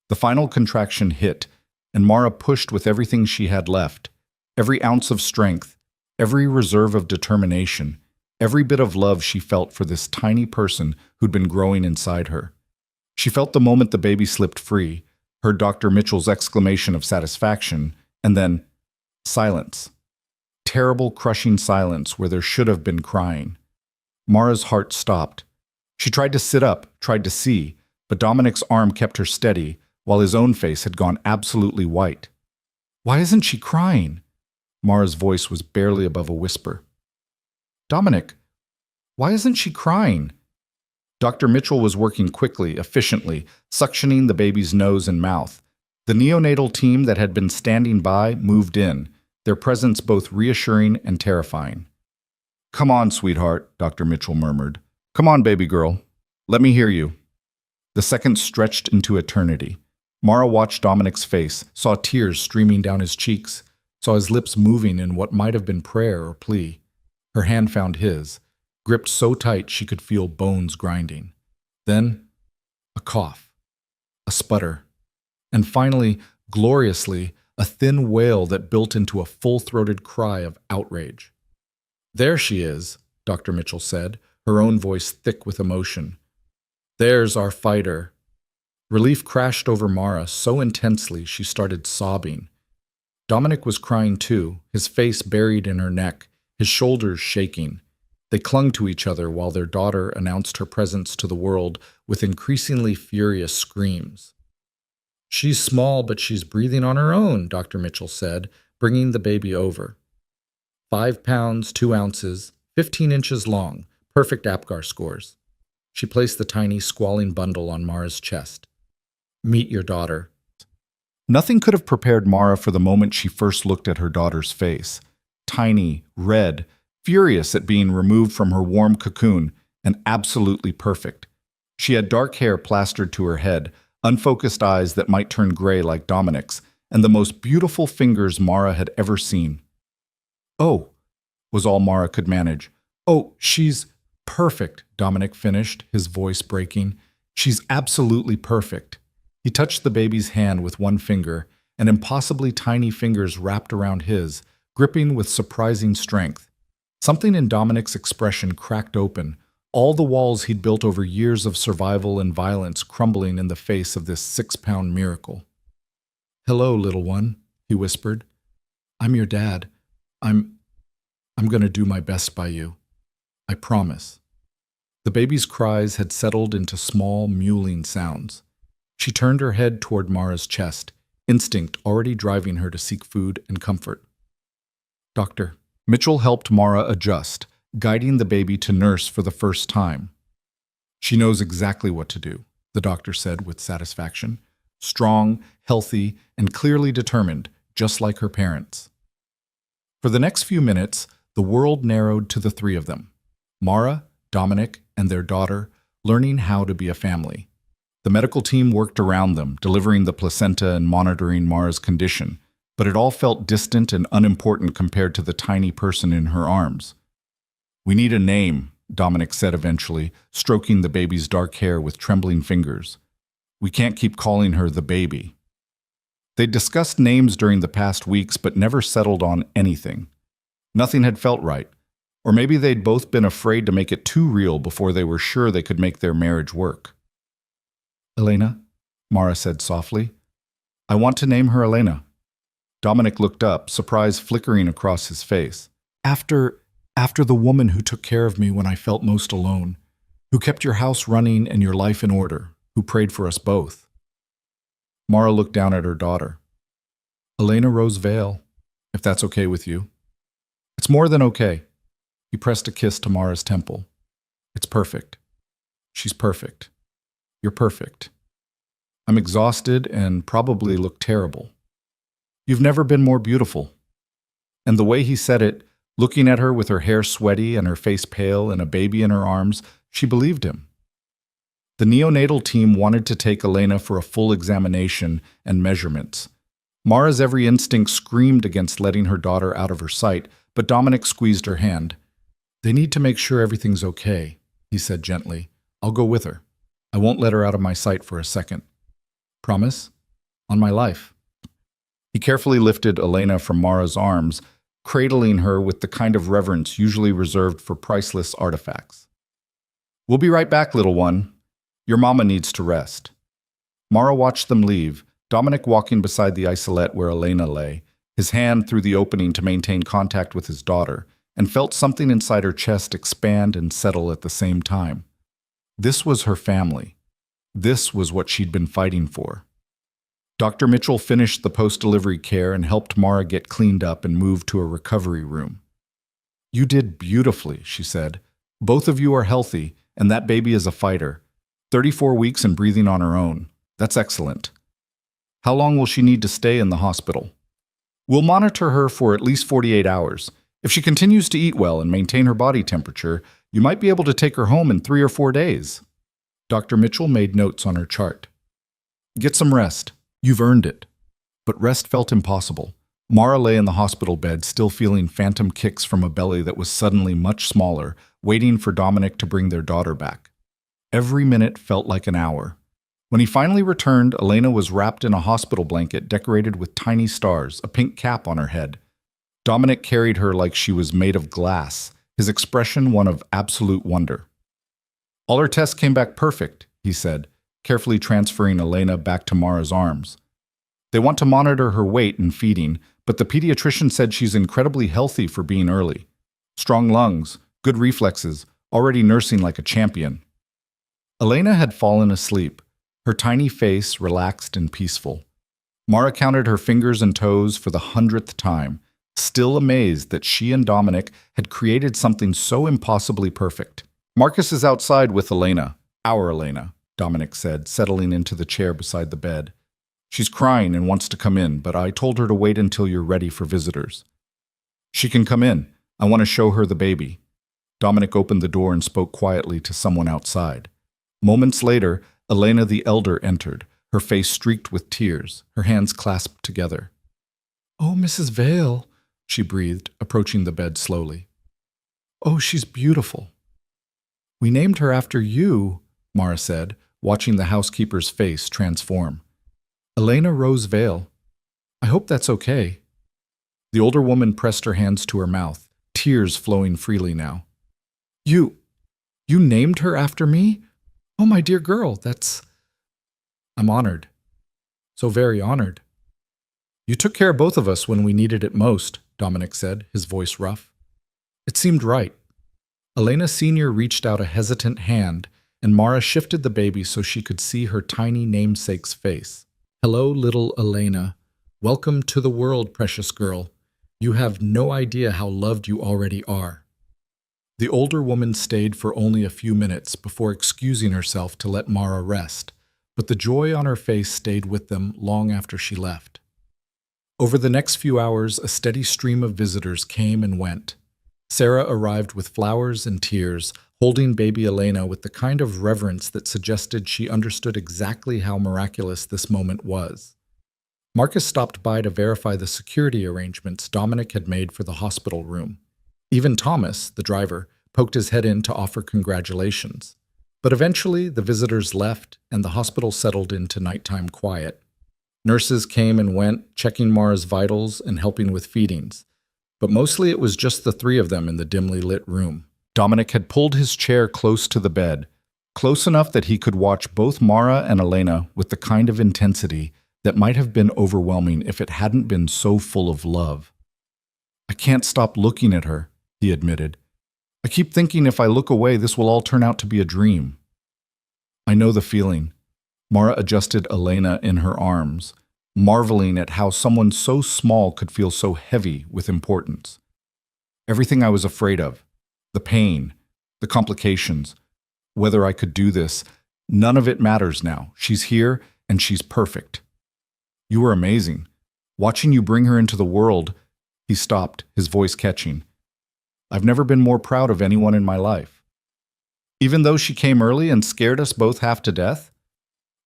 The final contraction hit, and Mara pushed with everything she had left, every ounce of strength, every reserve of determination, every bit of love she felt for this tiny person who'd been growing inside her. She felt the moment the baby slipped free, heard Dr. Mitchell's exclamation of satisfaction, and then silence. Terrible, crushing silence where there should have been crying. Mara's heart stopped. She tried to sit up, tried to see, but Dominic's arm kept her steady, while his own face had gone absolutely white. Why isn't she crying? Mara's voice was barely above a whisper. Dominic, why isn't she crying? Dr. Mitchell was working quickly, efficiently, suctioning the baby's nose and mouth. The neonatal team that had been standing by moved in, their presence both reassuring and terrifying. Come on, sweetheart, Dr. Mitchell murmured. Come on, baby girl. Let me hear you. The seconds stretched into eternity. Mara watched Dominic's face, saw tears streaming down his cheeks, saw his lips moving in what might have been prayer or plea. Her hand found his, gripped so tight she could feel bones grinding. Then, a cough, a sputter, and finally, gloriously, a thin wail that built into a full-throated cry of outrage. "There she is," Dr. Mitchell said, her own voice thick with emotion. "There's our fighter." Relief crashed over Mara so intensely she started sobbing. Dominic was crying too, his face buried in her neck, his shoulders shaking. They clung to each other while their daughter announced her presence to the world with increasingly furious screams. "She's small, but she's breathing on her own," Dr. Mitchell said, bringing the baby over. 5 pounds, 2 ounces, 15 inches long, perfect APGAR scores. She placed the tiny, squalling bundle on Mara's chest. "Meet your daughter." Nothing could have prepared Mara for the moment she first looked at her daughter's face. Tiny, red, furious at being removed from her warm cocoon, and absolutely perfect. She had dark hair plastered to her head, unfocused eyes that might turn gray like Dominic's, and the most beautiful fingers Mara had ever seen. "Oh," was all Mara could manage. "Oh, she's perfect," Dominic finished, his voice breaking. "She's absolutely perfect." He touched the baby's hand with one finger, and impossibly tiny fingers wrapped around his, gripping with surprising strength. Something in Dominic's expression cracked open, all the walls he'd built over years of survival and violence crumbling in the face of this 6-pound miracle. "Hello, little one," he whispered. "I'm your dad. I'm going to do my best by you. I promise." The baby's cries had settled into small, mewling sounds. She turned her head toward Mara's chest, instinct already driving her to seek food and comfort. Dr. Mitchell helped Mara adjust, guiding the baby to nurse for the first time. "She knows exactly what to do," the doctor said with satisfaction. "Strong, healthy, and clearly determined, just like her parents." For the next few minutes, the world narrowed to the three of them: Mara, Dominic, and their daughter, learning how to be a family. The medical team worked around them, delivering the placenta and monitoring Mara's condition, but it all felt distant and unimportant compared to the tiny person in her arms. "We need a name," Dominic said eventually, stroking the baby's dark hair with trembling fingers. "We can't keep calling her the baby." They discussed names during the past weeks but never settled on anything. Nothing had felt right, or maybe they'd both been afraid to make it too real before they were sure they could make their marriage work. "Elena," Mara said softly. "I want to name her Elena." Dominic looked up, surprise flickering across his face. After the woman who took care of me when I felt most alone, who kept your house running and your life in order, who prayed for us both." Mara looked down at her daughter. "Elena Rose Vale, if that's okay with you." "It's more than okay." He pressed a kiss to Mara's temple. "It's perfect. She's perfect. You're perfect. I'm exhausted and probably look terrible. You've never been more beautiful." And the way he said it, looking at her with her hair sweaty and her face pale and a baby in her arms, she believed him. The neonatal team wanted to take Elena for a full examination and measurements. Mara's every instinct screamed against letting her daughter out of her sight, but Dominic squeezed her hand. "They need to make sure everything's okay," he said gently. "I'll go with her. I won't let her out of my sight for a second. Promise? On my life." He carefully lifted Elena from Mara's arms, cradling her with the kind of reverence usually reserved for priceless artifacts. "We'll be right back, little one. Your mama needs to rest." Mara watched them leave, Dominic walking beside the isolette where Elena lay, his hand through the opening to maintain contact with his daughter, and felt something inside her chest expand and settle at the same time. This was her family. This was what she'd been fighting for. Dr. Mitchell finished the post-delivery care and helped Mara get cleaned up and moved to a recovery room. "You did beautifully," she said. "Both of you are healthy, and that baby is a fighter. 34 weeks and breathing on her own. That's excellent. How long will she need to stay in the hospital?" "We'll monitor her for at least 48 hours. If she continues to eat well and maintain her body temperature, you might be able to take her home in 3 or 4 days." Dr. Mitchell made notes on her chart. "Get some rest. You've earned it. But rest felt impossible. Mara lay in the hospital bed, still feeling phantom kicks from a belly that was suddenly much smaller, waiting for Dominic to bring their daughter back. Every minute felt like an hour. When he finally returned, Elena was wrapped in a hospital blanket decorated with tiny stars, a pink cap on her head. Dominic carried her like she was made of glass, his expression one of absolute wonder. All her tests came back perfect, he said, carefully transferring Elena back to Mara's arms. They want to monitor her weight and feeding, but the pediatrician said she's incredibly healthy for being early. Strong lungs, good reflexes, already nursing like a champion. Elena had fallen asleep, her tiny face relaxed and peaceful. Mara counted her fingers and toes for the 100th time, still amazed that she and Dominic had created something so impossibly perfect. Marcus is outside with Elena, our Elena, Dominic said, settling into the chair beside the bed. She's crying and wants to come in, but I told her to wait until you're ready for visitors. She can come in. I want to show her the baby. Dominic opened the door and spoke quietly to someone outside. Moments later, Elena the elder entered, her face streaked with tears, her hands clasped together. "Oh, Mrs. Vale," she breathed, approaching the bed slowly. "Oh, she's beautiful." "We named her after you," Mara said, watching the housekeeper's face transform. "Elena Rose Vale. I hope that's okay." The older woman pressed her hands to her mouth, tears flowing freely now. You named her after me? Oh, my dear girl, I'm honored. So very honored." "You took care of both of us when we needed it most," Dominic said, his voice rough. "It seemed right." Elena Sr. reached out a hesitant hand, and Mara shifted the baby so she could see her tiny namesake's face. "Hello, little Elena. Welcome to the world, precious girl. You have no idea how loved you already are." The older woman stayed for only a few minutes before excusing herself to let Mara rest, but the joy on her face stayed with them long after she left. Over the next few hours, a steady stream of visitors came and went. Sarah arrived with flowers and tears, holding baby Elena with the kind of reverence that suggested she understood exactly how miraculous this moment was. Marcus stopped by to verify the security arrangements Dominic had made for the hospital room. Even Thomas, the driver, poked his head in to offer congratulations. But eventually, the visitors left and the hospital settled into nighttime quiet. Nurses came and went, checking Mara's vitals and helping with feedings. But mostly it was just the three of them in the dimly lit room. Dominic had pulled his chair close to the bed, close enough that he could watch both Mara and Elena with the kind of intensity that might have been overwhelming if it hadn't been so full of love. "I can't stop looking at her," he admitted. "I keep thinking if I look away, this will all turn out to be a dream." "I know the feeling." Mara adjusted Elena in her arms, marveling at how someone so small could feel so heavy with importance. "Everything I was afraid of, the pain, the complications, whether I could do this, none of it matters now. She's here and she's perfect. You were amazing. Watching you bring her into the world," he stopped, his voice catching. "I've never been more proud of anyone in my life. Even though she came early and scared us both half to death?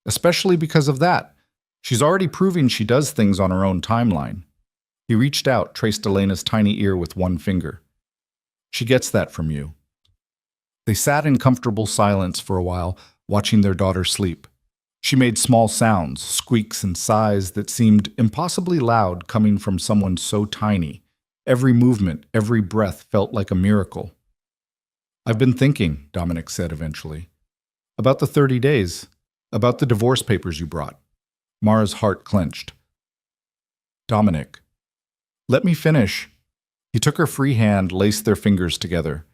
Especially because of that. She's already proving she does things on her own timeline." He reached out, traced Elena's tiny ear with one finger. "She gets that from you." They sat in comfortable silence for a while, watching their daughter sleep. She made small sounds, squeaks and sighs that seemed impossibly loud coming from someone so tiny. Every movement, every breath felt like a miracle. "I've been thinking," Dominic said eventually, "about the 30 days, about the divorce papers you brought." Mara's heart clenched. "Dominic, let me finish." He took her free hand, laced their fingers together.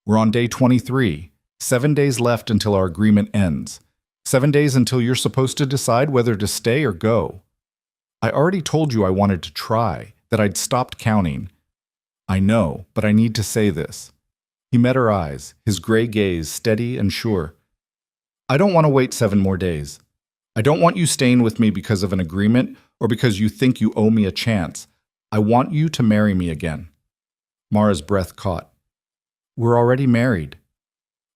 "We're on day 23, 7 days left until our agreement ends. 7 days until you're supposed to decide whether to stay or go. I already told you I wanted to try, that I'd stopped counting. I know, but I need to say this." He met her eyes, his gray gaze steady and sure. "I don't want to wait 7 more days. I don't want you staying with me because of an agreement or because you think you owe me a chance. I want you to marry me again." Mara's breath caught. "We're already married."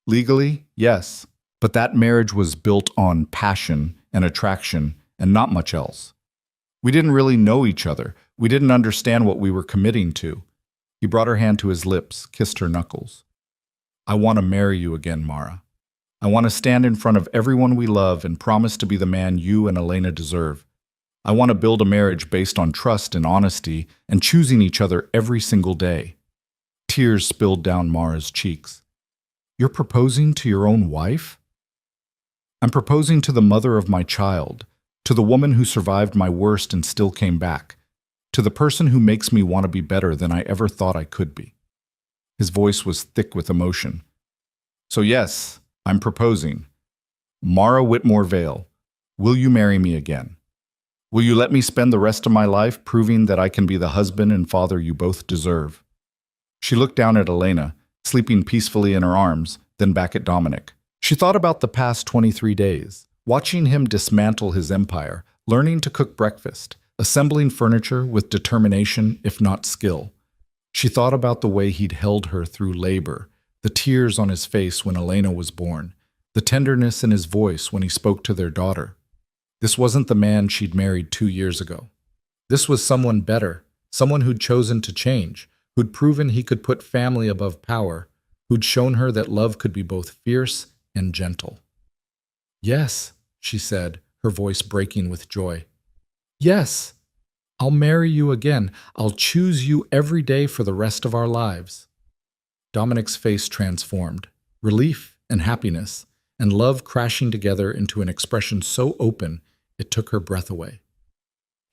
"Legally, yes. But that marriage was built on passion and attraction and not much else. We didn't really know each other. We didn't understand what we were committing to. He brought her hand to his lips, kissed her knuckles. I want to marry you again, Mara. I want to stand in front of everyone we love and promise to be the man you and Elena deserve. I want to build a marriage based on trust and honesty and choosing each other every single day. Tears spilled down Mara's cheeks. You're proposing to your own wife? I'm proposing to the mother of my child, to the woman who survived my worst and still came back, to the person who makes me want to be better than I ever thought I could be. His voice was thick with emotion. So yes, I'm proposing. Mara Whitmore Vale, will you marry me again? Will you let me spend the rest of my life proving that I can be the husband and father you both deserve? She looked down at Elena, sleeping peacefully in her arms, then back at Dominic. She thought about the past 23 days, watching him dismantle his empire, learning to cook breakfast, assembling furniture with determination, if not skill. She thought about the way he'd held her through labor, the tears on his face when Elena was born, the tenderness in his voice when he spoke to their daughter. This wasn't the man she'd married 2 years ago. This was someone better, someone who'd chosen to change, who'd proven he could put family above power, who'd shown her that love could be both fierce and gentle. Yes, she said, her voice breaking with joy. Yes, I'll marry you again. I'll choose you every day for the rest of our lives. Dominic's face transformed, relief and happiness, and love crashing together into an expression so open it took her breath away.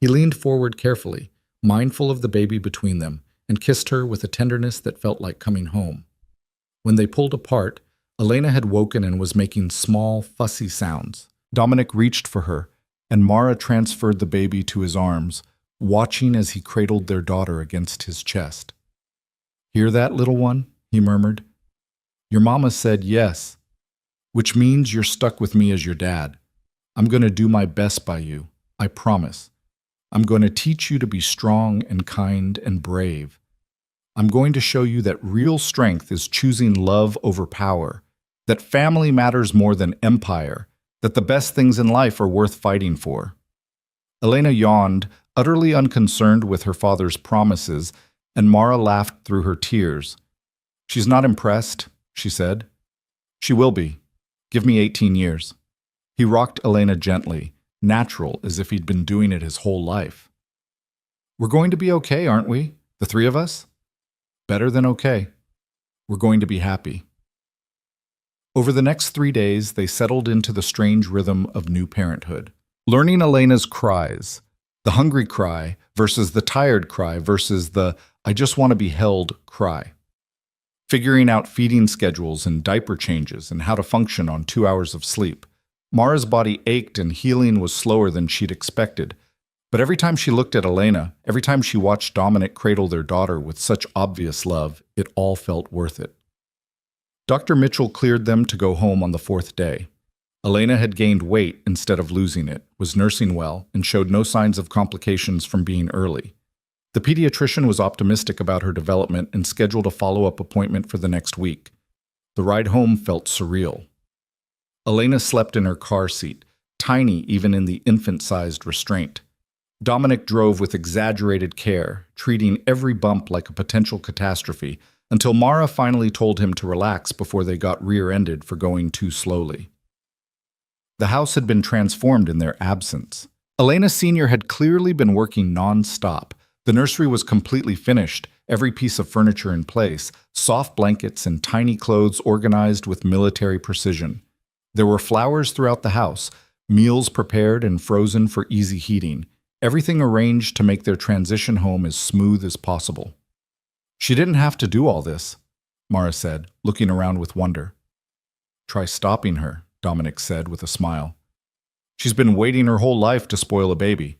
He leaned forward carefully, mindful of the baby between them, and kissed her with a tenderness that felt like coming home. When they pulled apart, Elena had woken and was making small, fussy sounds. Dominic reached for her, and Mara transferred the baby to his arms, watching as he cradled their daughter against his chest. Hear that, little one? He murmured. Your mama said yes, which means you're stuck with me as your dad. I'm going to do my best by you, I promise. I'm going to teach you to be strong and kind and brave. I'm going to show you that real strength is choosing love over power, that family matters more than empire, that the best things in life are worth fighting for. Elena yawned, utterly unconcerned with her father's promises, and Mara laughed through her tears. She's not impressed, she said. She will be. Give me 18 years. He rocked Elena gently, natural as if he'd been doing it his whole life. We're going to be okay, aren't we? The three of us? Better than okay. We're going to be happy. Over the next 3 days, they settled into the strange rhythm of new parenthood, learning Elena's cries, the hungry cry versus the tired cry versus the I just want to be held cry. Figuring out feeding schedules and diaper changes and how to function on 2 hours of sleep. Mara's body ached and healing was slower than she'd expected. But every time she looked at Elena, every time she watched Dominic cradle their daughter with such obvious love, it all felt worth it. Dr. Mitchell cleared them to go home on the 4th day. Elena had gained weight instead of losing it, was nursing well, and showed no signs of complications from being early. The pediatrician was optimistic about her development and scheduled a follow-up appointment for the next week. The ride home felt surreal. Elena slept in her car seat, tiny even in the infant-sized restraint. Dominic drove with exaggerated care, treating every bump like a potential catastrophe, until Mara finally told him to relax before they got rear-ended for going too slowly. The house had been transformed in their absence. Elena Sr. had clearly been working non-stop. The nursery was completely finished, every piece of furniture in place, soft blankets and tiny clothes organized with military precision. There were flowers throughout the house, meals prepared and frozen for easy heating, everything arranged to make their transition home as smooth as possible. She didn't have to do all this, Mara said, looking around with wonder. Try stopping her, Dominic said with a smile. She's been waiting her whole life to spoil a baby.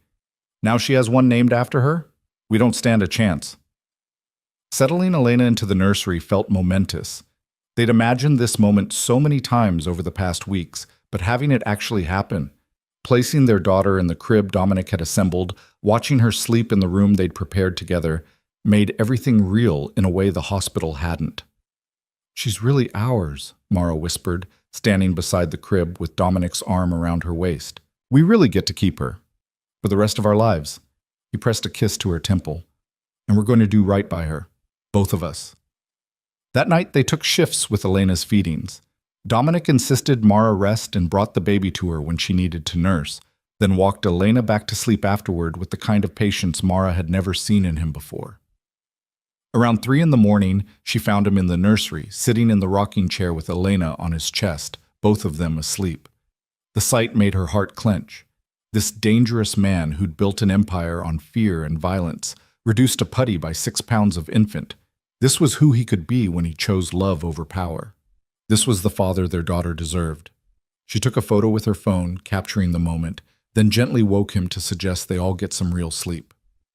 Now she has one named after her? We don't stand a chance. Settling Elena into the nursery felt momentous. They'd imagined this moment so many times over the past weeks, but having it actually happen, placing their daughter in the crib Dominic had assembled, watching her sleep in the room they'd prepared together, made everything real in a way the hospital hadn't. She's really ours, Mara whispered, standing beside the crib with Dominic's arm around her waist. We really get to keep her. For the rest of our lives. He pressed a kiss to her temple. And we're going to do right by her. Both of us. That night, they took shifts with Elena's feedings. Dominic insisted Mara rest and brought the baby to her when she needed to nurse, then walked Elena back to sleep afterward with the kind of patience Mara had never seen in him before. Around 3 in the morning, she found him in the nursery, sitting in the rocking chair with Elena on his chest, both of them asleep. The sight made her heart clench. This dangerous man who'd built an empire on fear and violence, reduced a putty by 6 pounds of infant. This was who he could be when he chose love over power. This was the father their daughter deserved. She took a photo with her phone, capturing the moment, then gently woke him to suggest they all get some real sleep.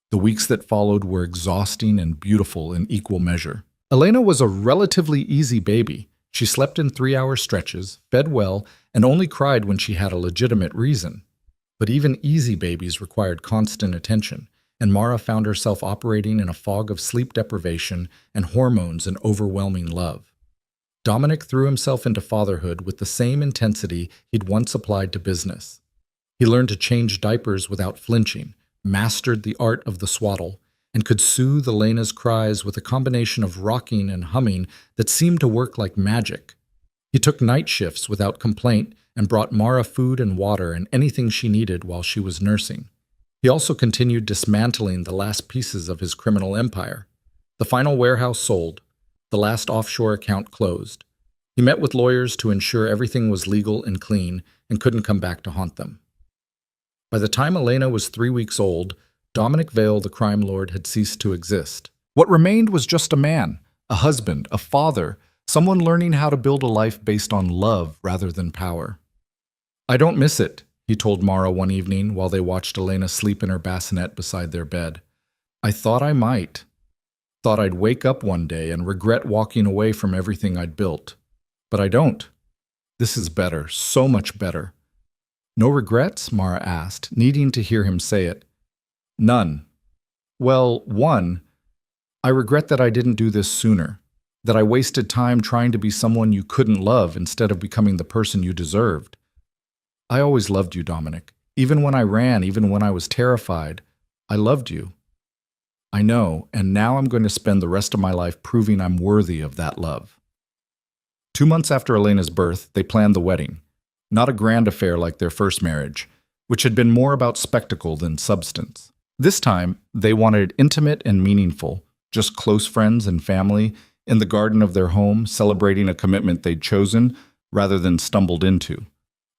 The weeks that followed were exhausting and beautiful in equal measure. Elena was a relatively easy baby. She slept in 3-hour stretches, fed well, and only cried when she had a legitimate reason. But even easy babies required constant attention, and Mara found herself operating in a fog of sleep deprivation and hormones and overwhelming love. Dominic threw himself into fatherhood with the same intensity he'd once applied to business. He learned to change diapers without flinching, mastered the art of the swaddle, and could soothe Elena's cries with a combination of rocking and humming that seemed to work like magic. He took night shifts without complaint and brought Mara food and water and anything she needed while she was nursing. He also continued dismantling the last pieces of his criminal empire. The final warehouse sold. The last offshore account closed. He met with lawyers to ensure everything was legal and clean and couldn't come back to haunt them. By the time Elena was 3 weeks old, Dominic Vale, the crime lord, had ceased to exist. What remained was just a man, a husband, a father, someone learning how to build a life based on love rather than power. "I don't miss it," he told Mara one evening while they watched Elena sleep in her bassinet beside their bed. "I thought I might. Thought I'd wake up one day and regret walking away from everything I'd built. But I don't. This is better, so much better." "No regrets?" Mara asked, needing to hear him say it. "None. Well, one, I regret that I didn't do this sooner, that I wasted time trying to be someone you couldn't love instead of becoming the person you deserved. I always loved you, Dominic. Even when I ran, even when I was terrified, I loved you. I know, and now I'm going to spend the rest of my life proving I'm worthy of that love." 2 months after Elena's birth, they planned the wedding. Not a grand affair like their first marriage, which had been more about spectacle than substance. This time, they wanted it intimate and meaningful, just close friends and family, in the garden of their home, celebrating a commitment they'd chosen rather than stumbled into.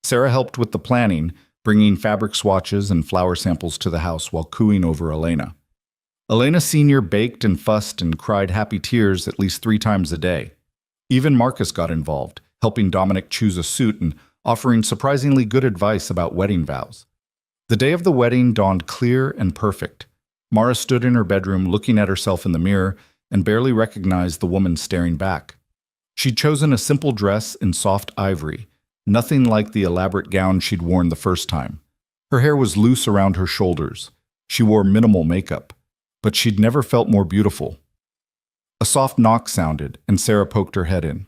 Sarah helped with the planning, bringing fabric swatches and flower samples to the house while cooing over Elena. Elena Sr. baked and fussed and cried happy tears at least 3 times a day. Even Marcus got involved, helping Dominic choose a suit and offering surprisingly good advice about wedding vows. The day of the wedding dawned clear and perfect. Mara stood in her bedroom looking at herself in the mirror and barely recognized the woman staring back. She'd chosen a simple dress in soft ivory, nothing like the elaborate gown she'd worn the first time. Her hair was loose around her shoulders. She wore minimal makeup, but she'd never felt more beautiful. A soft knock sounded, and Sarah poked her head in.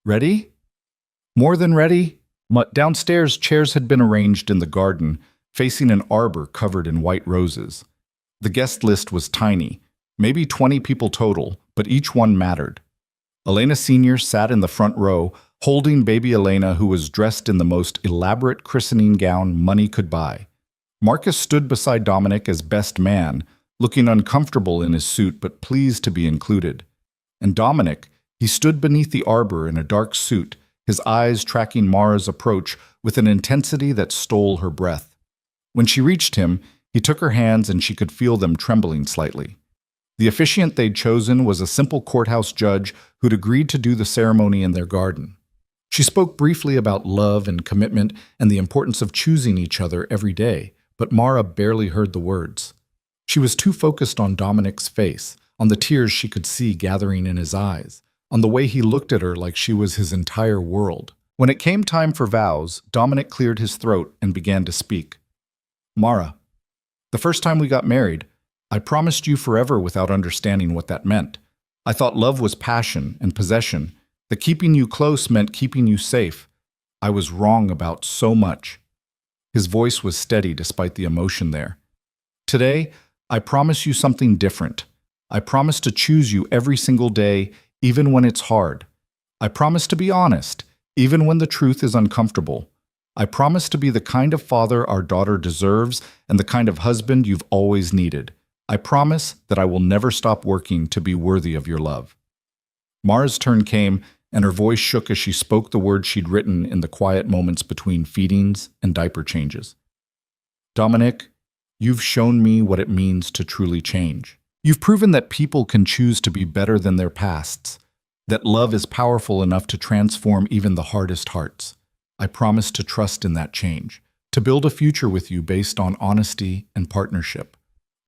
"Ready?" "More than ready." Downstairs, chairs had been arranged in the garden, facing an arbor covered in white roses. The guest list was tiny, maybe 20 people total, but each one mattered. Elena Sr. sat in the front row, holding baby Elena, who was dressed in the most elaborate christening gown money could buy. Marcus stood beside Dominic as best man, looking uncomfortable in his suit but pleased to be included. And Dominic, he stood beneath the arbor in a dark suit, his eyes tracking Mara's approach with an intensity that stole her breath. When she reached him, he took her hands and she could feel them trembling slightly. The officiant they'd chosen was a simple courthouse judge who'd agreed to do the ceremony in their garden. She spoke briefly about love and commitment and the importance of choosing each other every day, but Mara barely heard the words. She was too focused on Dominic's face, on the tears she could see gathering in his eyes, on the way he looked at her like she was his entire world. When it came time for vows, Dominic cleared his throat and began to speak. "Mara, the first time we got married, I promised you forever without understanding what that meant. I thought love was passion and possession, that keeping you close meant keeping you safe. I was wrong about so much. His voice was steady despite the emotion there. Today, I promise you something different. I promise to choose you every single day, even when it's hard. I promise to be honest, even when the truth is uncomfortable. I promise to be the kind of father our daughter deserves and the kind of husband you've always needed. I promise that I will never stop working to be worthy of your love. Mara's turn came, and her voice shook as she spoke the words she'd written in the quiet moments between feedings and diaper changes. Dominic, you've shown me what it means to truly change. You've proven that people can choose to be better than their pasts, that love is powerful enough to transform even the hardest hearts. I promise to trust in that change, to build a future with you based on honesty and partnership.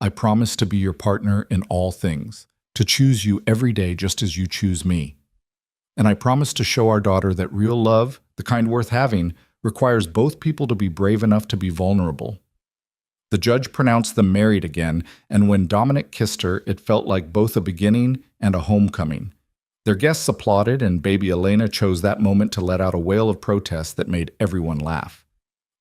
I promise to be your partner in all things, to choose you every day just as you choose me. And I promise to show our daughter that real love, the kind worth having, requires both people to be brave enough to be vulnerable. The judge pronounced them married again, and when Dominic kissed her, it felt like both a beginning and a homecoming. Their guests applauded, and baby Elena chose that moment to let out a wail of protest that made everyone laugh.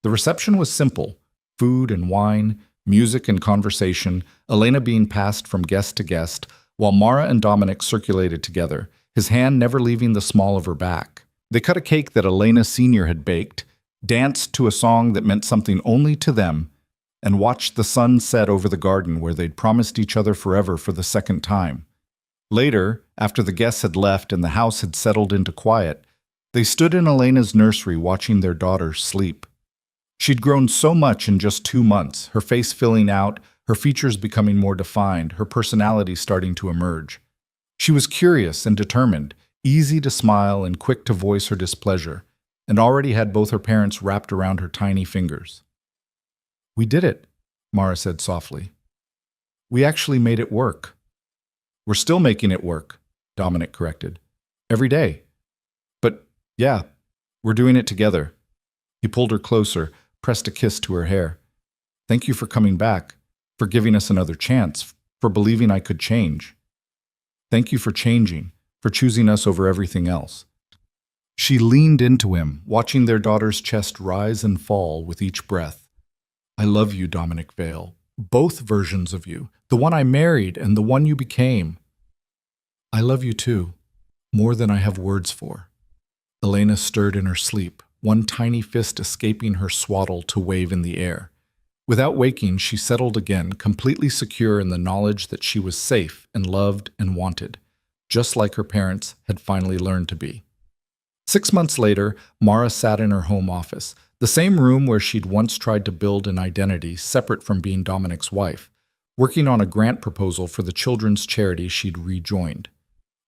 The reception was simple: food and wine, music and conversation, Elena being passed from guest to guest, while Mara and Dominic circulated together, his hand never leaving the small of her back. They cut a cake that Elena Sr. had baked, danced to a song that meant something only to them, and watched the sun set over the garden where they'd promised each other forever for the second time. Later, after the guests had left and the house had settled into quiet, they stood in Elena's nursery watching their daughter sleep. She'd grown so much in just 2 months, her face filling out, her features becoming more defined, her personality starting to emerge. She was curious and determined, easy to smile and quick to voice her displeasure, and already had both her parents wrapped around her tiny fingers. "We did it," Mara said softly. "We actually made it work." "We're still making it work," Dominic corrected. "Every day. But, yeah, we're doing it together." He pulled her closer, pressed a kiss to her hair. "Thank you for coming back, for giving us another chance, for believing I could change. Thank you for changing, for choosing us over everything else." She leaned into him, watching their daughter's chest rise and fall with each breath. "I love you, Dominic Vale. Both versions of you, the one I married and the one you became. I love you too, more than I have words for." Elena stirred in her sleep, one tiny fist escaping her swaddle to wave in the air. Without waking, she settled again, completely secure in the knowledge that she was safe and loved and wanted, just like her parents had finally learned to be. 6 months later, Mara sat in her home office, the same room where she'd once tried to build an identity separate from being Dominic's wife, working on a grant proposal for the children's charity she'd rejoined.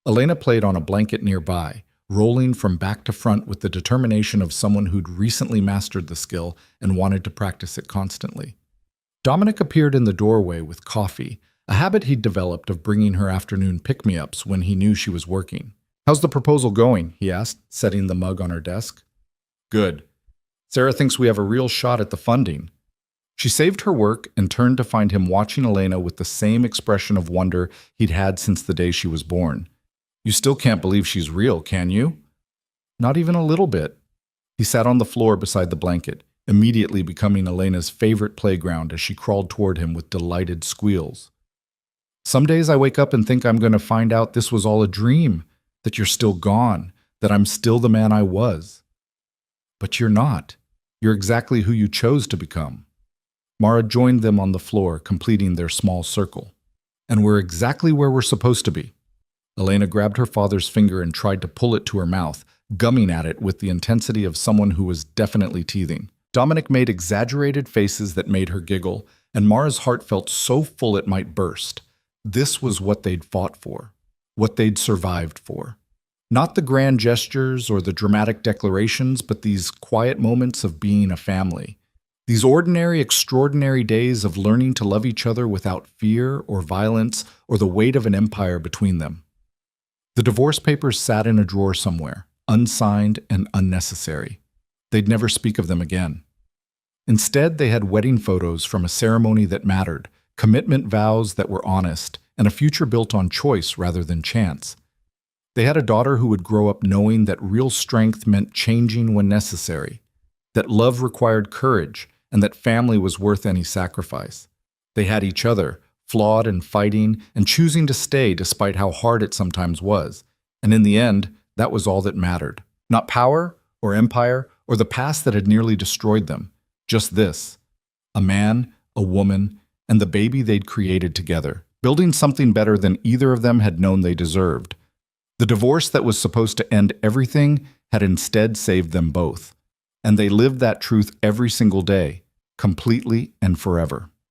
Elena played on a blanket nearby, rolling from back to front with the determination of someone who'd recently mastered the skill and wanted to practice it constantly. Dominic appeared in the doorway with coffee, a habit he'd developed of bringing her afternoon pick-me-ups when he knew she was working. "How's the proposal going?" he asked, setting the mug on her desk. "Good. Sarah thinks we have a real shot at the funding." She saved her work and turned to find him watching Elena with the same expression of wonder he'd had since the day she was born. "You still can't believe she's real, can you?" "Not even a little bit." He sat on the floor beside the blanket, immediately becoming Elena's favorite playground as she crawled toward him with delighted squeals. "Some days I wake up and think I'm going to find out this was all a dream, that you're still gone, that I'm still the man I was. But you're not. You're exactly who you chose to become." Mara joined them on the floor, completing their small circle. "And we're exactly where we're supposed to be." Elena grabbed her father's finger and tried to pull it to her mouth, gumming at it with the intensity of someone who was definitely teething. Dominic made exaggerated faces that made her giggle, and Mara's heart felt so full it might burst. This was what they'd fought for, what they'd survived for. Not the grand gestures or the dramatic declarations, but these quiet moments of being a family. These ordinary, extraordinary days of learning to love each other without fear or violence or the weight of an empire between them. The divorce papers sat in a drawer somewhere, unsigned and unnecessary. They'd never speak of them again. Instead, they had wedding photos from a ceremony that mattered, commitment vows that were honest, and a future built on choice rather than chance. They had a daughter who would grow up knowing that real strength meant changing when necessary, that love required courage, and that family was worth any sacrifice. They had each other, flawed and fighting and choosing to stay despite how hard it sometimes was. And in the end, that was all that mattered. Not power or empire or the past that had nearly destroyed them. Just this: a man, a woman, and the baby they'd created together, building something better than either of them had known they deserved. The divorce that was supposed to end everything had instead saved them both. And they lived that truth every single day, completely and forever.